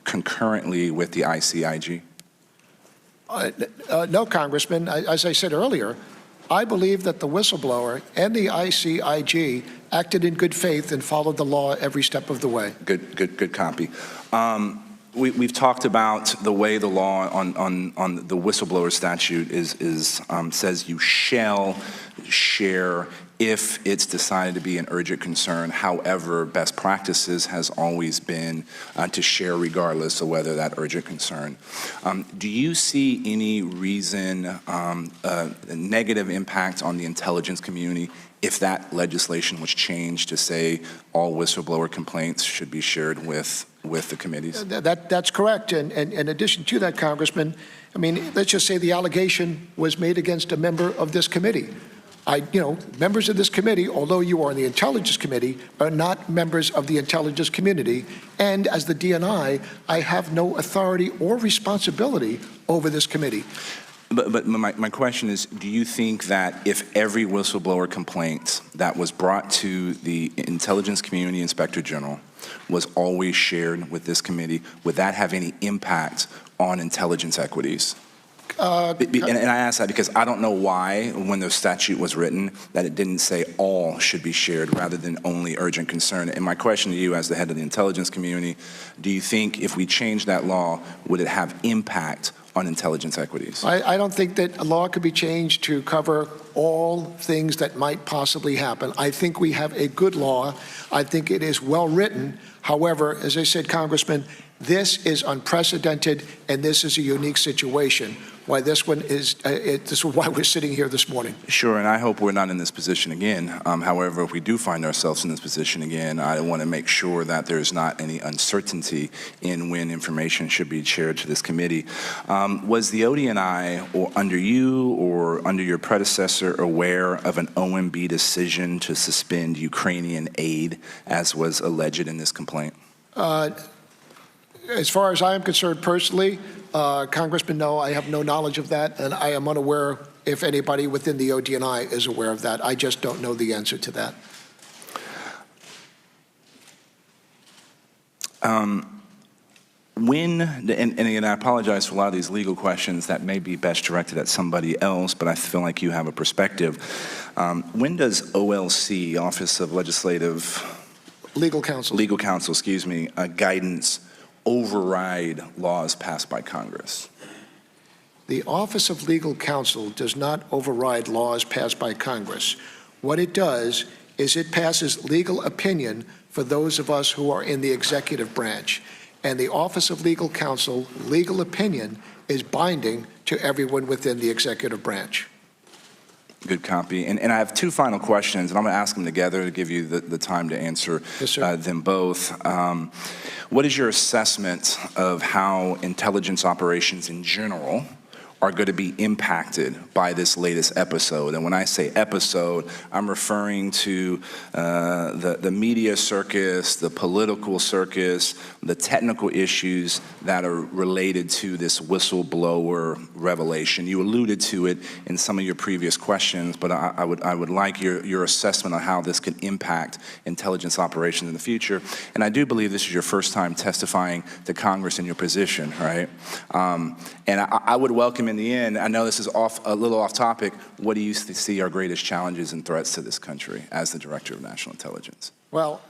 concurrently with the ICIG? No, Congressman. As I said earlier, I believe that the whistleblower and the ICIG acted in good faith and followed the law every step of the way. Good copy. We've talked about the way the law on the whistleblower statute says you shall share if it's decided to be an urgent concern. However, best practices has always been to share regardless of whether that urgent concern. Do you see any reason, negative impact on the intelligence community if that legislation was changed to say all whistleblower complaints should be shared with the committees? That's correct. And in addition to that, Congressman, I mean, let's just say the allegation was made against a member of this committee. Members of this committee, although you are in the Intelligence Committee, are not members of the intelligence community. And as the DNI, I have no authority or responsibility over this committee. But my question is, do you think that if every whistleblower complaint that was brought to the intelligence community inspector general was always shared with this committee, would that have any impact on intelligence equities? And I ask that because I don't know why, when the statute was written, that it didn't say all should be shared rather than only urgent concern. And my question to you as the head of the intelligence community, do you think if we change that law, would it have impact on intelligence equities? I don't think that a law could be changed to cover all things that might possibly happen. I think we have a good law. I think it is well written. However, as I said, Congressman, this is unprecedented, and this is a unique situation. Why this one is, this is why we're sitting here this morning. Sure, and I hope we're not in this position again. However, if we do find ourselves in this position again, I want to make sure that there's not any uncertainty in when information should be shared to this committee. Was the ODNI, or under you or under your predecessor, aware of an OMB decision to suspend Ukrainian aid, as was alleged in this complaint? As far as I am concerned personally, Congressman, no, I have no knowledge of that, and I am unaware if anybody within the ODNI is aware of that. I just don't know the answer to that. And again, I apologize for a lot of these legal questions that may be best directed at somebody else, but I feel like you have a perspective. When does OLC, Office of Legal Counsel, excuse me, guidance override laws passed by Congress? The Office of Legal Counsel does not override laws passed by Congress. What it does is it passes legal opinion for those of us who are in the executive branch. And the Office of Legal Counsel, legal opinion, is binding to everyone within the executive branch. Good copy. And I have two final questions, and I'm going to ask them together to give you the time to answer them both. What is your assessment of how intelligence operations in general are going to be impacted by this latest episode? And when I say episode, I'm referring to the media circus, the political circus, the technical issues that are related to this whistleblower revelation. You alluded to it in some of your previous questions, but I would like your assessment on how this could impact intelligence operations in the future. And I do believe this is your first time testifying to Congress in your position, right? And I would welcome in the end, I know this is a little off topic, what do you see are greatest challenges and threats to this country as the Director of National Intelligence? Well,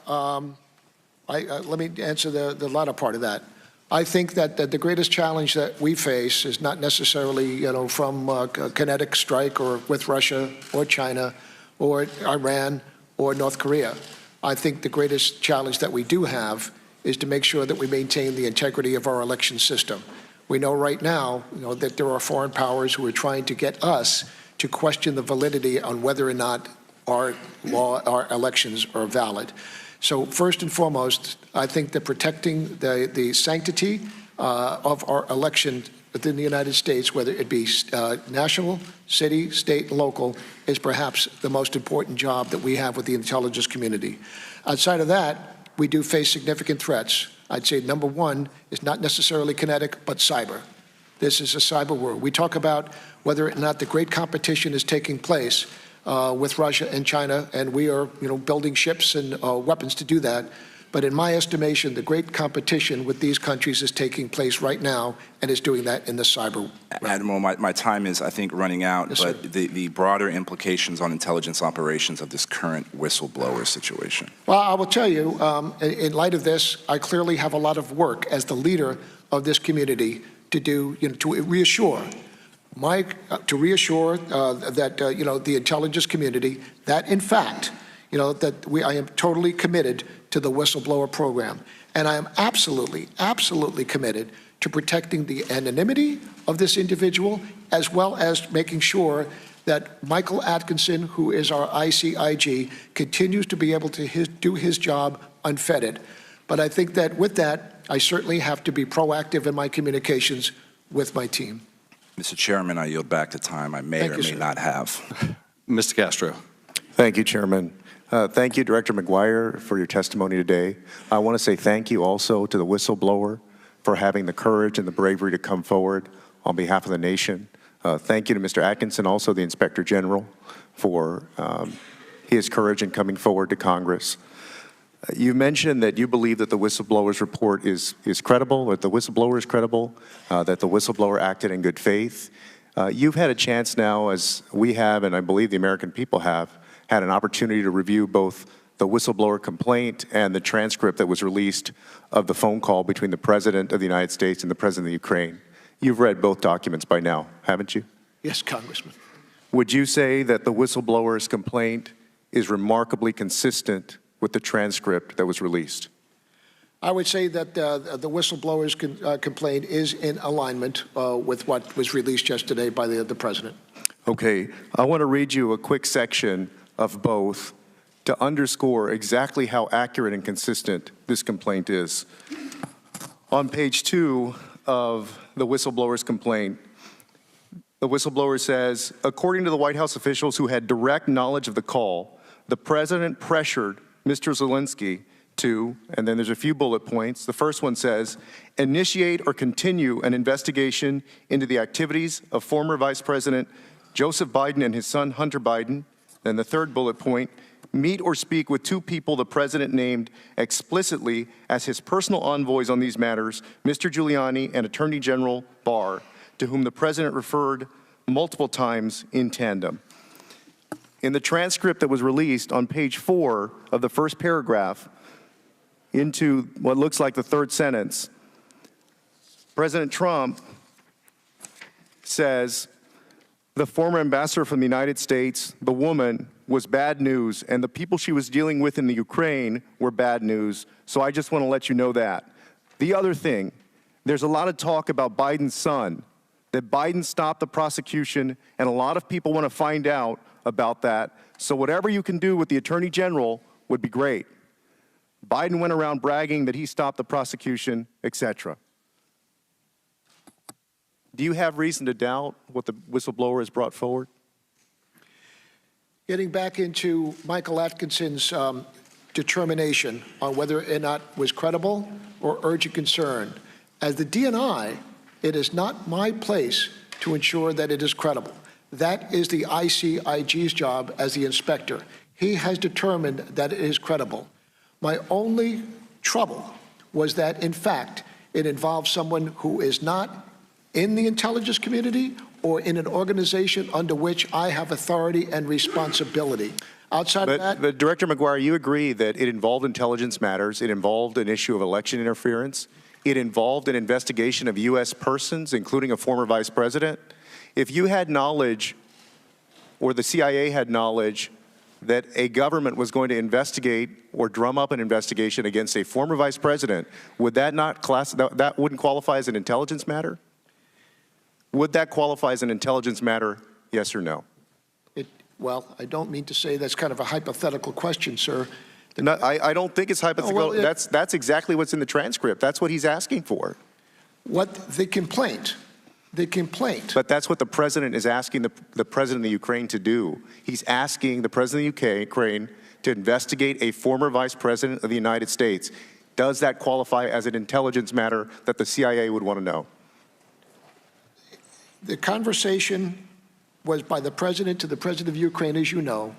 let me answer the latter part of that. I think that the greatest challenge that we face is not necessarily, from a kinetic strike or with Russia or China or Iran or North Korea. I think the greatest challenge that we do have is to make sure that we maintain the integrity of our election system. We know right now, that there are foreign powers who are trying to get us to question the validity on whether or not our elections are valid. So first and foremost, I think that protecting the sanctity of our election within the United States, whether it be national, city, state, and local, is perhaps the most important job that we have with the intelligence community. Outside of that, we do face significant threats. I'd say number one is not necessarily kinetic, but cyber. This is a cyber world. We talk about whether or not the great competition is taking place with Russia and China, and we are, building ships and weapons to do that. But in my estimation, the great competition with these countries is taking place right now, and is doing that in the cyber realm. Admiral, my time is, I think, running out, yes, but the broader implications on intelligence operations of this current whistleblower situation. Well, I will tell you, in light of this, I clearly have a lot of work as the leader of this community to do, to reassure that, the intelligence community that, in fact, I am totally committed to the whistleblower program. And I am absolutely, absolutely committed to protecting the anonymity of this individual, as well as making sure that Michael Atkinson, who is our ICIG, continues to be able to do his job unfettered. But I think that with that, I certainly have to be proactive in my communications with my team. Mr. Chairman, I yield back the time I may or may not have. Mr. Castro. Thank you, Chairman. Thank you, Director Maguire, for your testimony today. I want to say thank you also to the whistleblower for having the courage and the bravery to come forward on behalf of the nation. Thank you to Mr. Atkinson, also the Inspector General, for his courage in coming forward to Congress. You mentioned that you believe that the whistleblower's report is credible, that the whistleblower is credible, that the whistleblower acted in good faith. You've had a chance now, as we have, and I believe the American people have, had an opportunity to review both the whistleblower complaint and the transcript that was released of the phone call between the President of the United States and the President of Ukraine. You've read both documents by now, haven't you? Yes, Congressman. Would you say that the whistleblower's complaint is remarkably consistent with the transcript that was released? I would say that the whistleblower's complaint is in alignment with what was released yesterday by the President. Okay, I want to read you a quick section of both to underscore exactly how accurate and consistent this complaint is. On page 2 of the whistleblower's complaint, the whistleblower says, according to the White House officials who had direct knowledge of the call, the President pressured Mr. Zelensky to, and then there's a few bullet points. The first one says, initiate or continue an investigation into the activities of former Vice President Joseph Biden and his son Hunter Biden. Then the third bullet point, meet or speak with 2 people the President named explicitly as his personal envoys on these matters, Mr. Giuliani and Attorney General Barr, to whom the President referred multiple times in tandem. In the transcript that was released on page 4 of the first paragraph, into what looks like the third sentence, President Trump says, the former ambassador from the United States, the woman, was bad news, and the people she was dealing with in the Ukraine were bad news, so I just want to let you know that. The other thing, there's a lot of talk about Biden's son, that Biden stopped the prosecution, and a lot of people want to find out about that, so whatever you can do with the Attorney General would be great. Biden went around bragging that he stopped the prosecution, etc. Do you have reason to doubt what the whistleblower has brought forward? Getting back into Michael Atkinson's determination on whether or not it was credible or urgent concern, as the DNI, it is not my place to ensure that it is credible. That is the ICIG's job as the inspector. He has determined that it is credible. My only trouble was that, in fact, it involves someone who is not in the intelligence community or in an organization under which I have authority and responsibility. Outside of that— But Director Maguire, you agree that it involved intelligence matters, it involved an issue of election interference, it involved an investigation of U.S. persons, including a former vice president. If you had knowledge, or the CIA had knowledge, that a government was going to investigate or drum up an investigation against a former vice president, would that not that wouldn't qualify as an intelligence matter? Would that qualify as an intelligence matter, yes or no? Well, I don't mean to say that's kind of a hypothetical question, sir. No, I don't think it's hypothetical. No, well, that's exactly what's in the transcript. That's what he's asking for. What the complaint. But that's what the President is asking the President of Ukraine to do. He's asking the President of Ukraine to investigate a former Vice President of the United States. Does that qualify as an intelligence matter that the CIA would want to know? The conversation was by the President to the President of Ukraine, as you know,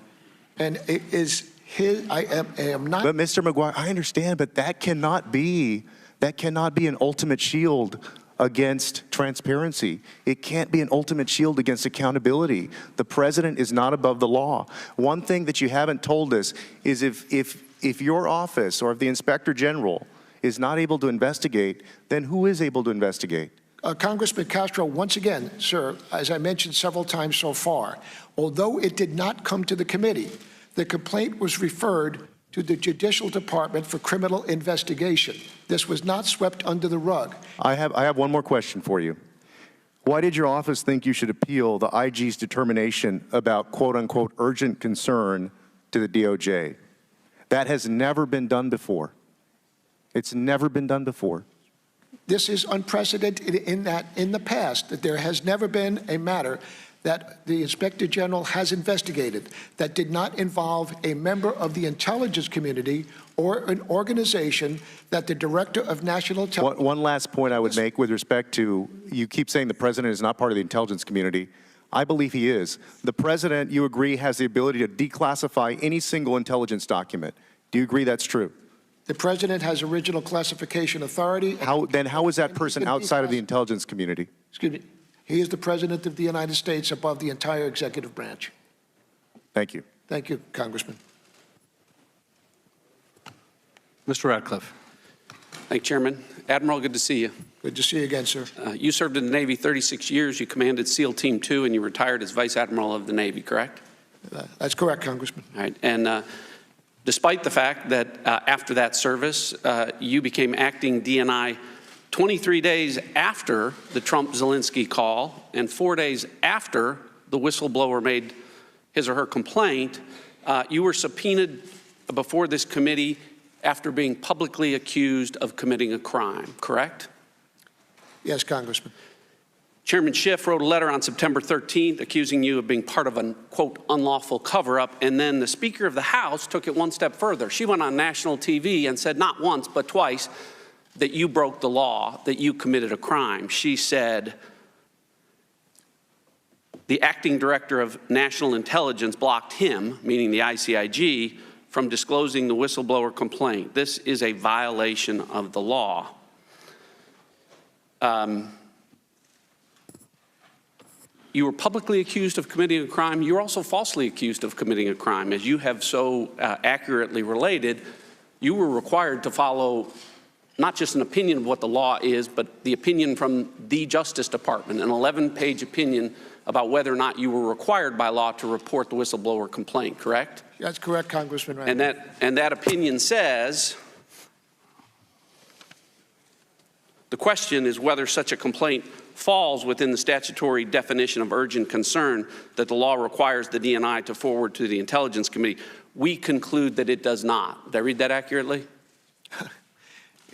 and it is his— I am not— But Mr. Maguire, I understand, but that cannot be an ultimate shield against transparency. It can't be an ultimate shield against accountability. The President is not above the law. One thing that you haven't told us is if your office or if the Inspector General is not able to investigate, then who is able to investigate? Congressman Castro, once again, sir, as I mentioned several times so far, although it did not come to the committee, the complaint was referred to the Judicial Department for criminal investigation. This was not swept under the rug. I have one more question for you. Why did your office think you should appeal the IG's determination about quote-unquote urgent concern to the DOJ? That has never been done before. It's never been done before. This is unprecedented in that in the past that there has never been a matter that the Inspector General has investigated that did not involve a member of the intelligence community or an organization that the Director of National Intelligence... One last point I would make with respect to, you keep saying the President is not part of the intelligence community. I believe he is. The President, you agree, has the ability to declassify any single intelligence document. Do you agree that's true? The President has original classification authority. Then how is that person outside of the intelligence community? Excuse me. He is the President of the United States above the entire executive branch. Thank you. Thank you, Congressman. Mr. Radcliffe. Thank you, Chairman. Admiral, good to see you. Good to see you again, sir. You served in the Navy 36 years. You commanded SEAL Team 2, and you retired as Vice Admiral of the Navy, correct? That's correct, Congressman. All right. And despite the fact that after that service, you became acting DNI 23 days after the Trump-Zelensky call and 4 days after the whistleblower made his or her complaint, you were subpoenaed before this committee after being publicly accused of committing a crime, correct? Yes, Congressman. Chairman Schiff wrote a letter on September 13th accusing you of being part of a, quote, unlawful cover-up, and then the Speaker of the House took it one step further. She went on national TV and said not once but twice that you broke the law, that you committed a crime. She said the acting director of national intelligence blocked him, meaning the ICIG, from disclosing the whistleblower complaint. This is a violation of the law. You were publicly accused of committing a crime. You were also falsely accused of committing a crime. As you have so accurately related, you were required to follow not just an opinion of what the law is, but the opinion from the Justice Department, an 11-page opinion about whether or not you were required by law to report the whistleblower complaint, correct? That's correct, Congressman. And that opinion says, the question is whether such a complaint falls within the statutory definition of urgent concern that the law requires the DNI to forward to the Intelligence Committee. We conclude that it does not. Did I read that accurately?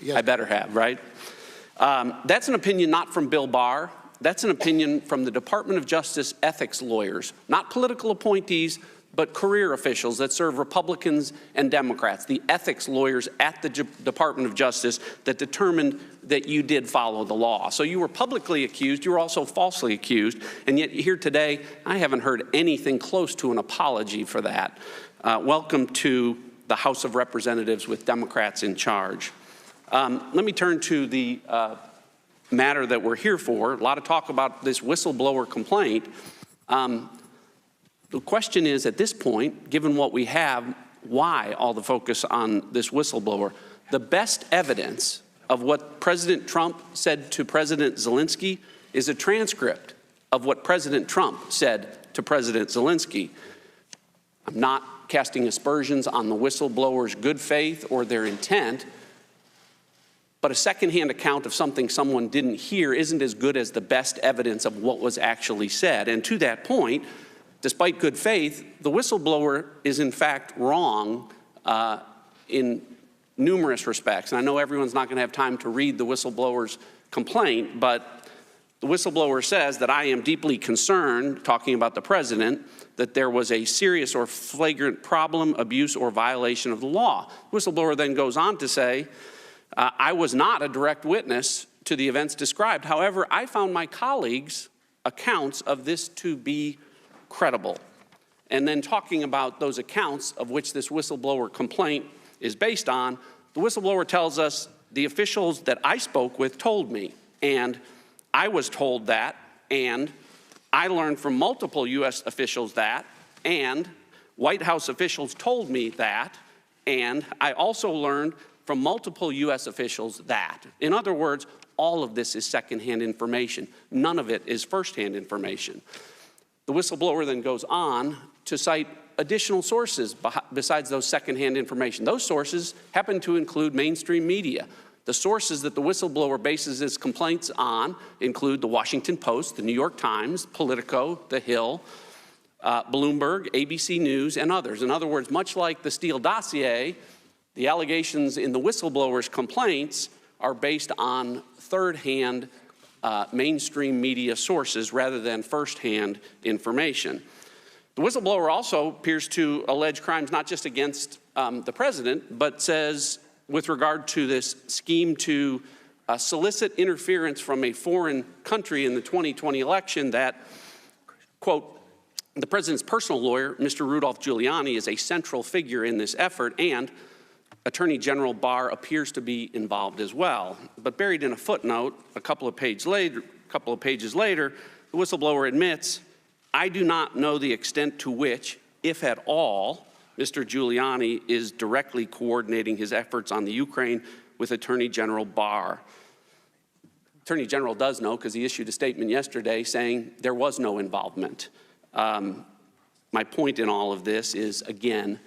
Yes. I better have, right? That's an opinion not from Bill Barr. That's an opinion from the Department of Justice ethics lawyers, not political appointees, but career officials that serve Republicans and Democrats, the ethics lawyers at the Department of Justice that determined that you did follow the law. So you were publicly accused, you were also falsely accused, and yet here today, I haven't heard anything close to an apology for that. Welcome to the House of Representatives with Democrats in charge. Let me turn to the matter that we're here for. A lot of talk about this whistleblower complaint. The question is, at this point, given what we have, why all the focus on this whistleblower? The best evidence of what President Trump said to President Zelensky is a transcript of what President Trump said to President Zelensky. I'm not casting aspersions on the whistleblower's good faith or their intent, but a secondhand account of something someone didn't hear isn't as good as the best evidence of what was actually said. And to that point, despite good faith, the whistleblower is in fact wrong in numerous respects. And I know everyone's not going to have time to read the whistleblower's complaint, but the whistleblower says that I am deeply concerned, talking about the president, that there was a serious or flagrant problem, abuse, or violation of the law. The whistleblower then goes on to say, I was not a direct witness to the events described. However, I found my colleagues' accounts of this to be credible. And then talking about those accounts of which this whistleblower complaint is based on, the whistleblower tells us the officials that I spoke with told me, and I was told that, and I learned from multiple U.S. officials that, and White House officials told me that, and I also learned from multiple U.S. officials that. In other words, all of this is secondhand information. None of it is firsthand information. The whistleblower then goes on to cite additional sources besides those secondhand information. Those sources happen to include mainstream media. The sources that the whistleblower bases his complaints on include the Washington Post, the New York Times, Politico, The Hill, Bloomberg, ABC News, and others. In other words, much like the Steele dossier, the allegations in the whistleblower's complaints are based on third-hand mainstream media sources rather than first-hand information. The whistleblower also appears to allege crimes not just against the president, but says with regard to this scheme to solicit interference from a foreign country in the 2020 election that, quote, the president's personal lawyer, Mr. Rudolph Giuliani, is a central figure in this effort, and Attorney General Barr appears to be involved as well. But buried in a footnote, a couple of pages later, the whistleblower admits, I do not know the extent to which, if at all, Mr. Giuliani is directly coordinating his efforts on the Ukraine with Attorney General Barr. Attorney General does know because he issued a statement yesterday saying there was no involvement. My point in all of this is, again,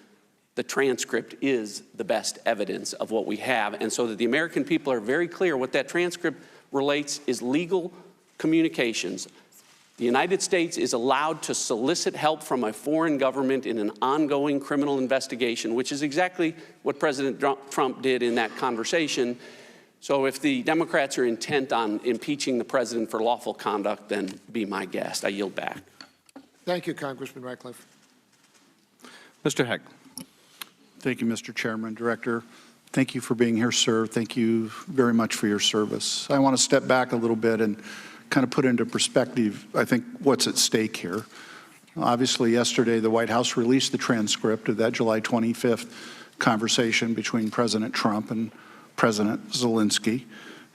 the transcript is the best evidence of what we have, and so that the American people are very clear what that transcript relates is legal communications. The United States is allowed to solicit help from a foreign government in an ongoing criminal investigation, which is exactly what President Trump did in that conversation. So if the Democrats are intent on impeaching the president for lawful conduct, then be my guest. I yield back. Thank you, Congressman Ratcliffe. Mr. Heck. Thank you, Mr. Chairman. Director, thank you for being here, sir. Thank you very much for your service. I want to step back a little bit and kind of put into perspective, I think, what's at stake here. Obviously, yesterday, the White House released the transcript of that July 25th conversation between President Trump and President Zelensky.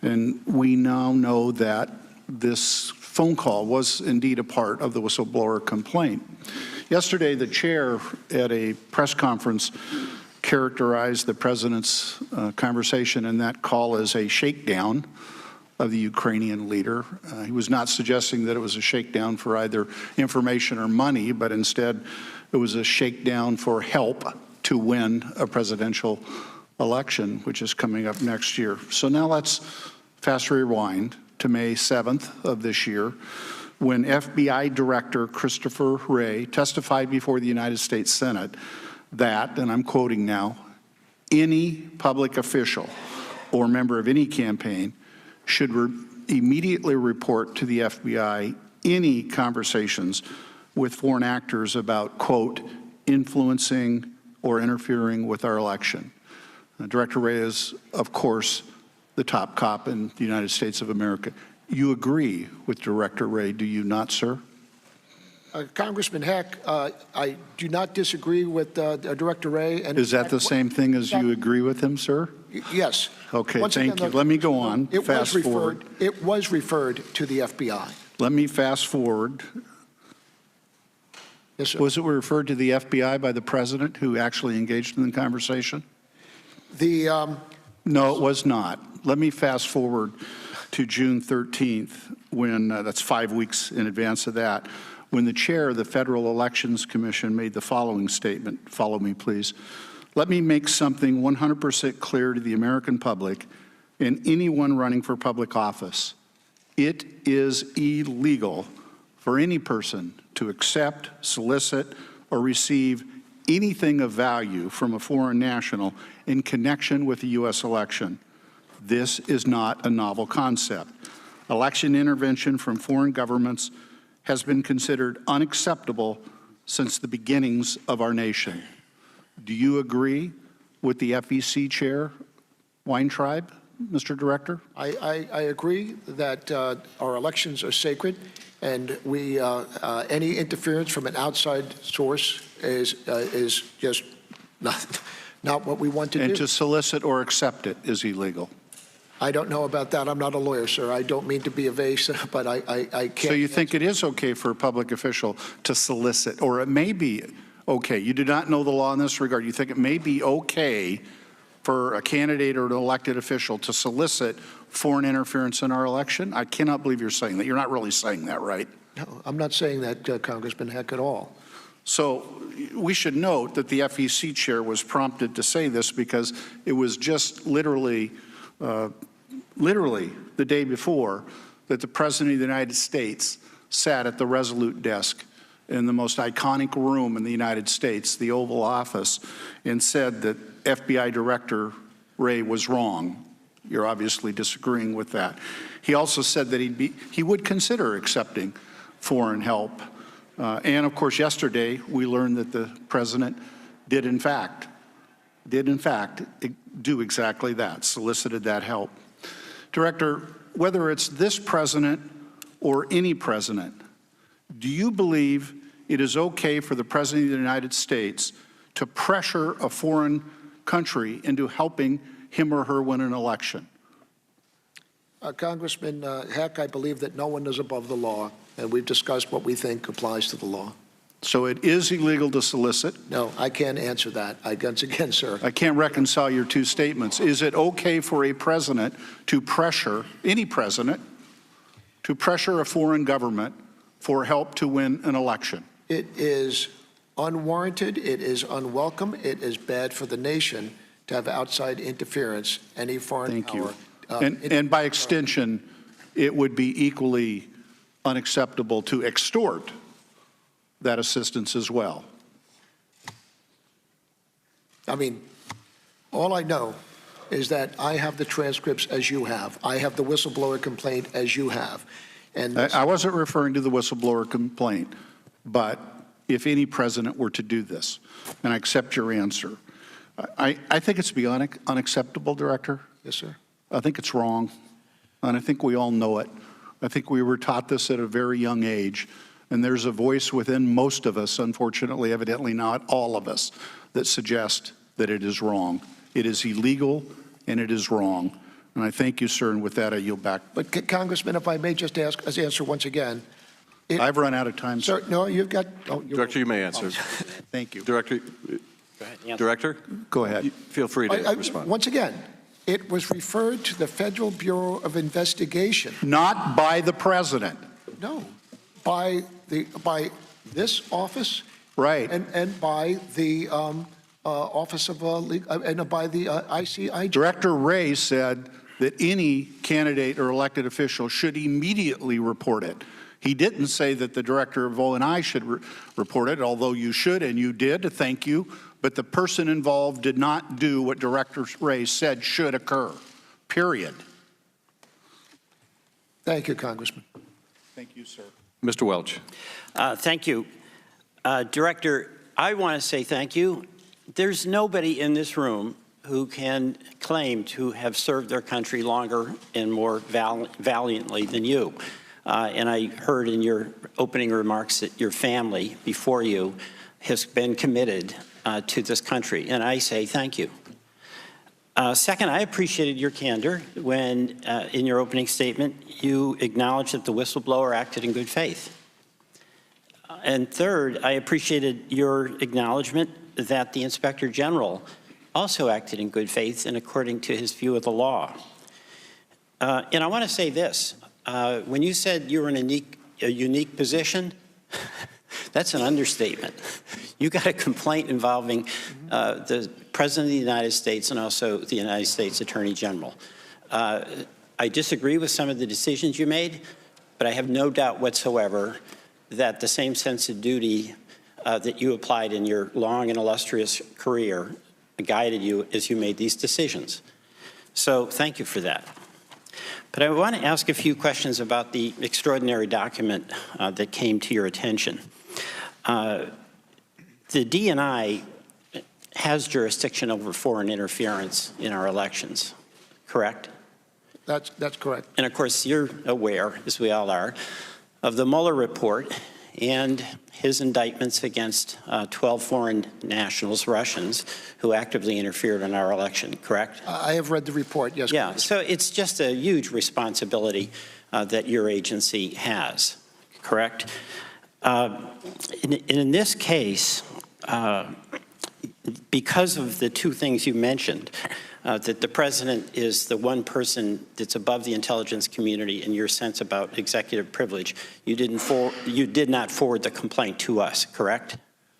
And we now know that this phone call was indeed a part of the whistleblower complaint. Yesterday, the chair at a press conference characterized the president's conversation in that call as a shakedown of the Ukrainian leader. He was not suggesting that it was a shakedown for either information or money, but instead it was a shakedown for help to win a presidential election, which is coming up next year. So now let's fast rewind to May 7th of this year, when FBI Director Christopher Wray testified before the United States Senate that, and I'm quoting now, any public official or member of any campaign should immediately report to the FBI any conversations with foreign actors about, quote, influencing or interfering with our election. Director Wray is, of course, the top cop in the United States of America. You agree with Director Wray, do you not, sir? Congressman Heck, I do not disagree with Director Wray. And is that the same thing as you agree with him, sir? Yes. Okay, thank you. Let me go on. Fast forward. It was referred to the FBI. Let me fast forward. Yes, sir. Was it referred to the FBI by the president who actually engaged in the conversation? No, it was not. Let me fast forward to June 13th, when that's 5 weeks in advance of that, when the chair of the Federal Elections Commission made the following statement. Follow me, please. Let me make something 100% clear to the American public and anyone running for public office. It is illegal for any person to accept, solicit, or receive anything of value from a foreign national in connection with the U.S. election. This is not a novel concept. Election intervention from foreign governments has been considered unacceptable since the beginnings of our nation. Do you agree with the FEC chair, Weintraub, Mr. Director? I agree that our elections are sacred, and any interference from an outside source is just not what we want to do. And to solicit or accept it is illegal. I don't know about that. I'm not a lawyer, sir. I don't mean to be evasive, but I can't. So you think it is okay for a public official to solicit, or it may be okay. You do not know the law in this regard. You think it may be okay for a candidate or an elected official to solicit foreign interference in our election? I cannot believe you're saying that. You're not really saying that, right? No, I'm not saying that, Congressman Heck, at all. So we should note that the FEC chair was prompted to say this because it was just literally the day before that the President of the United States sat at the Resolute desk in the most iconic room in the United States, the Oval Office, and said that FBI Director Wray was wrong You're obviously disagreeing with that. He also said that he would consider accepting foreign help. And of course, yesterday we learned that the president did in fact do exactly that, solicited that help. Director, whether it's this president or any president, do you believe it is okay for the President of the United States to pressure a foreign country into helping him or her win an election? Congressman Heck, I believe that no one is above the law, and we've discussed what we think applies to the law. So it is illegal to solicit? No, I can't answer that. Once again, sir. I can't reconcile your two statements. Is it okay for a president to pressure, any president, to pressure a foreign government for help to win an election? It is unwarranted. It is unwelcome. It is bad for the nation to have outside interference, any foreign power. Thank you. And by extension, it would be equally unacceptable to extort that assistance as well. I mean, all I know is that I have the transcripts as you have. I have the whistleblower complaint as you have. And I wasn't referring to the whistleblower complaint, but if any president were to do this, and I accept your answer, I think it's beyond unacceptable, Director. Yes, sir. I think it's wrong, and I think we all know it. I think we were taught this at a very young age, and there's a voice within most of us, unfortunately, evidently not all of us, that suggest that it is wrong. It is illegal, and it is wrong. And I thank you, sir, and with that, I yield back. But, Congressman, if I may just answer once again. I've run out of time, sir. No, you've got. Oh, Director, you may answer. Thank you. Director, Go ahead, Director, go ahead. Feel free to respond. Once again, it was referred to the Federal Bureau of Investigation. Not by the president. No, by this office. Right. And by the Office of and by the ICIJ. Director Wray said that any candidate or elected official should immediately report it. He didn't say that the director of O&I should report it, although you should and you did, thank you. But the person involved did not do what Director Wray said should occur, period. Thank you, Congressman. Thank you, sir. Mr. Welch. Thank you. Director, I want to say thank you. There's nobody in this room who can claim to have served their country longer and more valiantly than you. And I heard in your opening remarks that your family before you has been committed to this country, and I say thank you. Second, I appreciated your candor when, in your opening statement, you acknowledged that the whistleblower acted in good faith. And third, I appreciated your acknowledgement that the Inspector General also acted in good faith and according to his view of the law. And I want to say this. When you said you were in a unique position, that's an understatement. You got a complaint involving the President of the United States and also the United States Attorney General. I disagree with some of the decisions you made, but I have no doubt whatsoever that the same sense of duty that you applied in your long and illustrious career guided you as you made these decisions. So thank you for that. But I want to ask a few questions about the extraordinary document that came to your attention. The DNI has jurisdiction over foreign interference in our elections, correct? That's correct. And of course, you're aware, as we all are, of the Mueller report and his indictments against 12 foreign nationals, Russians, who actively interfered in our election, correct? I have read the report, yes. Yeah, so it's just a huge responsibility that your agency has, correct? In this case, because of the two things you mentioned, that the president is the one person that's above the intelligence community in your sense about executive privilege, you did not forward the complaint to us, correct?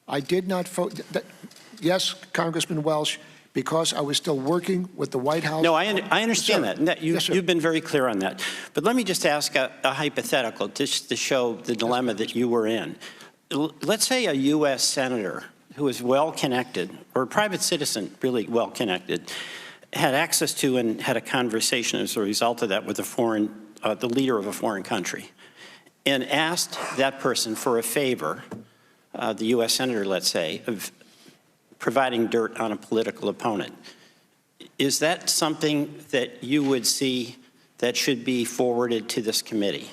I did not forward. Yes, Congressman Welch, because I was still working with the White House. No, I understand yes, that. You've been very clear on that. But let me just ask a hypothetical just to show the dilemma that you were in. Let's say a U.S. senator who is well-connected, or a private citizen really well-connected, had access to and had a conversation as a result of that with the leader of a foreign country, and asked that person for a favor, the U.S. Senator, let's say, of providing dirt on a political opponent, is that something that you would see that should be forwarded to this committee?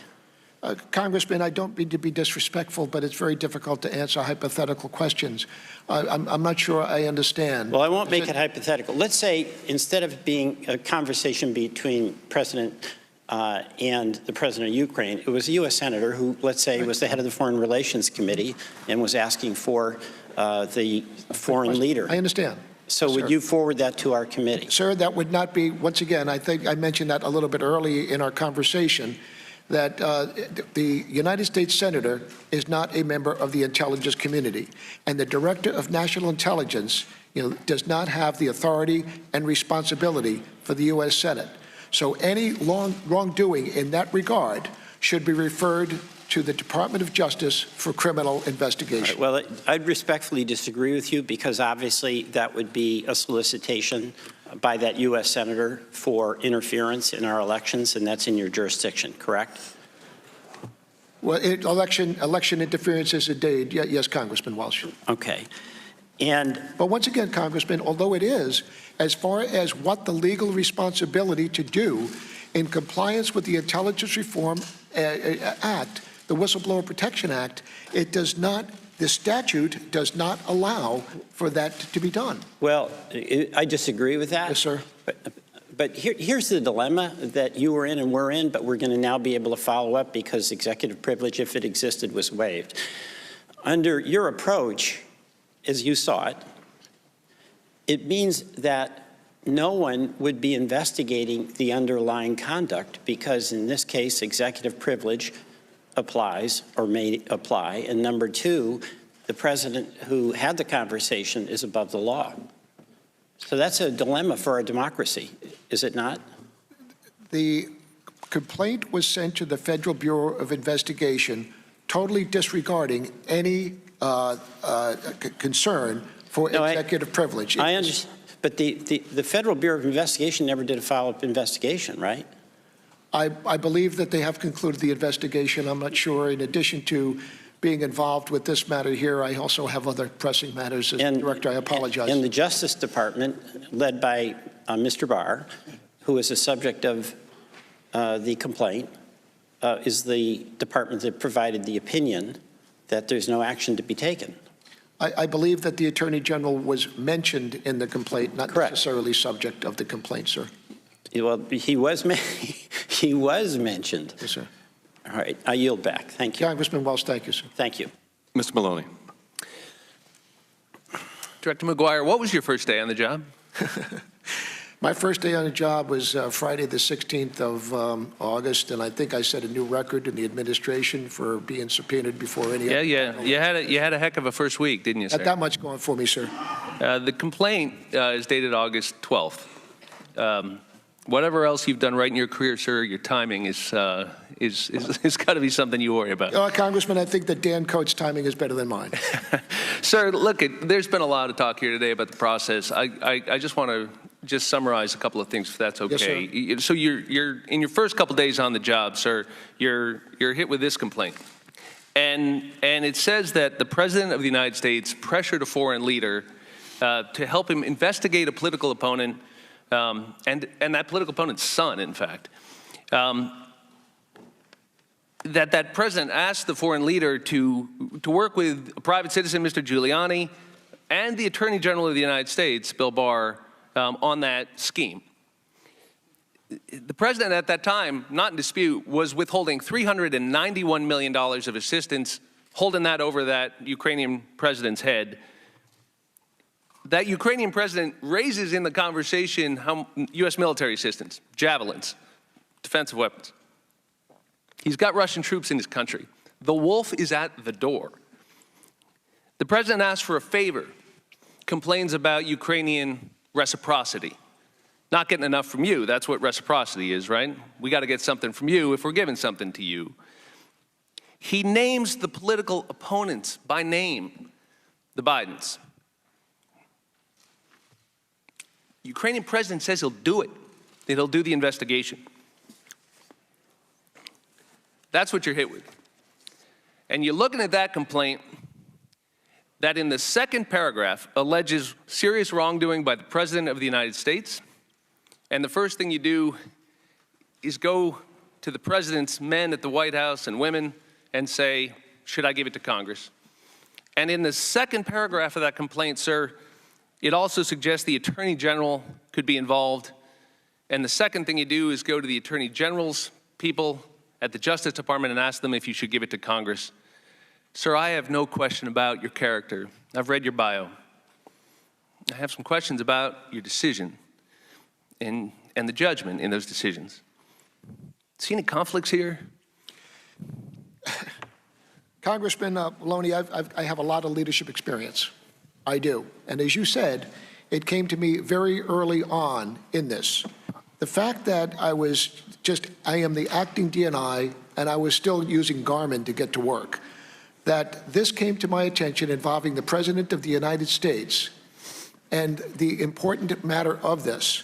Congressman, I don't mean to be disrespectful, but it's very difficult to answer hypothetical questions. I'm not sure I understand. Well, I won't make it hypothetical. Let's say instead of being a conversation between President and the President of Ukraine, it was a U.S. Senator who, let's say, was the head of the Foreign Relations Committee and was asking for the foreign leader. I understand. So would you forward that to our committee? Sir, that would not be, once again, I think I mentioned that a little bit early in our conversation, that the United States Senator is not a member of the intelligence community, and the Director of National Intelligence, does not have the authority and responsibility for the U.S. Senate. So any wrongdoing in that regard should be referred to the Department of Justice for criminal investigation. Right, well, I'd respectfully disagree with you, because obviously that would be a solicitation by that U.S. Senator for interference in our elections, and that's in your jurisdiction, correct? Well, election interference is indeed, yes, Congressman Walsh. Okay. But once again, Congressman, although it is, as far as what the legal responsibility to do in compliance with the Intelligence Reform Act, the Whistleblower Protection Act, it does not, the statute does not allow for that to be done. Well, I disagree with that. Yes, sir. But here's the dilemma that you were in and we're in, but we're going to now be able to follow up because executive privilege, if it existed, was waived. Under your approach, as you saw it, it means that no one would be investigating the underlying conduct because, in this case, executive privilege applies or may apply. And number two, the president who had the conversation is above the law. So that's a dilemma for our democracy, is it not? The complaint was sent to the Federal Bureau of Investigation, totally disregarding any concern for executive privilege. I understand, but the Federal Bureau of Investigation never did a follow-up investigation, right? I believe that they have concluded the investigation. I'm not sure. In addition to being involved with this matter here, I also have other pressing matters. As Director, I apologize. And the Justice Department, led by Mr. Barr, who is the subject of the complaint, is the department that provided the opinion that there's no action to be taken. I believe that the Attorney General was mentioned in the complaint, not Correct. necessarily subject of the complaint, sir. Well, he was mentioned. Yes, sir. All right, I yield back. Thank you. Congressman Wells, thank you, sir. Thank you. Mr. Maloney. Director Maguire, what was your first day on the job? My first day on the job was Friday the 16th of August, and I think I set a new record in the administration for being subpoenaed before any other. Yeah. You had a heck of a first week, didn't you, sir? Not that much going for me, sir. The complaint is dated August 12th. Whatever else you've done right in your career, sir, your timing is got to be something you worry about. Congressman, I think that Dan Coates' timing is better than mine. Sir, look, there's been a lot of talk here today about the process. I just want to summarize a couple of things, if that's okay. Yes, So sir. you're in your first couple days on the job, sir. You're hit with this complaint, and it says that the President of the United States pressured a foreign leader to help him investigate a political opponent. And that political opponent's son, in fact, that president asked the foreign leader to work with a private citizen, Mr. Giuliani, and the Attorney General of the United States, Bill Barr, on that scheme. The president at that time, not in dispute, was withholding $391 million of assistance, holding that over that Ukrainian president's head. That Ukrainian president raises in the conversation U.S. military assistance, javelins, defensive weapons. He's got Russian troops in his country. The wolf is at the door. The president asks for a favor, complains about Ukrainian reciprocity. Not getting enough from you, that's what reciprocity is, right? We got to get something from you if we're giving something to you. He names the political opponents by name, the Bidens. Ukrainian president says he'll do it, that he'll do the investigation. That's what you're hit with. And you're looking at that complaint that in the second paragraph alleges serious wrongdoing by the President of the United States. And the first thing you do is go to the President's men at the White House and women and say, should I give it to Congress? And in the second paragraph of that complaint, sir, it also suggests the Attorney General could be involved. And the second thing you do is go to the Attorney General's people at the Justice Department and ask them if you should give it to Congress. Sir, I have no question about your character. I've read your bio. I have some questions about your decision and the judgment in those decisions. See any conflicts here? Congressman Maloney, I have a lot of leadership experience. I do. And as you said, it came to me very early on in this. The fact that I am the acting DNI and I was still using Garmin to get to work, that this came to my attention involving the President of the United States and the important matter of this.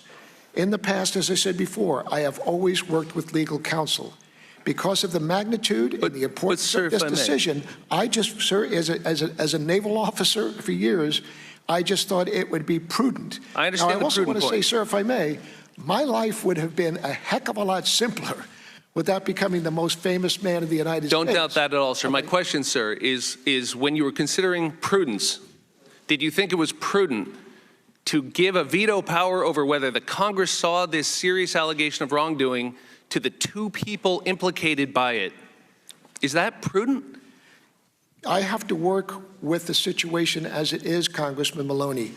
In the past, as I said before, I have always worked with legal counsel. Because of the magnitude and the importance of this decision, I just, sir, as a naval officer for years, I just thought it would be prudent. I understand now, I also want to say, point. sir, if I may, my life would have been a heck of a lot simpler without becoming the most famous man in the United States. Don't doubt that at all, sir. My question, sir, is when you were considering prudence, did you think it was prudent to give a veto power over whether the Congress saw this serious allegation of wrongdoing to the two people implicated by it? Is that prudent? I have to work with the situation as it is, Congressman Maloney.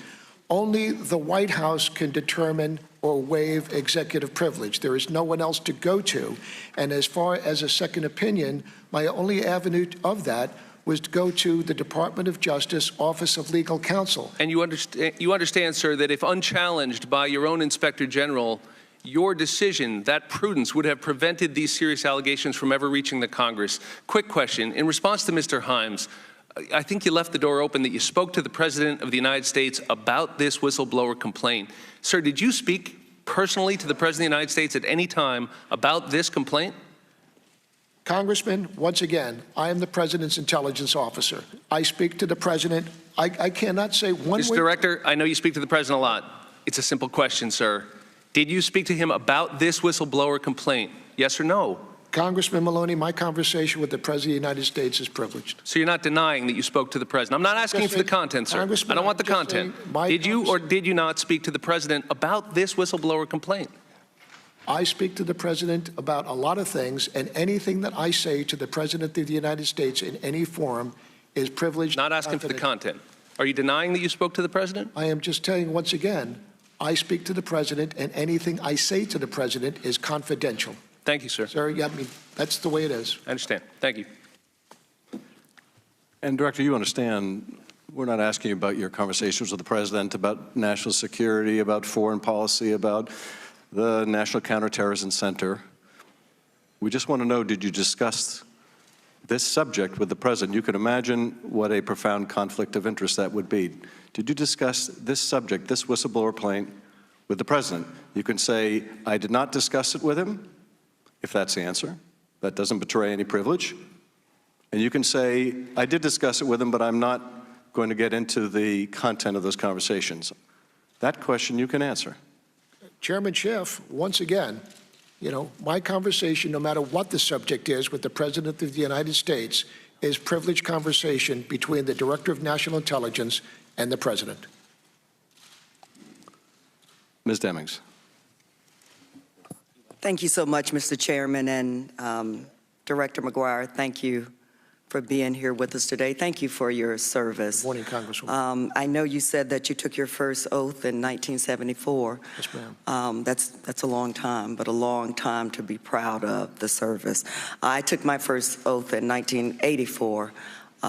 Only the White House can determine or waive executive privilege. There is no one else to go to. And as far as a second opinion, my only avenue of that was to go to the Department of Justice Office of Legal Counsel. And you understand, sir, that if unchallenged by your own Inspector General, your decision, that prudence, would have prevented these serious allegations from ever reaching the Congress. Quick question. In response to Mr. Himes, I think you left the door open that you spoke to the President of the United States about this whistleblower complaint. Sir, did you speak personally to the President of the United States at any time about this complaint? Congressman, once again, I am the President's intelligence officer. I speak to the President. I cannot say one Mr. way. Director, I know you speak to the President a lot. It's a simple question, sir. Did you speak to him about this whistleblower complaint? Yes or no? Congressman Maloney, my conversation with the President of the United States is privileged. So you're not denying that you spoke to the President? I'm not asking you for the content, sir. I don't want the content. Did you or did you not speak to the President about this whistleblower complaint? I speak to the President about a lot of things, and anything that I say to the President of the United States in any forum is privileged. Not asking for the content. Are you denying that you spoke to the President? I am just telling you once again, I speak to the President, and anything I say to the President is confidential. Thank you, sir. Sir, yeah, I mean, that's the way it is. I understand. Thank you. And Director, you understand, we're not asking you about your conversations with the President about national security, about foreign policy, about the National Counterterrorism Center. We just want to know, did you discuss this subject with the President? You can imagine what a profound conflict of interest that would be. Did you discuss this subject, this whistleblower complaint, with the President? You can say, I did not discuss it with him, if that's the answer. That doesn't betray any privilege. And you can say, I did discuss it with him, but I'm not going to get into the content of those conversations. That question you can answer. Chairman Schiff, once again, you know, my conversation, no matter what the subject is with the President of the United States, is privileged conversation between the Director of National Intelligence and the President. Ms. Demings. Thank you so much, Mr. Chairman, and Director Maguire, thank you for being here with us today. Thank you for your service. Good morning, Congresswoman. I know you said that you took your first oath in 1974. Yes, ma'am. That's a long time, but a long time to be proud of the service. I took my first oath in 1984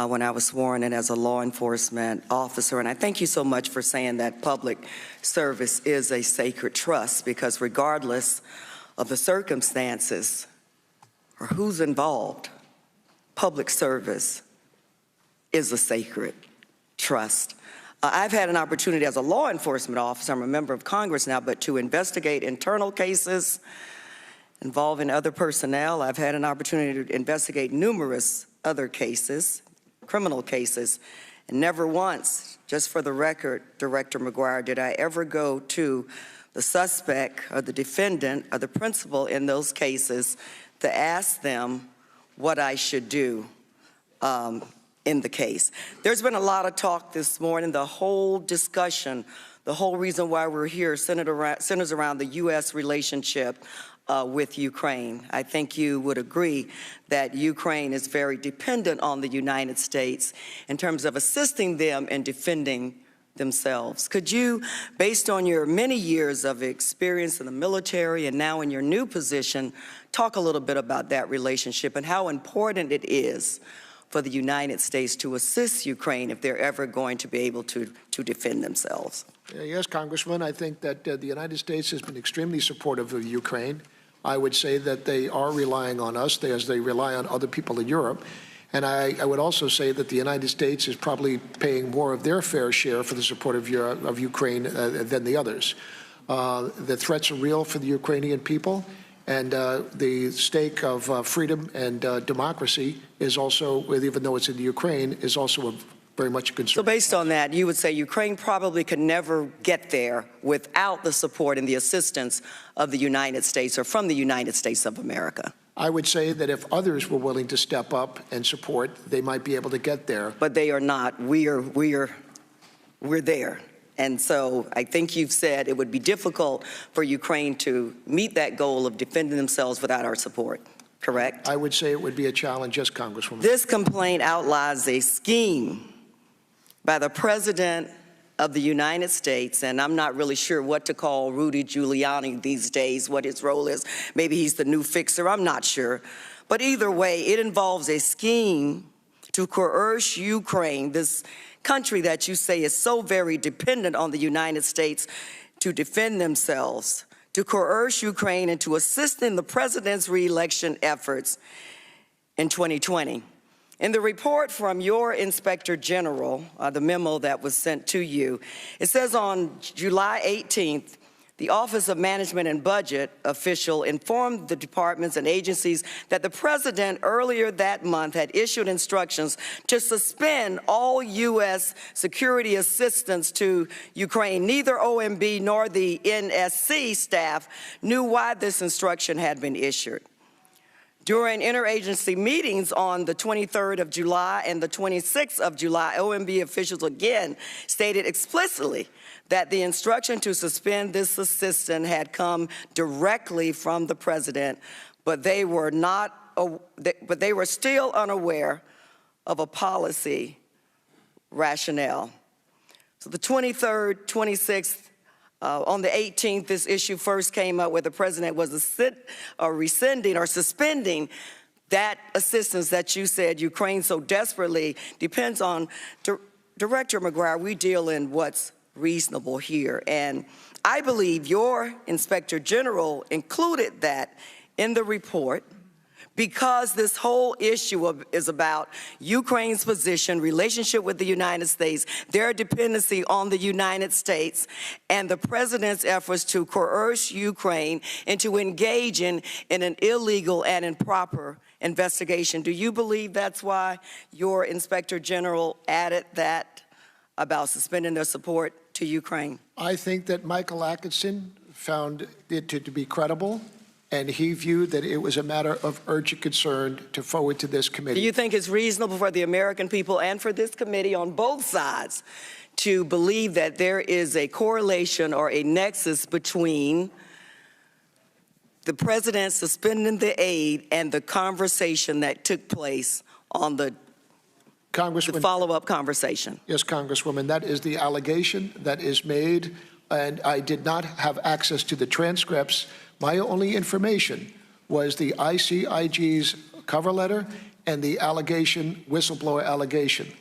when I was sworn in as a law enforcement officer, and I thank you so much for saying that public service is a sacred trust, because regardless of the circumstances or who's involved, public service is a sacred trust. I've had an opportunity as a law enforcement officer, I'm a member of Congress now, but to investigate internal cases involving other personnel. I've had an opportunity to investigate numerous other cases, criminal cases, and never once, just for the record, Director Maguire, did I ever go to the suspect or the defendant or the principal in those cases to ask them what I should do in the case. There's been a lot of talk this morning. The whole discussion, the whole reason why we're here centers around the U.S. relationship with Ukraine. I think you would agree that Ukraine is very dependent on the United States in terms of assisting them in defending themselves. Could you, based on your many years of experience in the military and now in your new position, talk a little bit about that relationship and how important it is for the United States to assist Ukraine if they're ever going to be able to defend themselves? Yes, Congressman, I think that the United States has been extremely supportive of Ukraine. I would say that they are relying on us as they rely on other people in Europe. And I would also say that the United States is probably paying more of their fair share for the support of Ukraine than the others. The threats are real for the Ukrainian people, and the stake of freedom and democracy is also, even though it's in the Ukraine, is also very much a concern. So based on that, you would say Ukraine probably could never get there without the support and the assistance of the United States or from the United States of America? I would say that if others were willing to step up and support, they might be able to get there. But they are not. We're there. And so I think you've said it would be difficult for Ukraine to meet that goal of defending themselves without our support, correct? I would say it would be a challenge, yes, Congresswoman. This complaint outlines a scheme by the President of the United States, and I'm not really sure what to call Rudy Giuliani these days, what his role is. Maybe he's the new fixer, I'm not sure. But either way, it involves a scheme to coerce Ukraine, this country that you say is so very dependent on the United States to defend themselves, to coerce Ukraine into assisting the president's re-election efforts in 2020. In the report from your Inspector General, the memo that was sent to you, it says on July 18th, the Office of Management and Budget official informed the departments and agencies that the president earlier that month had issued instructions to suspend all U.S. security assistance to Ukraine. Neither OMB nor the NSC staff knew why this instruction had been issued. During interagency meetings on the 23rd of July and the 26th of July, OMB officials again stated explicitly that the instruction to suspend this assistance had come directly from the president, but they were still unaware of a policy rationale. So the 23rd, 26th, on the 18th, this issue first came up where the president was rescinding or suspending that assistance that you said Ukraine so desperately depends on. Director Maguire, we deal in what's reasonable here. And I believe your Inspector General included that in the report because this whole issue is about Ukraine's position, relationship with the United States, their dependency on the United States, and the president's efforts to coerce Ukraine into engaging in an illegal and improper investigation. Do you believe that's why your Inspector General added that about suspending their support to Ukraine? I think that Michael Atkinson found it to be credible, and he viewed that it was a matter of urgent concern to forward to this committee. Do you think it's reasonable for the American people and for this committee on both sides to believe that there is a correlation or a nexus between the president suspending the aid and the conversation that took place on the follow-up conversation? Yes, Congresswoman, that is the allegation that is made, and I did not have access to the transcripts. My only information was the ICIG's cover letter and the allegation, whistleblower allegation.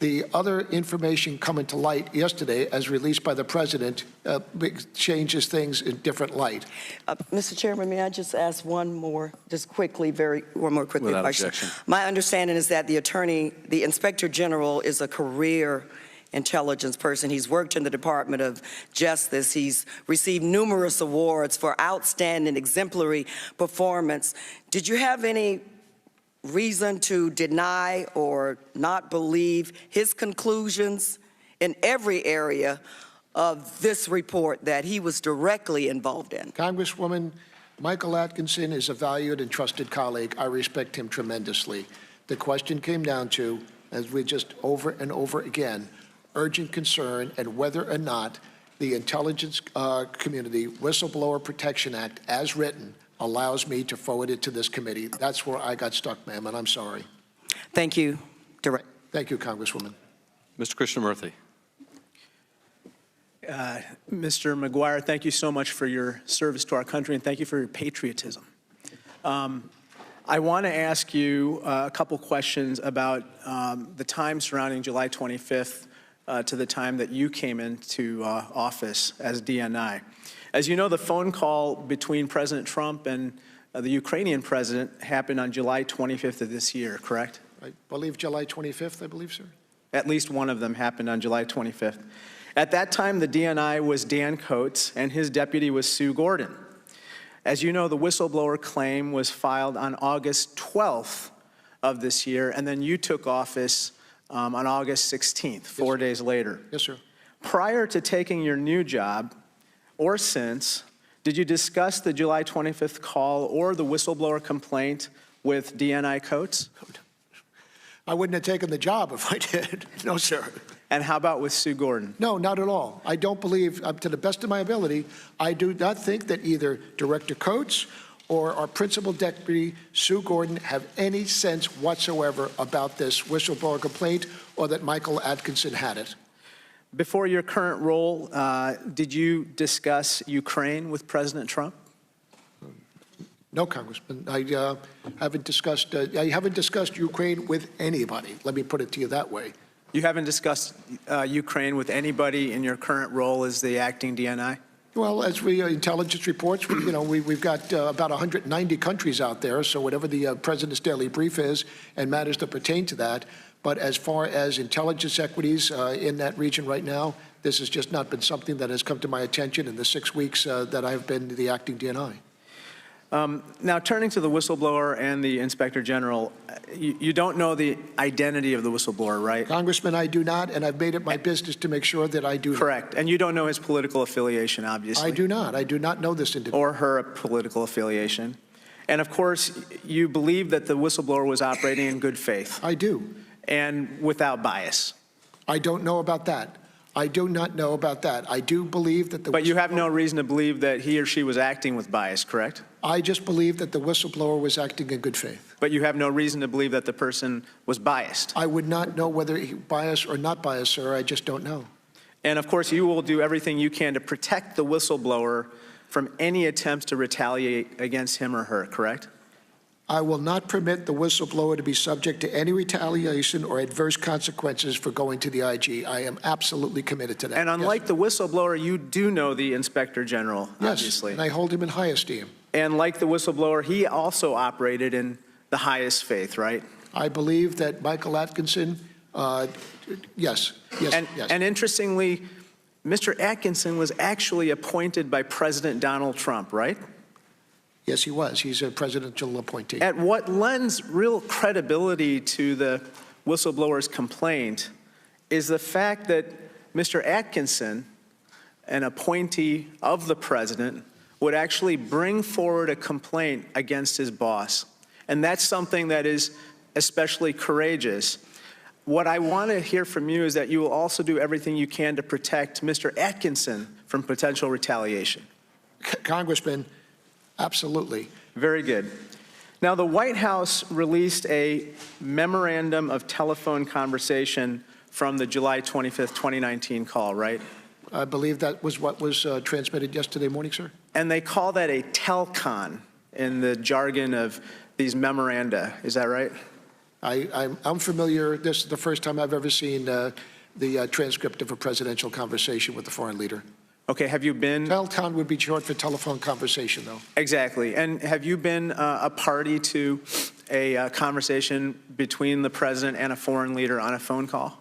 The other information coming to light yesterday, as released by the president, changes things in different light. Mr. Chairman, may I just ask one more quickly question? Without objection. My understanding is that the Inspector General is a career intelligence person. He's worked in the Department of Justice. He's received numerous awards for outstanding, exemplary performance. Did you have any reason to deny or not believe his conclusions in every area of this report that he was directly involved in? Congresswoman, Michael Atkinson is a valued and trusted colleague. I respect him tremendously. The question came down to, as we just over and over again, urgent concern and whether or not the intelligence community Whistleblower Protection Act, as written, allows me to forward it to this committee. That's where I got stuck, ma'am, and I'm sorry. Thank you, Director. Thank you, Congresswoman. Mr. Krishnamurthy. Mr. Maguire, thank you so much for your service to our country, and thank you for your patriotism. I want to ask you a couple questions about the time surrounding July 25th to the time that you came into office as DNI. As you know, the phone call between President Trump and the Ukrainian president happened on July 25th of this year, correct? I believe July 25th, I believe, sir. At least one of them happened on July 25th. At that time, the DNI was Dan Coates, and his deputy was Sue Gordon. As you know, the whistleblower claim was filed on August 12th of this year, and then you took office on August 16th, 4 days later. Yes, sir. Prior to taking your new job, or since, did you discuss the July 25th call or the whistleblower complaint with DNI Coates? I wouldn't have taken the job if I did. No, sir. And how about with Sue Gordon? No, not at all. I don't believe, to the best of my ability, I do not think that either Director Coates or our principal deputy, Sue Gordon, have any sense whatsoever about this whistleblower complaint or that Michael Atkinson had it. Before your current role, did you discuss Ukraine with President Trump? No, Congressman. I haven't discussed Ukraine with anybody. Let me put it to you that way. You haven't discussed Ukraine with anybody in your current role as the acting DNI? Well, as we intelligence reports, we've got about 190 countries out there, so whatever the President's daily brief is and matters that pertain to that. But as far as intelligence equities in that region right now, this has just not been something that has come to my attention in the 6 weeks that I've been the acting DNI. Now, turning to the whistleblower and the Inspector General, you don't know the identity of the whistleblower, right? Congressman, I do not, and I've made it my business to make sure that I do. Correct. And you don't know his political affiliation, obviously. I do not. I do not know this individual. Or her political affiliation. And, of course, you believe that the whistleblower was operating in good faith. I do. And without bias. I don't know about that. I do not know about that. I do believe that the But you have no reason to believe that he or she was acting with bias, correct? I just believe that the whistleblower was acting in good faith. But you have no reason to believe that the person was biased? I would not know whether he biased or not biased, sir. I just don't know. And, of course, you will do everything you can to protect the whistleblower from any attempts to retaliate against him or her, correct? I will not permit the whistleblower to be subject to any retaliation or adverse consequences for going to the IG. I am absolutely committed to that. And unlike the whistleblower, you do know the Inspector General, obviously. Yes, and I hold him in high esteem. And like the whistleblower, he also operated in the highest faith, right? I believe that Michael Atkinson, yes. And interestingly, Mr. Atkinson was actually appointed by President Donald Trump, right? Yes, he was. He's a presidential appointee. At what lends real credibility to the whistleblower's complaint is the fact that Mr. Atkinson, an appointee of the president, would actually bring forward a complaint against his boss. And that's something that is especially courageous. What I want to hear from you is that you will also do everything you can to protect Mr. Atkinson from potential retaliation. Congressman, absolutely. Very good. Now, the White House released a memorandum of telephone conversation from the July 25th, 2019 call, right? I believe that was what was transmitted yesterday morning, sir. And they call that a telcon in the jargon of these memoranda. Is that right? I'm familiar. This is the first time I've ever seen the transcript of a presidential conversation with a foreign leader. Okay, have you been? Telcon would be short for telephone conversation, though. Exactly. And have you been a party to a conversation between the president and a foreign leader on a phone call?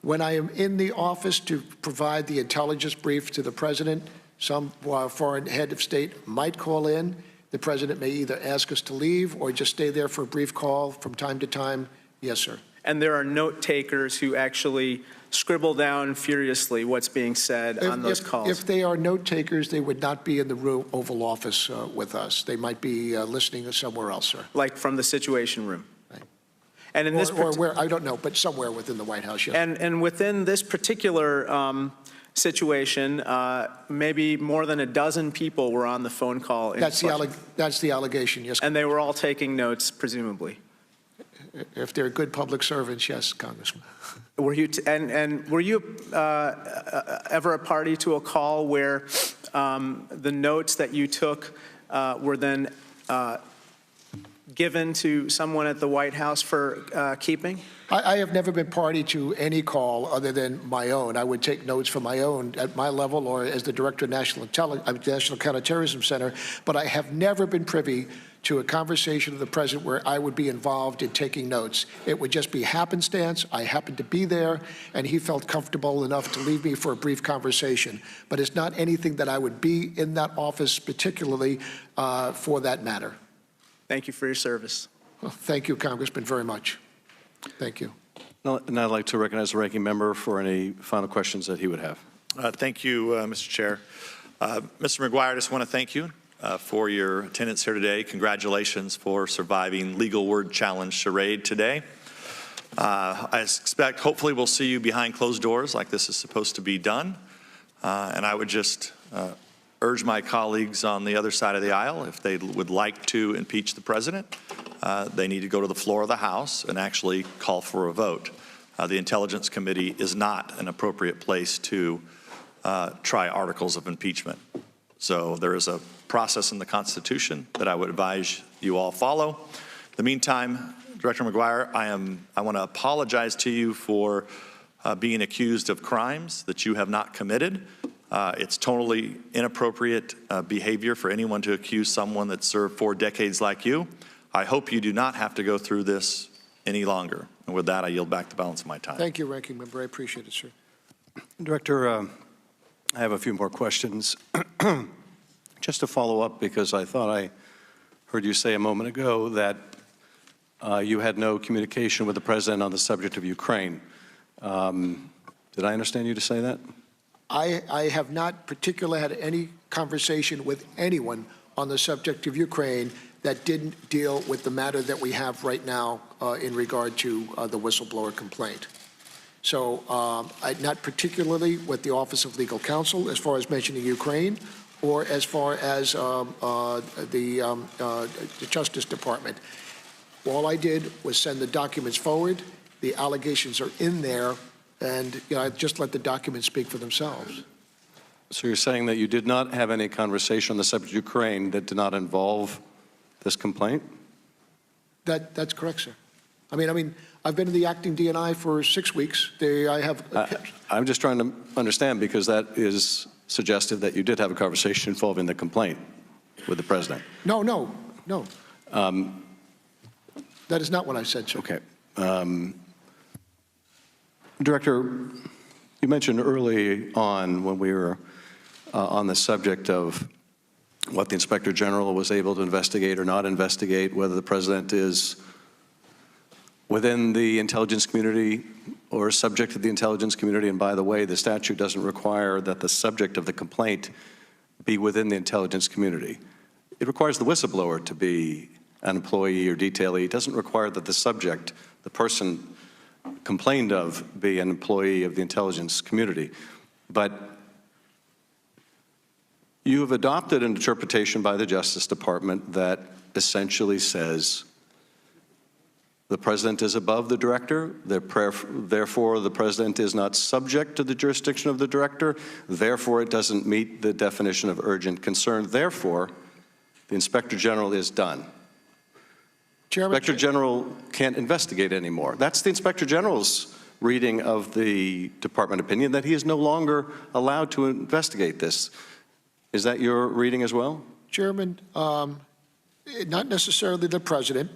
When I am in the office to provide the intelligence brief to the president, some foreign head of state might call in. The president may either ask us to leave or just stay there for a brief call from time to time. Yes, sir. And there are note takers who actually scribble down furiously what's being said on those calls. If they are note takers, they would not be in the Oval Office with us. They might be listening somewhere else, sir. Like from the Situation Room. Right. And in this or where, I don't know, but somewhere within the White House, yes. And within this particular situation, maybe more than a dozen people were on the phone call. That's the allegation, yes. And they were all taking notes, presumably. If they're good public servants, yes, Congressman. Were you were you ever a party to a call where the notes that you took were then given to someone at the White House for keeping? I have never been party to any call other than my own. I would take notes for my own at my level or as the director of National Counterterrorism Center, but I have never been privy to a conversation with the president where I would be involved in taking notes. It would just be happenstance. I happened to be there, and he felt comfortable enough to leave me for a brief conversation. But it's not anything that I would be in that office particularly for that matter. Thank you for your service. Well, thank you, Congressman, very much. Thank you. And I'd like to recognize the ranking member for any final questions that he would have. Thank you, Mr. Chair. Mr. Maguire, I just want to thank you for your attendance here today. Congratulations for surviving legal word challenge charade today. I expect hopefully we'll see you behind closed doors like this is supposed to be done. And I would just urge my colleagues on the other side of the aisle, if they would like to impeach the president, they need to go to the floor of the House and actually call for a vote. The Intelligence Committee is not an appropriate place to try articles of impeachment. So there is a process in the Constitution that I would advise you all follow. In the meantime, Director Maguire, I want to apologize to you for being accused of crimes that you have not committed. It's totally inappropriate behavior for anyone to accuse someone that served 4 decades like you. I hope you do not have to go through this any longer. And with that, I yield back the balance of my time. Thank you, Ranking Member. I appreciate it, sir. Director, I have a few more questions. Just to follow up, because I thought I heard you say a moment ago that you had no communication with the president on the subject of Ukraine. Did I understand you to say that? I have not particularly had any conversation with anyone on the subject of Ukraine that didn't deal with the matter that we have right now in regard to the whistleblower complaint. So not particularly with the Office of Legal Counsel as far as mentioning Ukraine or as far as the Justice Department. All I did was send the documents forward. The allegations are in there, and I just let the documents speak for themselves. So you're saying that you did not have any conversation on the subject of Ukraine that did not involve this complaint? That's correct, sir. I mean, I've been in the acting DNI for 6 weeks. I'm just trying to understand, because that is suggestive that you did have a conversation involving the complaint with the president. No. That is not what I said, sir. Okay. Director, you mentioned early on when we were on the subject of what the Inspector General was able to investigate or not investigate, whether the president is within the intelligence community or subject to the intelligence community. And by the way, the statute doesn't require that the subject of the complaint be within the intelligence community. It requires the whistleblower to be an employee or detailee. It doesn't require that the subject, the person complained of, be an employee of the intelligence community. But you have adopted an interpretation by the Justice Department that essentially says the president is above the director, therefore the president is not subject to the jurisdiction of the director, therefore it doesn't meet the definition of urgent concern, therefore the Inspector General is done. Inspector General can't investigate anymore. That's the Inspector General's reading of the department opinion, that he is no longer allowed to investigate this. Is that your reading as well? Chairman, not necessarily the president,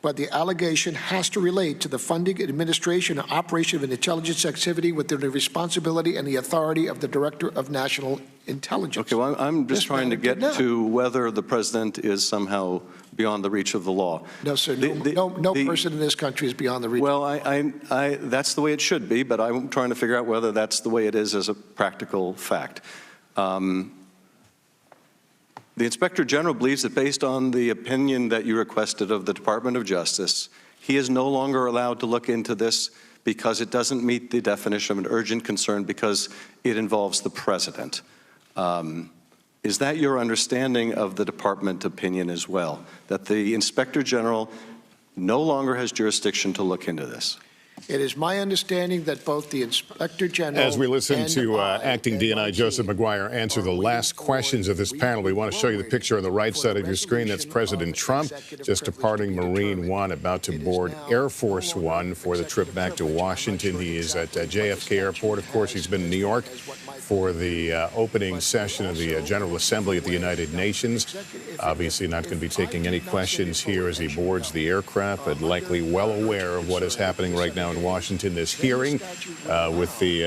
but the allegation has to relate to the funding, administration, and operation of an intelligence activity within the responsibility and the authority of the Director of National Intelligence. Okay, well, I'm just This trying to matter get did not. to whether the president is somehow beyond the reach of the law. No, sir. No person in this country is beyond the reach. Well, that's the way it should be, but I'm trying to figure out whether that's the way it is as a practical fact. The Inspector General believes that based on the opinion that you requested of the Department of Justice, he is no longer allowed to look into this because it doesn't meet the definition of an urgent concern because it involves the president. Is that your understanding of the department opinion as well, that the Inspector General no longer has jurisdiction to look into this? It is my understanding that both the Inspector General As we listen to and Acting DNI Joseph Maguire answer the last questions of this panel, we want to show you the picture on the right side of your screen. That's President Trump just departing Marine One, about to board Air Force One for the trip back to Washington. He is at JFK Airport. Of course, he's been in New York for the opening session of the General Assembly at the United Nations. Obviously not going to be taking any questions here as he boards the aircraft, but likely well aware of what is happening right now in Washington. This hearing with the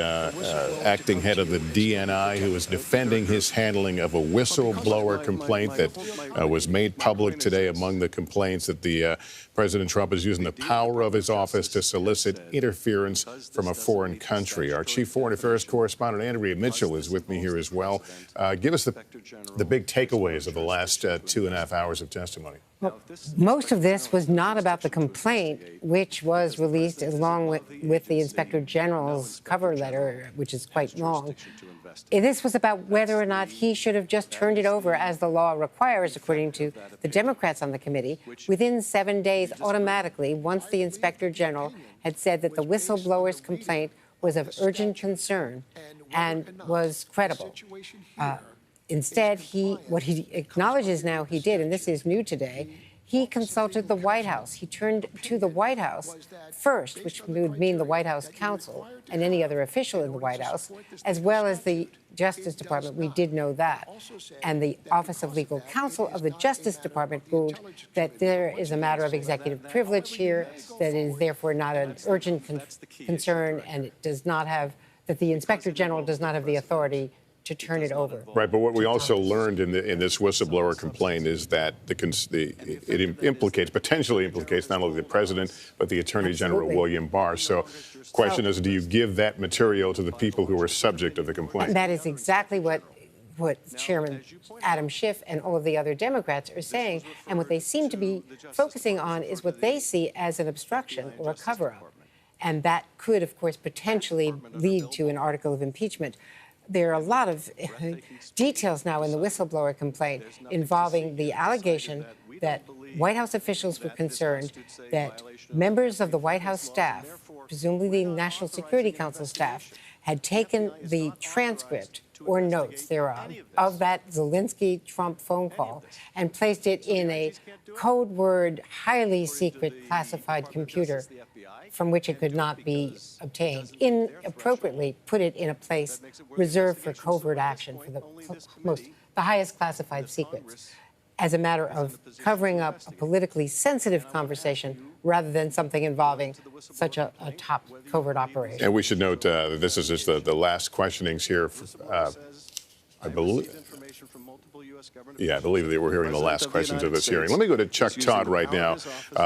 acting head of the DNI, who is defending his handling of a whistleblower complaint that was made public today. Among the complaints that the President Trump is using the power of his office to solicit interference from a foreign country. Our chief foreign affairs correspondent, Andrea Mitchell, is with me here as well. Give us the big takeaways of the last 2.5 hours of testimony. Well, most of this was not about the complaint, which was released along with the Inspector General's cover letter, which is quite long. This was about whether or not he should have just turned it over, as the law requires, according to the Democrats on the committee, within 7 days automatically, once the Inspector General had said that the whistleblower's complaint was of urgent concern and was credible. Instead, what he acknowledges now he did, and this is new today, he consulted the White House. He turned to the White House first, which would mean the White House counsel and any other official in the White House, as well as the Justice Department. We did know that. And the Office of Legal Counsel of the Justice Department ruled that there is a matter of executive privilege here, that is therefore not an urgent concern, and it does not have, that the Inspector General does not have the authority to turn it over. Right, but what we also learned in this whistleblower complaint is that it potentially implicates not only the president, but the Attorney General, William Barr. So the question is, do you give that material to the people who are subject of the complaint? And that is exactly what Chairman Adam Schiff and all of the other Democrats are saying. And what they seem to be focusing on is what they see as an obstruction or a cover-up. And that could, of course, potentially lead to an article of impeachment. There are a lot of details now in the whistleblower complaint involving the allegation that White House officials were concerned that members of the White House staff, presumably the National Security Council staff, had taken the transcript or notes thereof of that Zelensky-Trump phone call and placed it in a code word, highly secret classified computer from which it could not be obtained, inappropriately put it in a place reserved for covert action, for the highest classified secrets, as a matter of covering up a politically sensitive conversation rather than something involving such a top covert operation. And we should note that this is just the last questionings here. I believe. Yeah, I believe that we're hearing the last questions of this hearing. Let me go to Chuck Todd right now,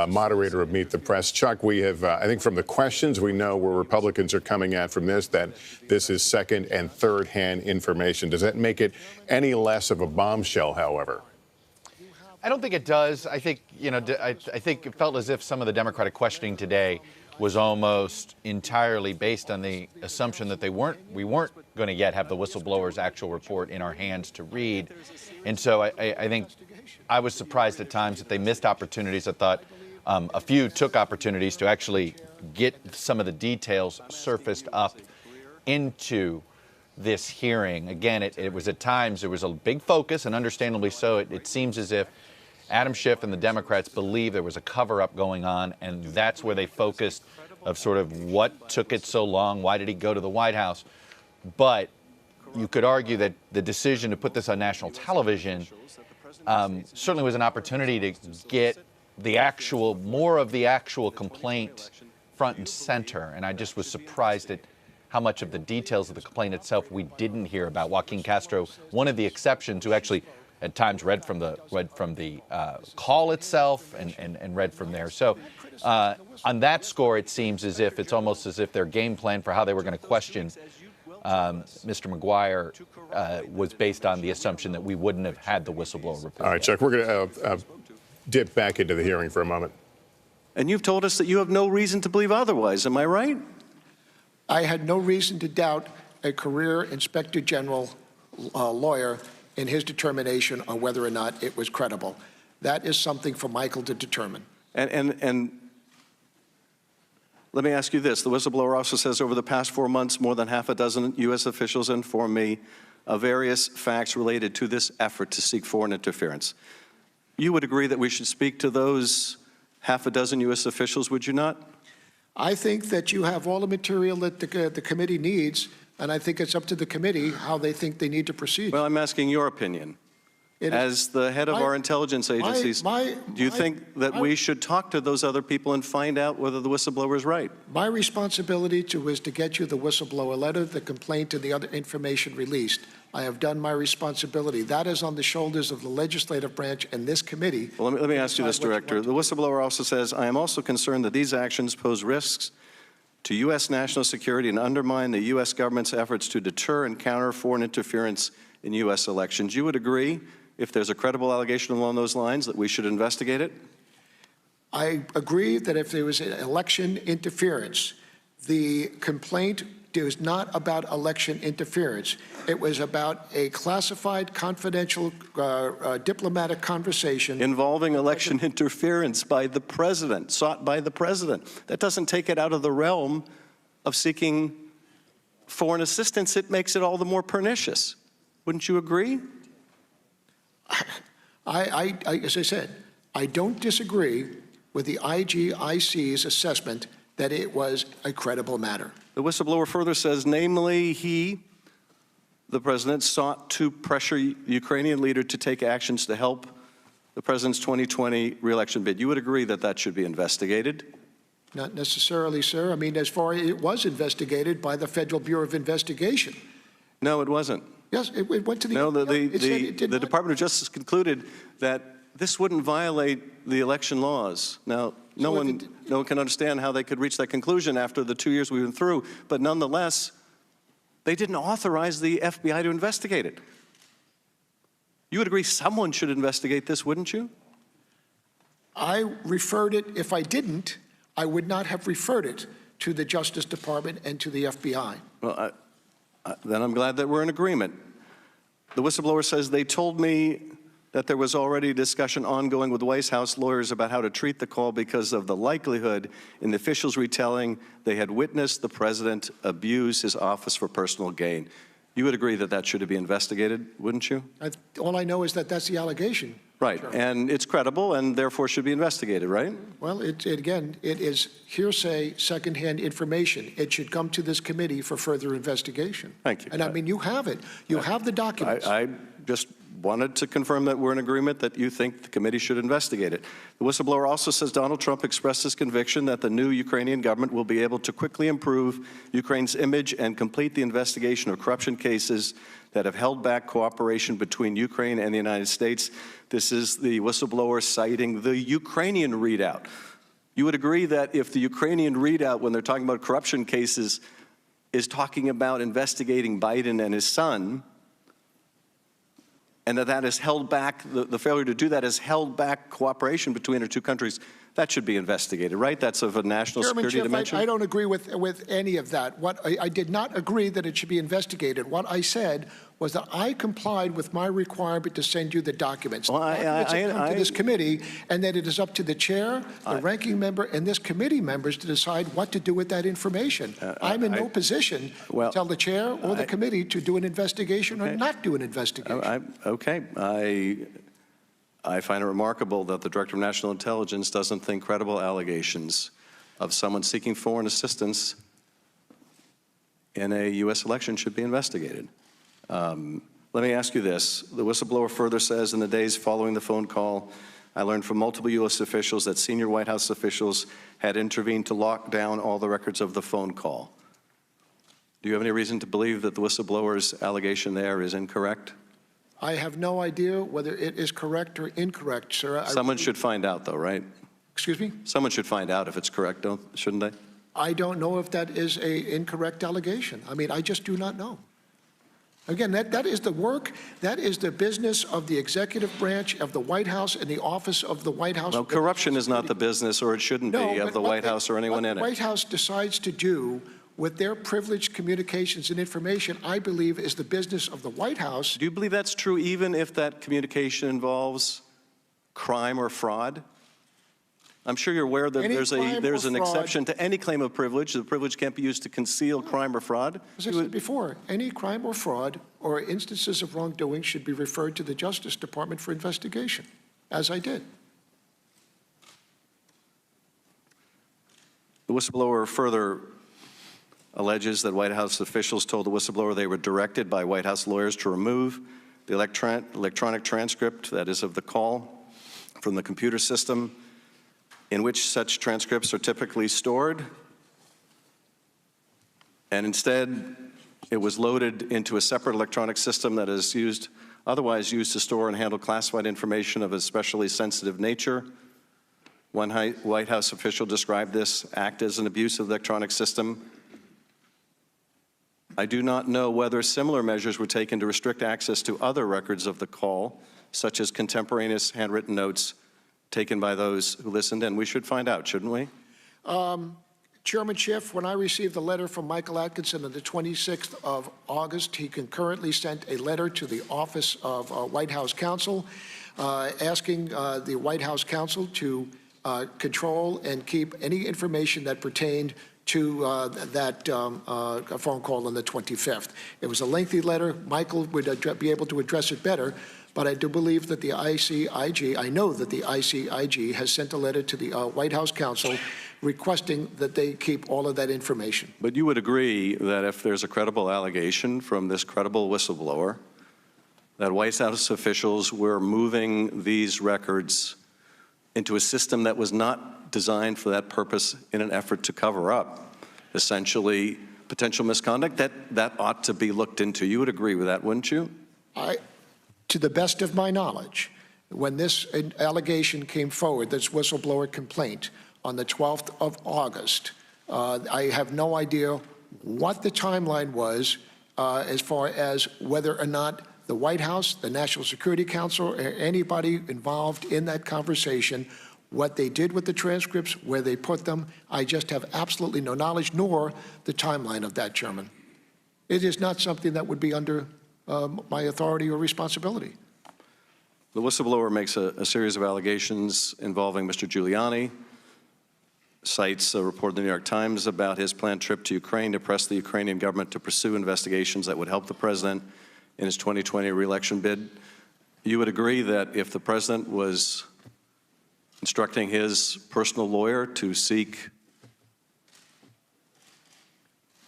moderator of Meet the Press. Chuck, we have, I think from the questions, we know where Republicans are coming at from this, that this is second and third hand information. Does that make it any less of a bombshell, however? I don't think it does. I think, I think it felt as if some of the Democratic questioning today was almost entirely based on the assumption that we weren't going to yet have the whistleblower's actual report in our hands to read. And so I think I was surprised at times that they missed opportunities. I thought a few took opportunities to actually get some of the details surfaced up into this hearing. Again, it was at times, there was a big focus, and understandably so. It seems as if Adam Schiff and the Democrats believe there was a cover-up going on, and that's where they focused of sort of what took it so long, why did he go to the White House? But you could argue that the decision to put this on national television certainly was an opportunity to get more of the actual complaint front and center. And I just was surprised at how much of the details of the complaint itself we didn't hear about. Joaquin Castro, one of the exceptions, who actually at times read from the call itself and read from there. So on that score, it seems as if it's almost as if their game plan for how they were going to question Mr. Maguire was based on the assumption that we wouldn't have had the whistleblower report. All right, Chuck, we're going to dip back into the hearing for a moment. And you've told us that you have no reason to believe otherwise. Am I right? I had no reason to doubt a career Inspector General lawyer in his determination on whether or not it was credible. That is something for Michael to determine. And let me ask you this. The whistleblower also says over the past 4 months, more than half a dozen U.S. officials informed me of various facts related to this effort to seek foreign interference. You would agree that we should speak to those half a dozen U.S. officials, would you not? I think that you have all the material that the committee needs, and I think it's up to the committee how they think they need to proceed. Well, I'm asking your opinion. As the head of our intelligence agencies, do you think that we should talk to those other people and find out whether the whistleblower is right? My responsibility was to get you the whistleblower letter, the complaint, and the other information released. I have done my responsibility. That is on the shoulders of the legislative branch and this committee. Well, let me ask you this, Director. The whistleblower also says, I am also concerned that these actions pose risks to U.S. national security and undermine the U.S. government's efforts to deter and counter foreign interference in U.S. elections. You would agree, if there's a credible allegation along those lines, that we should investigate it? I agree that if there was election interference, the complaint was not about election interference. It was about a classified, confidential, diplomatic conversation involving election interference by the president, sought by the president. That doesn't take it out of the realm of seeking foreign assistance. It makes it all the more pernicious. Wouldn't you agree? As I said, I don't disagree with the IGIC's assessment that it was a credible matter. The whistleblower further says, namely, he, the president, sought to pressure the Ukrainian leader to take actions to help the president's 2020 re-election bid. You would agree that that should be investigated? Not necessarily, sir. I mean, as far as it was investigated by the Federal Bureau of Investigation. No, it wasn't. Yes, it went to the... No, the Department of Justice concluded that this wouldn't violate the election laws. Now, no one can understand how they could reach that conclusion after the 2 years we went through, but nonetheless, they didn't authorize the FBI to investigate it. You would agree someone should investigate this, wouldn't you? I referred it, if I didn't, I would not have referred it to the Justice Department and to the FBI. Well, then I'm glad that we're in agreement. The whistleblower says they told me that there was already discussion ongoing with White House lawyers about how to treat the call because of the likelihood in the officials' retelling they had witnessed the president abuse his office for personal gain. You would agree that that should be investigated, wouldn't you? All I know is that that's the allegation. Right, and it's credible and therefore should be investigated, right? Well, again, it is hearsay, secondhand information. It should come to this committee for further investigation. Thank you. And I mean, you have it. You have the documents. I just wanted to confirm that we're in agreement that you think the committee should investigate it. The whistleblower also says Donald Trump expressed his conviction that the new Ukrainian government will be able to quickly improve Ukraine's image and complete the investigation of corruption cases that have held back cooperation between Ukraine and the United States. This is the whistleblower citing the Ukrainian readout. You would agree that if the Ukrainian readout, when they're talking about corruption cases, is talking about investigating Biden and his son, and that has held back, the failure to do that has held back cooperation between our two countries, that should be investigated, right? That's of a national security dimension? I don't agree with any of that. I did not agree that it should be investigated. What I said was that I complied with my requirement to send you the documents. Well, Documents that come to this committee, and that it is up to the chair, the ranking member, and this committee members to decide what to do with that information. I'm in no position to tell the chair or the committee to do an investigation or not do an investigation. I find it remarkable that the Director of National Intelligence doesn't think credible allegations of someone seeking foreign assistance in a U.S. election should be investigated. Let me ask you this. The whistleblower further says in the days following the phone call, I learned from multiple U.S. officials that senior White House officials had intervened to lock down all the records of the phone call. Do you have any reason to believe that the whistleblower's allegation there is incorrect? I have no idea whether it is correct or incorrect, sir. Someone should find out, though, right? Excuse me? Someone should find out if it's correct, shouldn't they? I don't know if that is an incorrect allegation. I mean, I just do not know. Again, that is the work, that is the business of the executive branch of the White House and the office of the White House. Well, corruption is not the business, or it shouldn't be, of the White House or anyone in it. What the White House decides to do with their privileged communications and information, I believe, is the business of the White House. Do you believe that's true even if that communication involves crime or fraud? I'm sure you're aware that there's an exception to any claim of privilege. The privilege can't be used to conceal crime or fraud. As I said before, any crime or fraud or instances of wrongdoing should be referred to the Justice Department for investigation, as I did. The whistleblower further alleges that White House officials told the whistleblower they were directed by White House lawyers to remove the electronic transcript, that is, of the call, from the computer system in which such transcripts are typically stored, and instead it was loaded into a separate electronic system that is otherwise used to store and handle classified information of a especially sensitive nature. One White House official described this act as an abuse of the electronic system. I do not know whether similar measures were taken to restrict access to other records of the call, such as contemporaneous handwritten notes taken by those who listened, and we should find out, shouldn't we? Chairman Schiff, when I received the letter from Michael Atkinson on the 26th of August, he concurrently sent a letter to the Office of White House Counsel asking the White House Counsel to control and keep any information that pertained to that phone call on the 25th. It was a lengthy letter. Michael would be able to address it better, but I do believe that the ICIG, I know that the ICIG has sent a letter to the White House Counsel requesting that they keep all of that information. But you would agree that if there's a credible allegation from this credible whistleblower that White House officials were moving these records into a system that was not designed for that purpose in an effort to cover up, essentially, potential misconduct, that ought to be looked into. You would agree with that, wouldn't you? To the best of my knowledge, when this allegation came forward, this whistleblower complaint on the 12th of August, I have no idea what the timeline was as far as whether or not the White House, the National Security Council, or anybody involved in that conversation, what they did with the transcripts, where they put them. I just have absolutely no knowledge, nor the timeline of that, Chairman. It is not something that would be under my authority or responsibility. The whistleblower makes a series of allegations involving Mr. Giuliani, cites a report in the New York Times about his planned trip to Ukraine to press the Ukrainian government to pursue investigations that would help the president in his 2020 re-election bid. You would agree that if the president was instructing his personal lawyer to seek,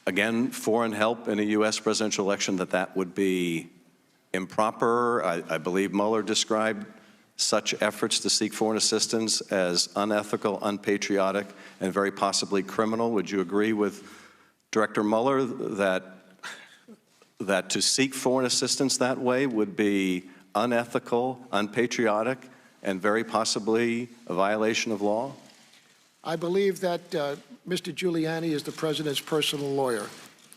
again, foreign help in a U.S. presidential election, that would be improper? I believe Mueller described such efforts to seek foreign assistance as unethical, unpatriotic, and very possibly criminal. Would you agree with Director Mueller that to seek foreign assistance that way would be unethical, unpatriotic, and very possibly a violation of law? I believe that Mr. Giuliani is the president's personal lawyer,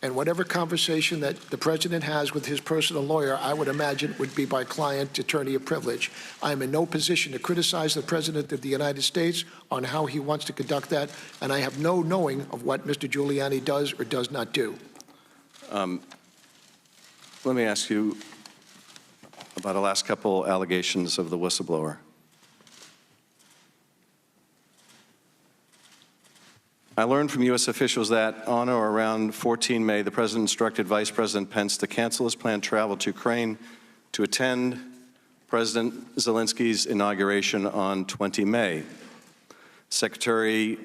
and whatever conversation that the president has with his personal lawyer, I would imagine would be by client attorney of privilege. I am in no position to criticize the president of the United States on how he wants to conduct that, and I have no knowing of what Mr. Giuliani does or does not do. Let me ask you about the last couple allegations of the whistleblower. I learned from U.S. officials that on or around 14 May, the president instructed Vice President Pence to cancel his planned travel to Ukraine to attend President Zelensky's inauguration on 20 May. Secretary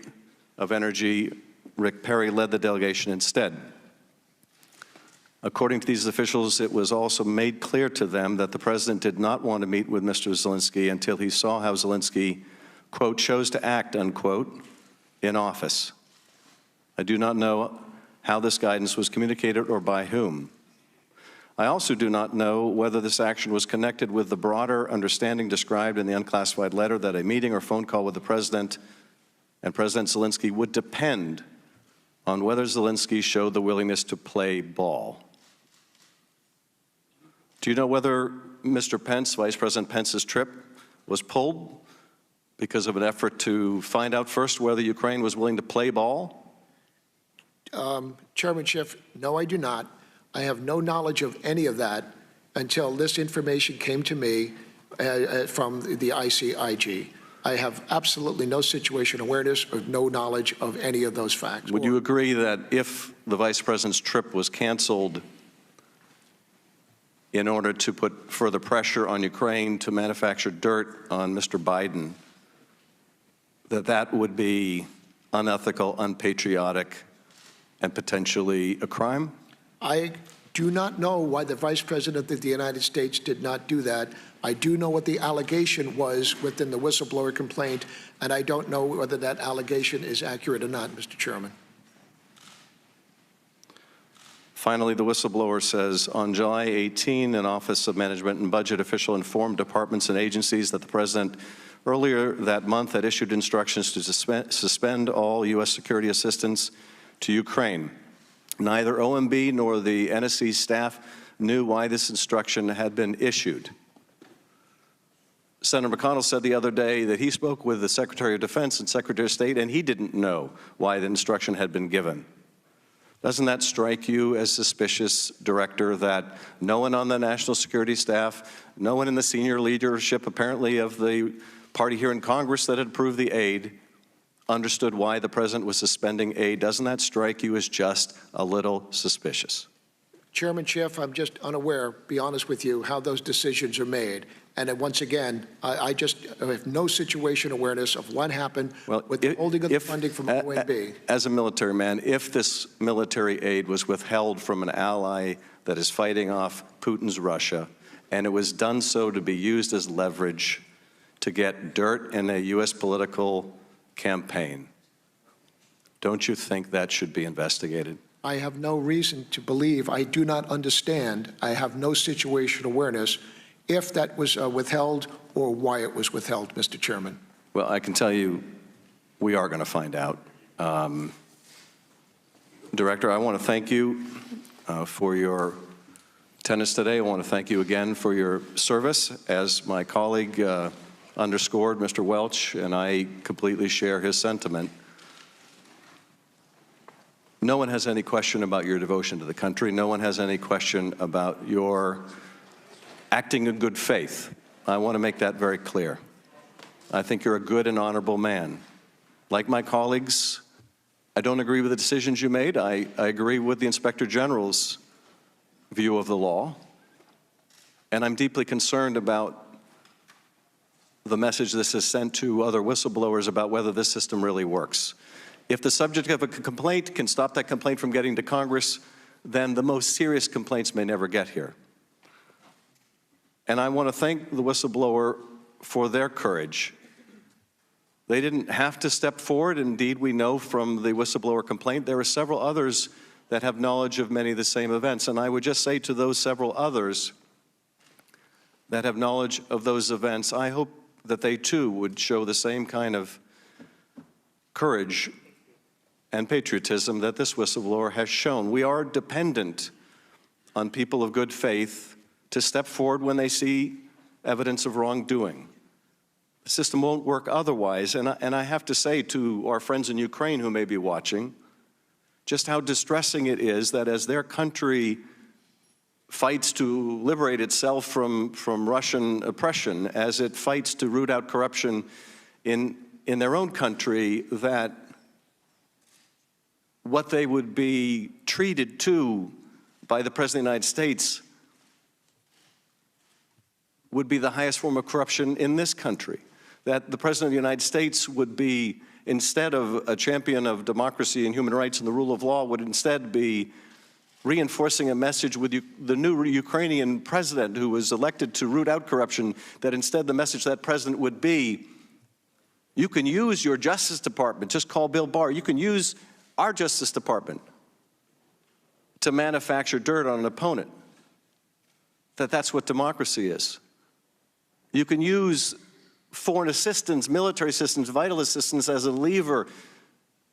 of Energy Rick Perry led the delegation instead. According to these officials, it was also made clear to them that the president did not want to meet with Mr. Zelensky until he saw how Zelensky, quote, chose to act, unquote, in office. I do not know how this guidance was communicated or by whom. I also do not know whether this action was connected with the broader understanding described in the unclassified letter that a meeting or phone call with the president and President Zelensky would depend on whether Zelensky showed the willingness to play ball. Do you know whether Mr. Pence, Vice President Pence's trip, was pulled because of an effort to find out first whether Ukraine was willing to play ball? Chairman Schiff, no, I do not. I have no knowledge of any of that until this information came to me from the ICIG. I have absolutely no situation awareness or no knowledge of any of those facts. Would you agree that if the Vice President's trip was canceled in order to put further pressure on Ukraine to manufacture dirt on Mr. Biden, that that would be unethical, unpatriotic, and potentially a crime? I do not know why the Vice President of the United States did not do that. I do know what the allegation was within the whistleblower complaint, and I don't know whether that allegation is accurate or not, Mr. Chairman. Finally, the whistleblower says, on July 18, an Office of Management and Budget official informed departments and agencies that the President earlier that month had issued instructions to suspend all U.S. security assistance to Ukraine. Neither OMB nor the NSC staff knew why this instruction had been issued. Senator McConnell said the other day that he spoke with the Secretary of Defense and Secretary of State, and he didn't know why the instruction had been given. Doesn't that strike you as suspicious, Director, that no one on the national security staff, no one in the senior leadership apparently of the party here in Congress that had approved the aid understood why the President was suspending aid? Doesn't that strike you as just a little suspicious? Chairman Schiff, I'm just unaware, be honest with you, how those decisions are made. And once again, I just have no situation awareness of what happened with the holding of the funding from OMB. As a military man, if this military aid was withheld from an ally that is fighting off Putin's Russia, and it was done so to be used as leverage to get dirt in a U.S. political campaign, don't you think that should be investigated? I have no reason to believe. I do not understand. I have no situation awareness if that was withheld or why it was withheld, Mr. Chairman. Well, I can tell you we are going to find out. Director, I want to thank you for your attendance today. I want to thank you again for your service. As my colleague underscored, Mr. Welch, and I completely share his sentiment. No one has any question about your devotion to the country. No one has any question about your acting in good faith. I want to make that very clear. I think you're a good and honorable man. Like my colleagues, I don't agree with the decisions you made. I agree with the Inspector General's view of the law. And I'm deeply concerned about the message this has sent to other whistleblowers about whether this system really works. If the subject of a complaint can stop that complaint from getting to Congress, then the most serious complaints may never get here. And I want to thank the whistleblower for their courage. They didn't have to step forward. Indeed, we know from the whistleblower complaint there are several others that have knowledge of many of the same events. And I would just say to those several others that have knowledge of those events, I hope that they too would show the same kind of courage and patriotism that this whistleblower has shown. We are dependent on people of good faith to step forward when they see evidence of wrongdoing. The system won't work otherwise. And I have to say to our friends in Ukraine who may be watching, just how distressing it is that as their country fights to liberate itself from Russian oppression, as it fights to root out corruption in their own country, that what they would be treated to by the President of the United States would be the highest form of corruption in this country. That the President of the United States would be, instead of a champion of democracy and human rights and the rule of law, would instead be reinforcing a message with the new Ukrainian president who was elected to root out corruption, that instead the message of that president would be, you can use your Justice Department, just call Bill Barr, you can use our Justice Department to manufacture dirt on an opponent. That's what democracy is. You can use foreign assistance, military assistance, vital assistance as a lever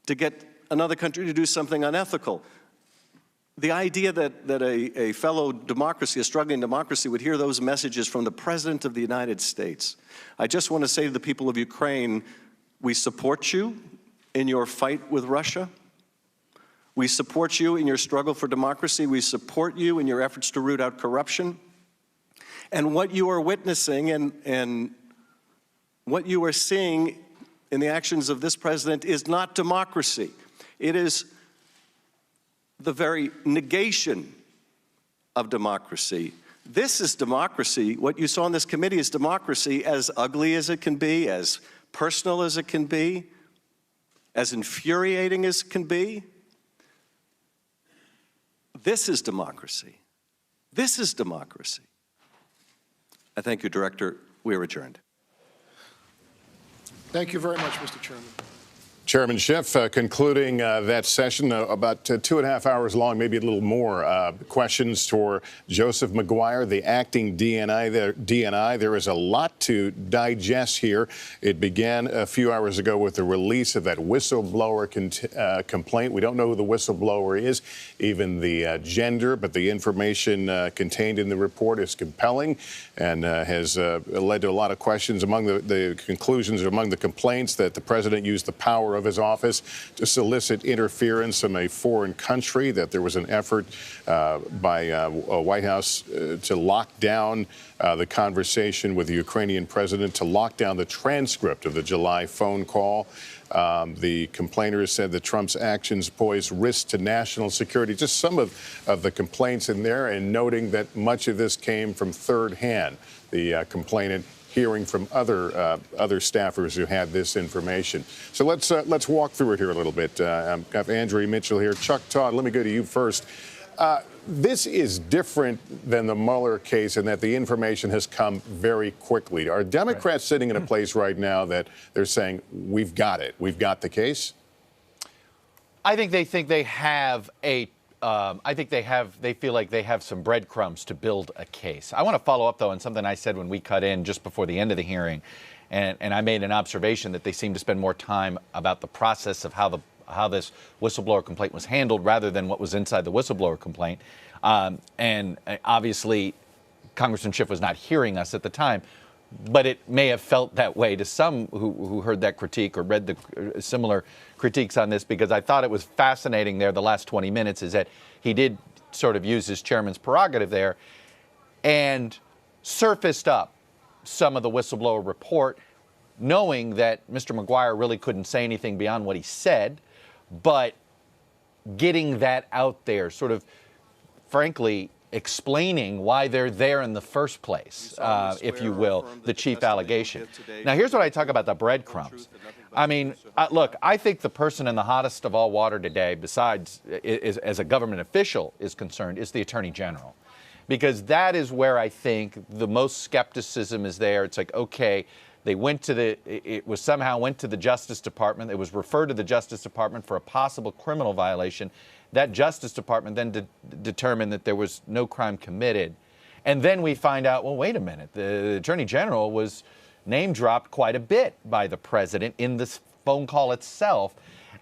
to get another country to do something unethical. The idea that a fellow democracy, a struggling democracy, would hear those messages from the President of the United States. I just want to say to the people of Ukraine, we support you in your fight with Russia. We support you in your struggle for democracy. We support you in your efforts to root out corruption. And what you are witnessing and what you are seeing in the actions of this president is not democracy. It is the very negation of democracy. This is democracy. What you saw in this committee is democracy, as ugly as it can be, as personal as it can be, as infuriating as it can be. This is democracy. This is democracy. I thank you, Director. We are adjourned. Thank you very much, Mr. Chairman. Chairman Schiff, concluding that session, about 2.5 hours long, maybe a little more. Questions for Joseph Maguire, the acting DNI. There is a lot to digest here. It began a few hours ago with the release of that whistleblower complaint. We don't know who the whistleblower is, even the gender, but the information contained in the report is compelling and has led to a lot of questions. Among the conclusions, among the complaints, that the president used the power of his office to solicit interference from a foreign country, that there was an effort by a White House to lock down the conversation with the Ukrainian president, to lock down the transcript of the July phone call. The complainers said that Trump's actions pose risk to national security. Just some of the complaints in there, and noting that much of this came from third hand. The complainant hearing from other staffers who had this information. So let's walk through it here a little bit. I've got Andrea Mitchell here. Chuck Todd, let me go to you first. This is different than the Mueller case in that the information has come very quickly. Are Democrats sitting in a place right now that they're saying, we've got it, we've got the case? I think they have a they feel like they have some breadcrumbs to build a case. I want to follow up, though, on something I said when we cut in just before the end of the hearing, and I made an observation that they seem to spend more time about the process of how this whistleblower complaint was handled rather than what was inside the whistleblower complaint. And obviously, Congressman Schiff was not hearing us at the time, but it may have felt that way to some who heard that critique or read the similar critiques on this, because I thought it was fascinating there the last 20 minutes is that he did sort of use his chairman's prerogative there and surfaced up some of the whistleblower report, knowing that Mr. Maguire really couldn't say anything beyond what he said, but getting that out there, sort of, frankly, explaining why they're there in the first place, if you will, the chief allegation. Now, here's what I talk about the breadcrumbs. I mean, look, I think the person in the hottest of all water today, besides as a government official is concerned, is the Attorney General. Because that is where I think the most skepticism is there. It's like, okay, they went to somehow went to the Justice Department. It was referred to the Justice Department for a possible criminal violation. That Justice Department then determined that there was no crime committed. And then we find out, well, wait a minute, the Attorney General was name dropped quite a bit by the president in this phone call itself.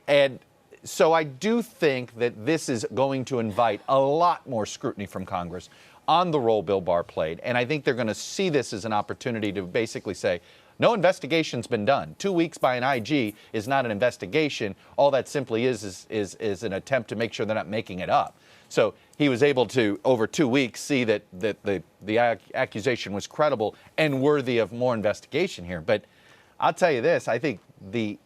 And so I do think that this is going to invite a lot more scrutiny from Congress on the role Bill Barr played. And I think they're going to see this as an opportunity to basically say, no investigation's been done. 2 weeks by an IG is not an investigation. All that simply is an attempt to make sure they're not making it up. So he was able to, over 2 weeks, see that the accusation was credible and worthy of more investigation here. But I'll tell you this, I think the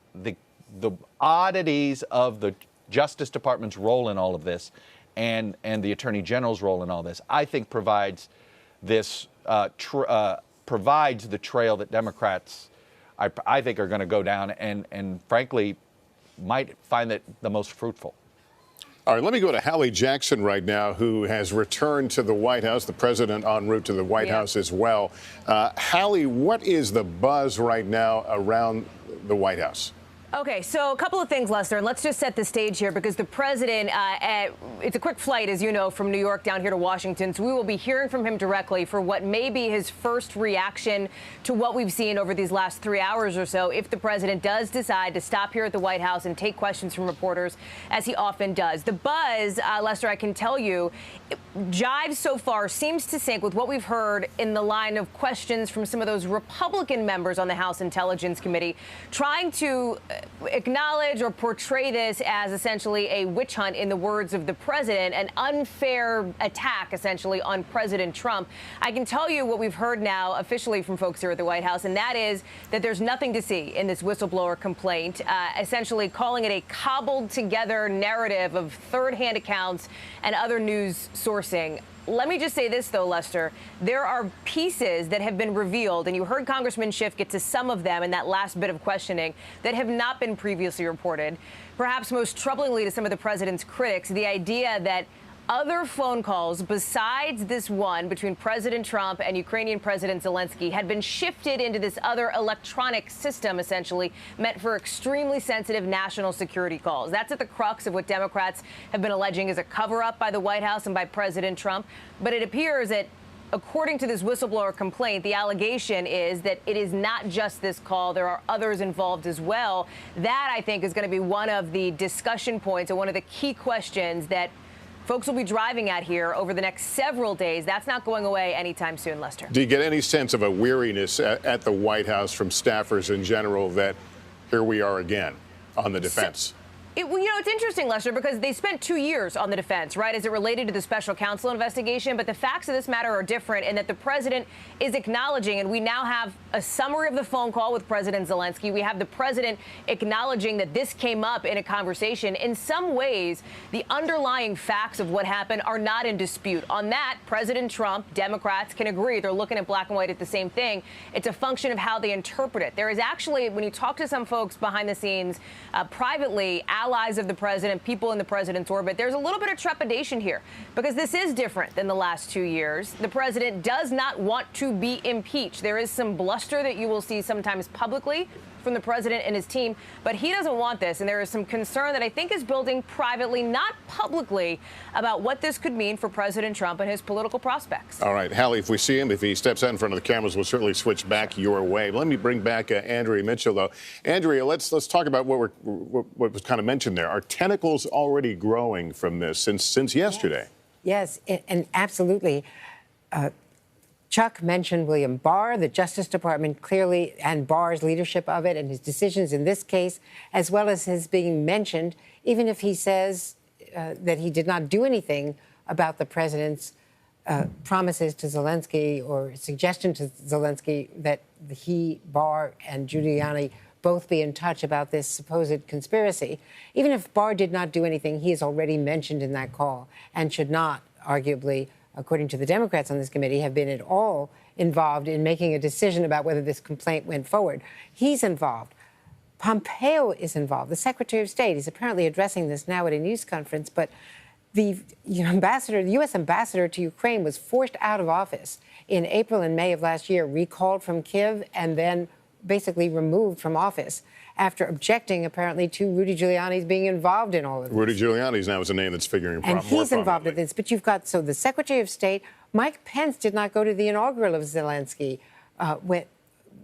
oddities of the Justice Department's role in all of this and the Attorney General's role in all this, I think provides this provides the trail that Democrats, I think, are going to go down and frankly, might find it the most fruitful. All right, let me go to Hallie Jackson right now, who has returned to the White House, the president en route to the White House as well. Hallie, what is the buzz right now around the White House? Okay, so a couple of things, Lester, and let's just set the stage here because the president, it's a quick flight, as you know, from New York down here to Washington, so we will be hearing from him directly for what may be his first reaction to what we've seen over these last 3 hours or so, if the president does decide to stop here at the White House and take questions from reporters, as he often does. The buzz, Lester, I can tell you, jive so far seems to sync with what we've heard in the line of questions from some of those Republican members on the House Intelligence Committee, trying to acknowledge or portray this as essentially a witch hunt, in the words of the president, an unfair attack essentially on President Trump. I can tell you what we've heard now officially from folks here at the White House, and that is that there's nothing to see in this whistleblower complaint, essentially calling it a cobbled together narrative of third-hand accounts and other news sourcing. Let me just say this, though, Lester. There are pieces that have been revealed, and you heard Congressman Schiff get to some of them in that last bit of questioning, that have not been previously reported. Perhaps most troublingly to some of the president's critics, the idea that other phone calls besides this one between President Trump and Ukrainian President Zelensky had been shifted into this other electronic system, essentially meant for extremely sensitive national security calls. That's at the crux of what Democrats have been alleging is a cover-up by the White House and by President Trump. But it appears that, according to this whistleblower complaint, the allegation is that it is not just this call. There are others involved as well. That, I think, is going to be one of the discussion points and one of the key questions that folks will be driving at here over the next several days. That's not going away anytime soon, Lester. Do you get any sense of a weariness at the White House from staffers in general that here we are again on the defense? Well, you know, it's interesting, Lester, because they spent 2 years on the defense, right, as it related to the special counsel investigation. But the facts of this matter are different in that the president is acknowledging, and we now have a summary of the phone call with President Zelensky. We have the president acknowledging that this came up in a conversation. In some ways, the underlying facts of what happened are not in dispute. On that, President Trump, Democrats can agree. They're looking at black and white at the same thing. It's a function of how they interpret it. There is actually, when you talk to some folks behind the scenes, privately, allies of the president, people in the president's orbit, there's a little bit of trepidation here because this is different than the last 2 years. The president does not want to be impeached. There is some bluster that you will see sometimes publicly from the president and his team, but he doesn't want this. And there is some concern that I think is building privately, not publicly, about what this could mean for President Trump and his political prospects. All right, Hallie, if we see him, if he steps out in front of the cameras, we'll certainly switch back your way. Let me bring back Andrea Mitchell, though. Andrea, let's talk about what was kind of mentioned there. Are tentacles already growing from this since yesterday? Yes, and absolutely. Chuck mentioned William Barr, the Justice Department clearly, and Barr's leadership of it and his decisions in this case, as well as his being mentioned, even if he says that he did not do anything about the president's promises to Zelensky or suggestion to Zelensky that he, Barr, and Giuliani both be in touch about this supposed conspiracy. Even if Barr did not do anything, he is already mentioned in that call and should not, arguably, according to the Democrats on this committee, have been at all involved in making a decision about whether this complaint went forward. He's involved. Pompeo is involved, the Secretary of State. He's apparently addressing this now at a news conference, but the U.S. ambassador to Ukraine was forced out of office in April and May of last year, recalled from Kyiv, and then basically removed from office after objecting, apparently, to Rudy Giuliani's being involved in all of this. Rudy Giuliani's now is a name that's figuring and he's involved in this. But you've got, so the Secretary of State, Mike Pence did not go to the inaugural of Zelensky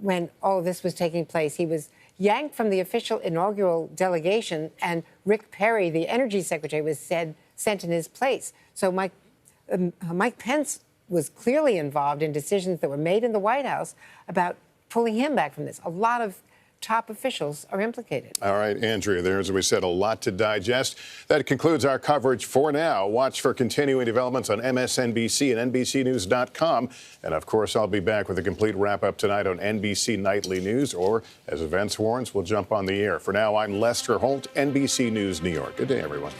when all of this was taking place. He was yanked from the official inaugural delegation, and Rick Perry, the Energy Secretary, was sent in his place. So Mike Pence was clearly involved in decisions that were made in the White House about pulling him back from this. A lot of top officials are implicated. All right, Andrea, there's, as we said, a lot to digest. That concludes our coverage for now. Watch for continuing developments on MSNBC and NBCNews.com. And, of course, I'll be back with a complete wrap-up tonight on NBC Nightly News, or, as events warrants, we'll jump on the air. For now, I'm Lester Holt, NBC News, New York. Good day, everyone.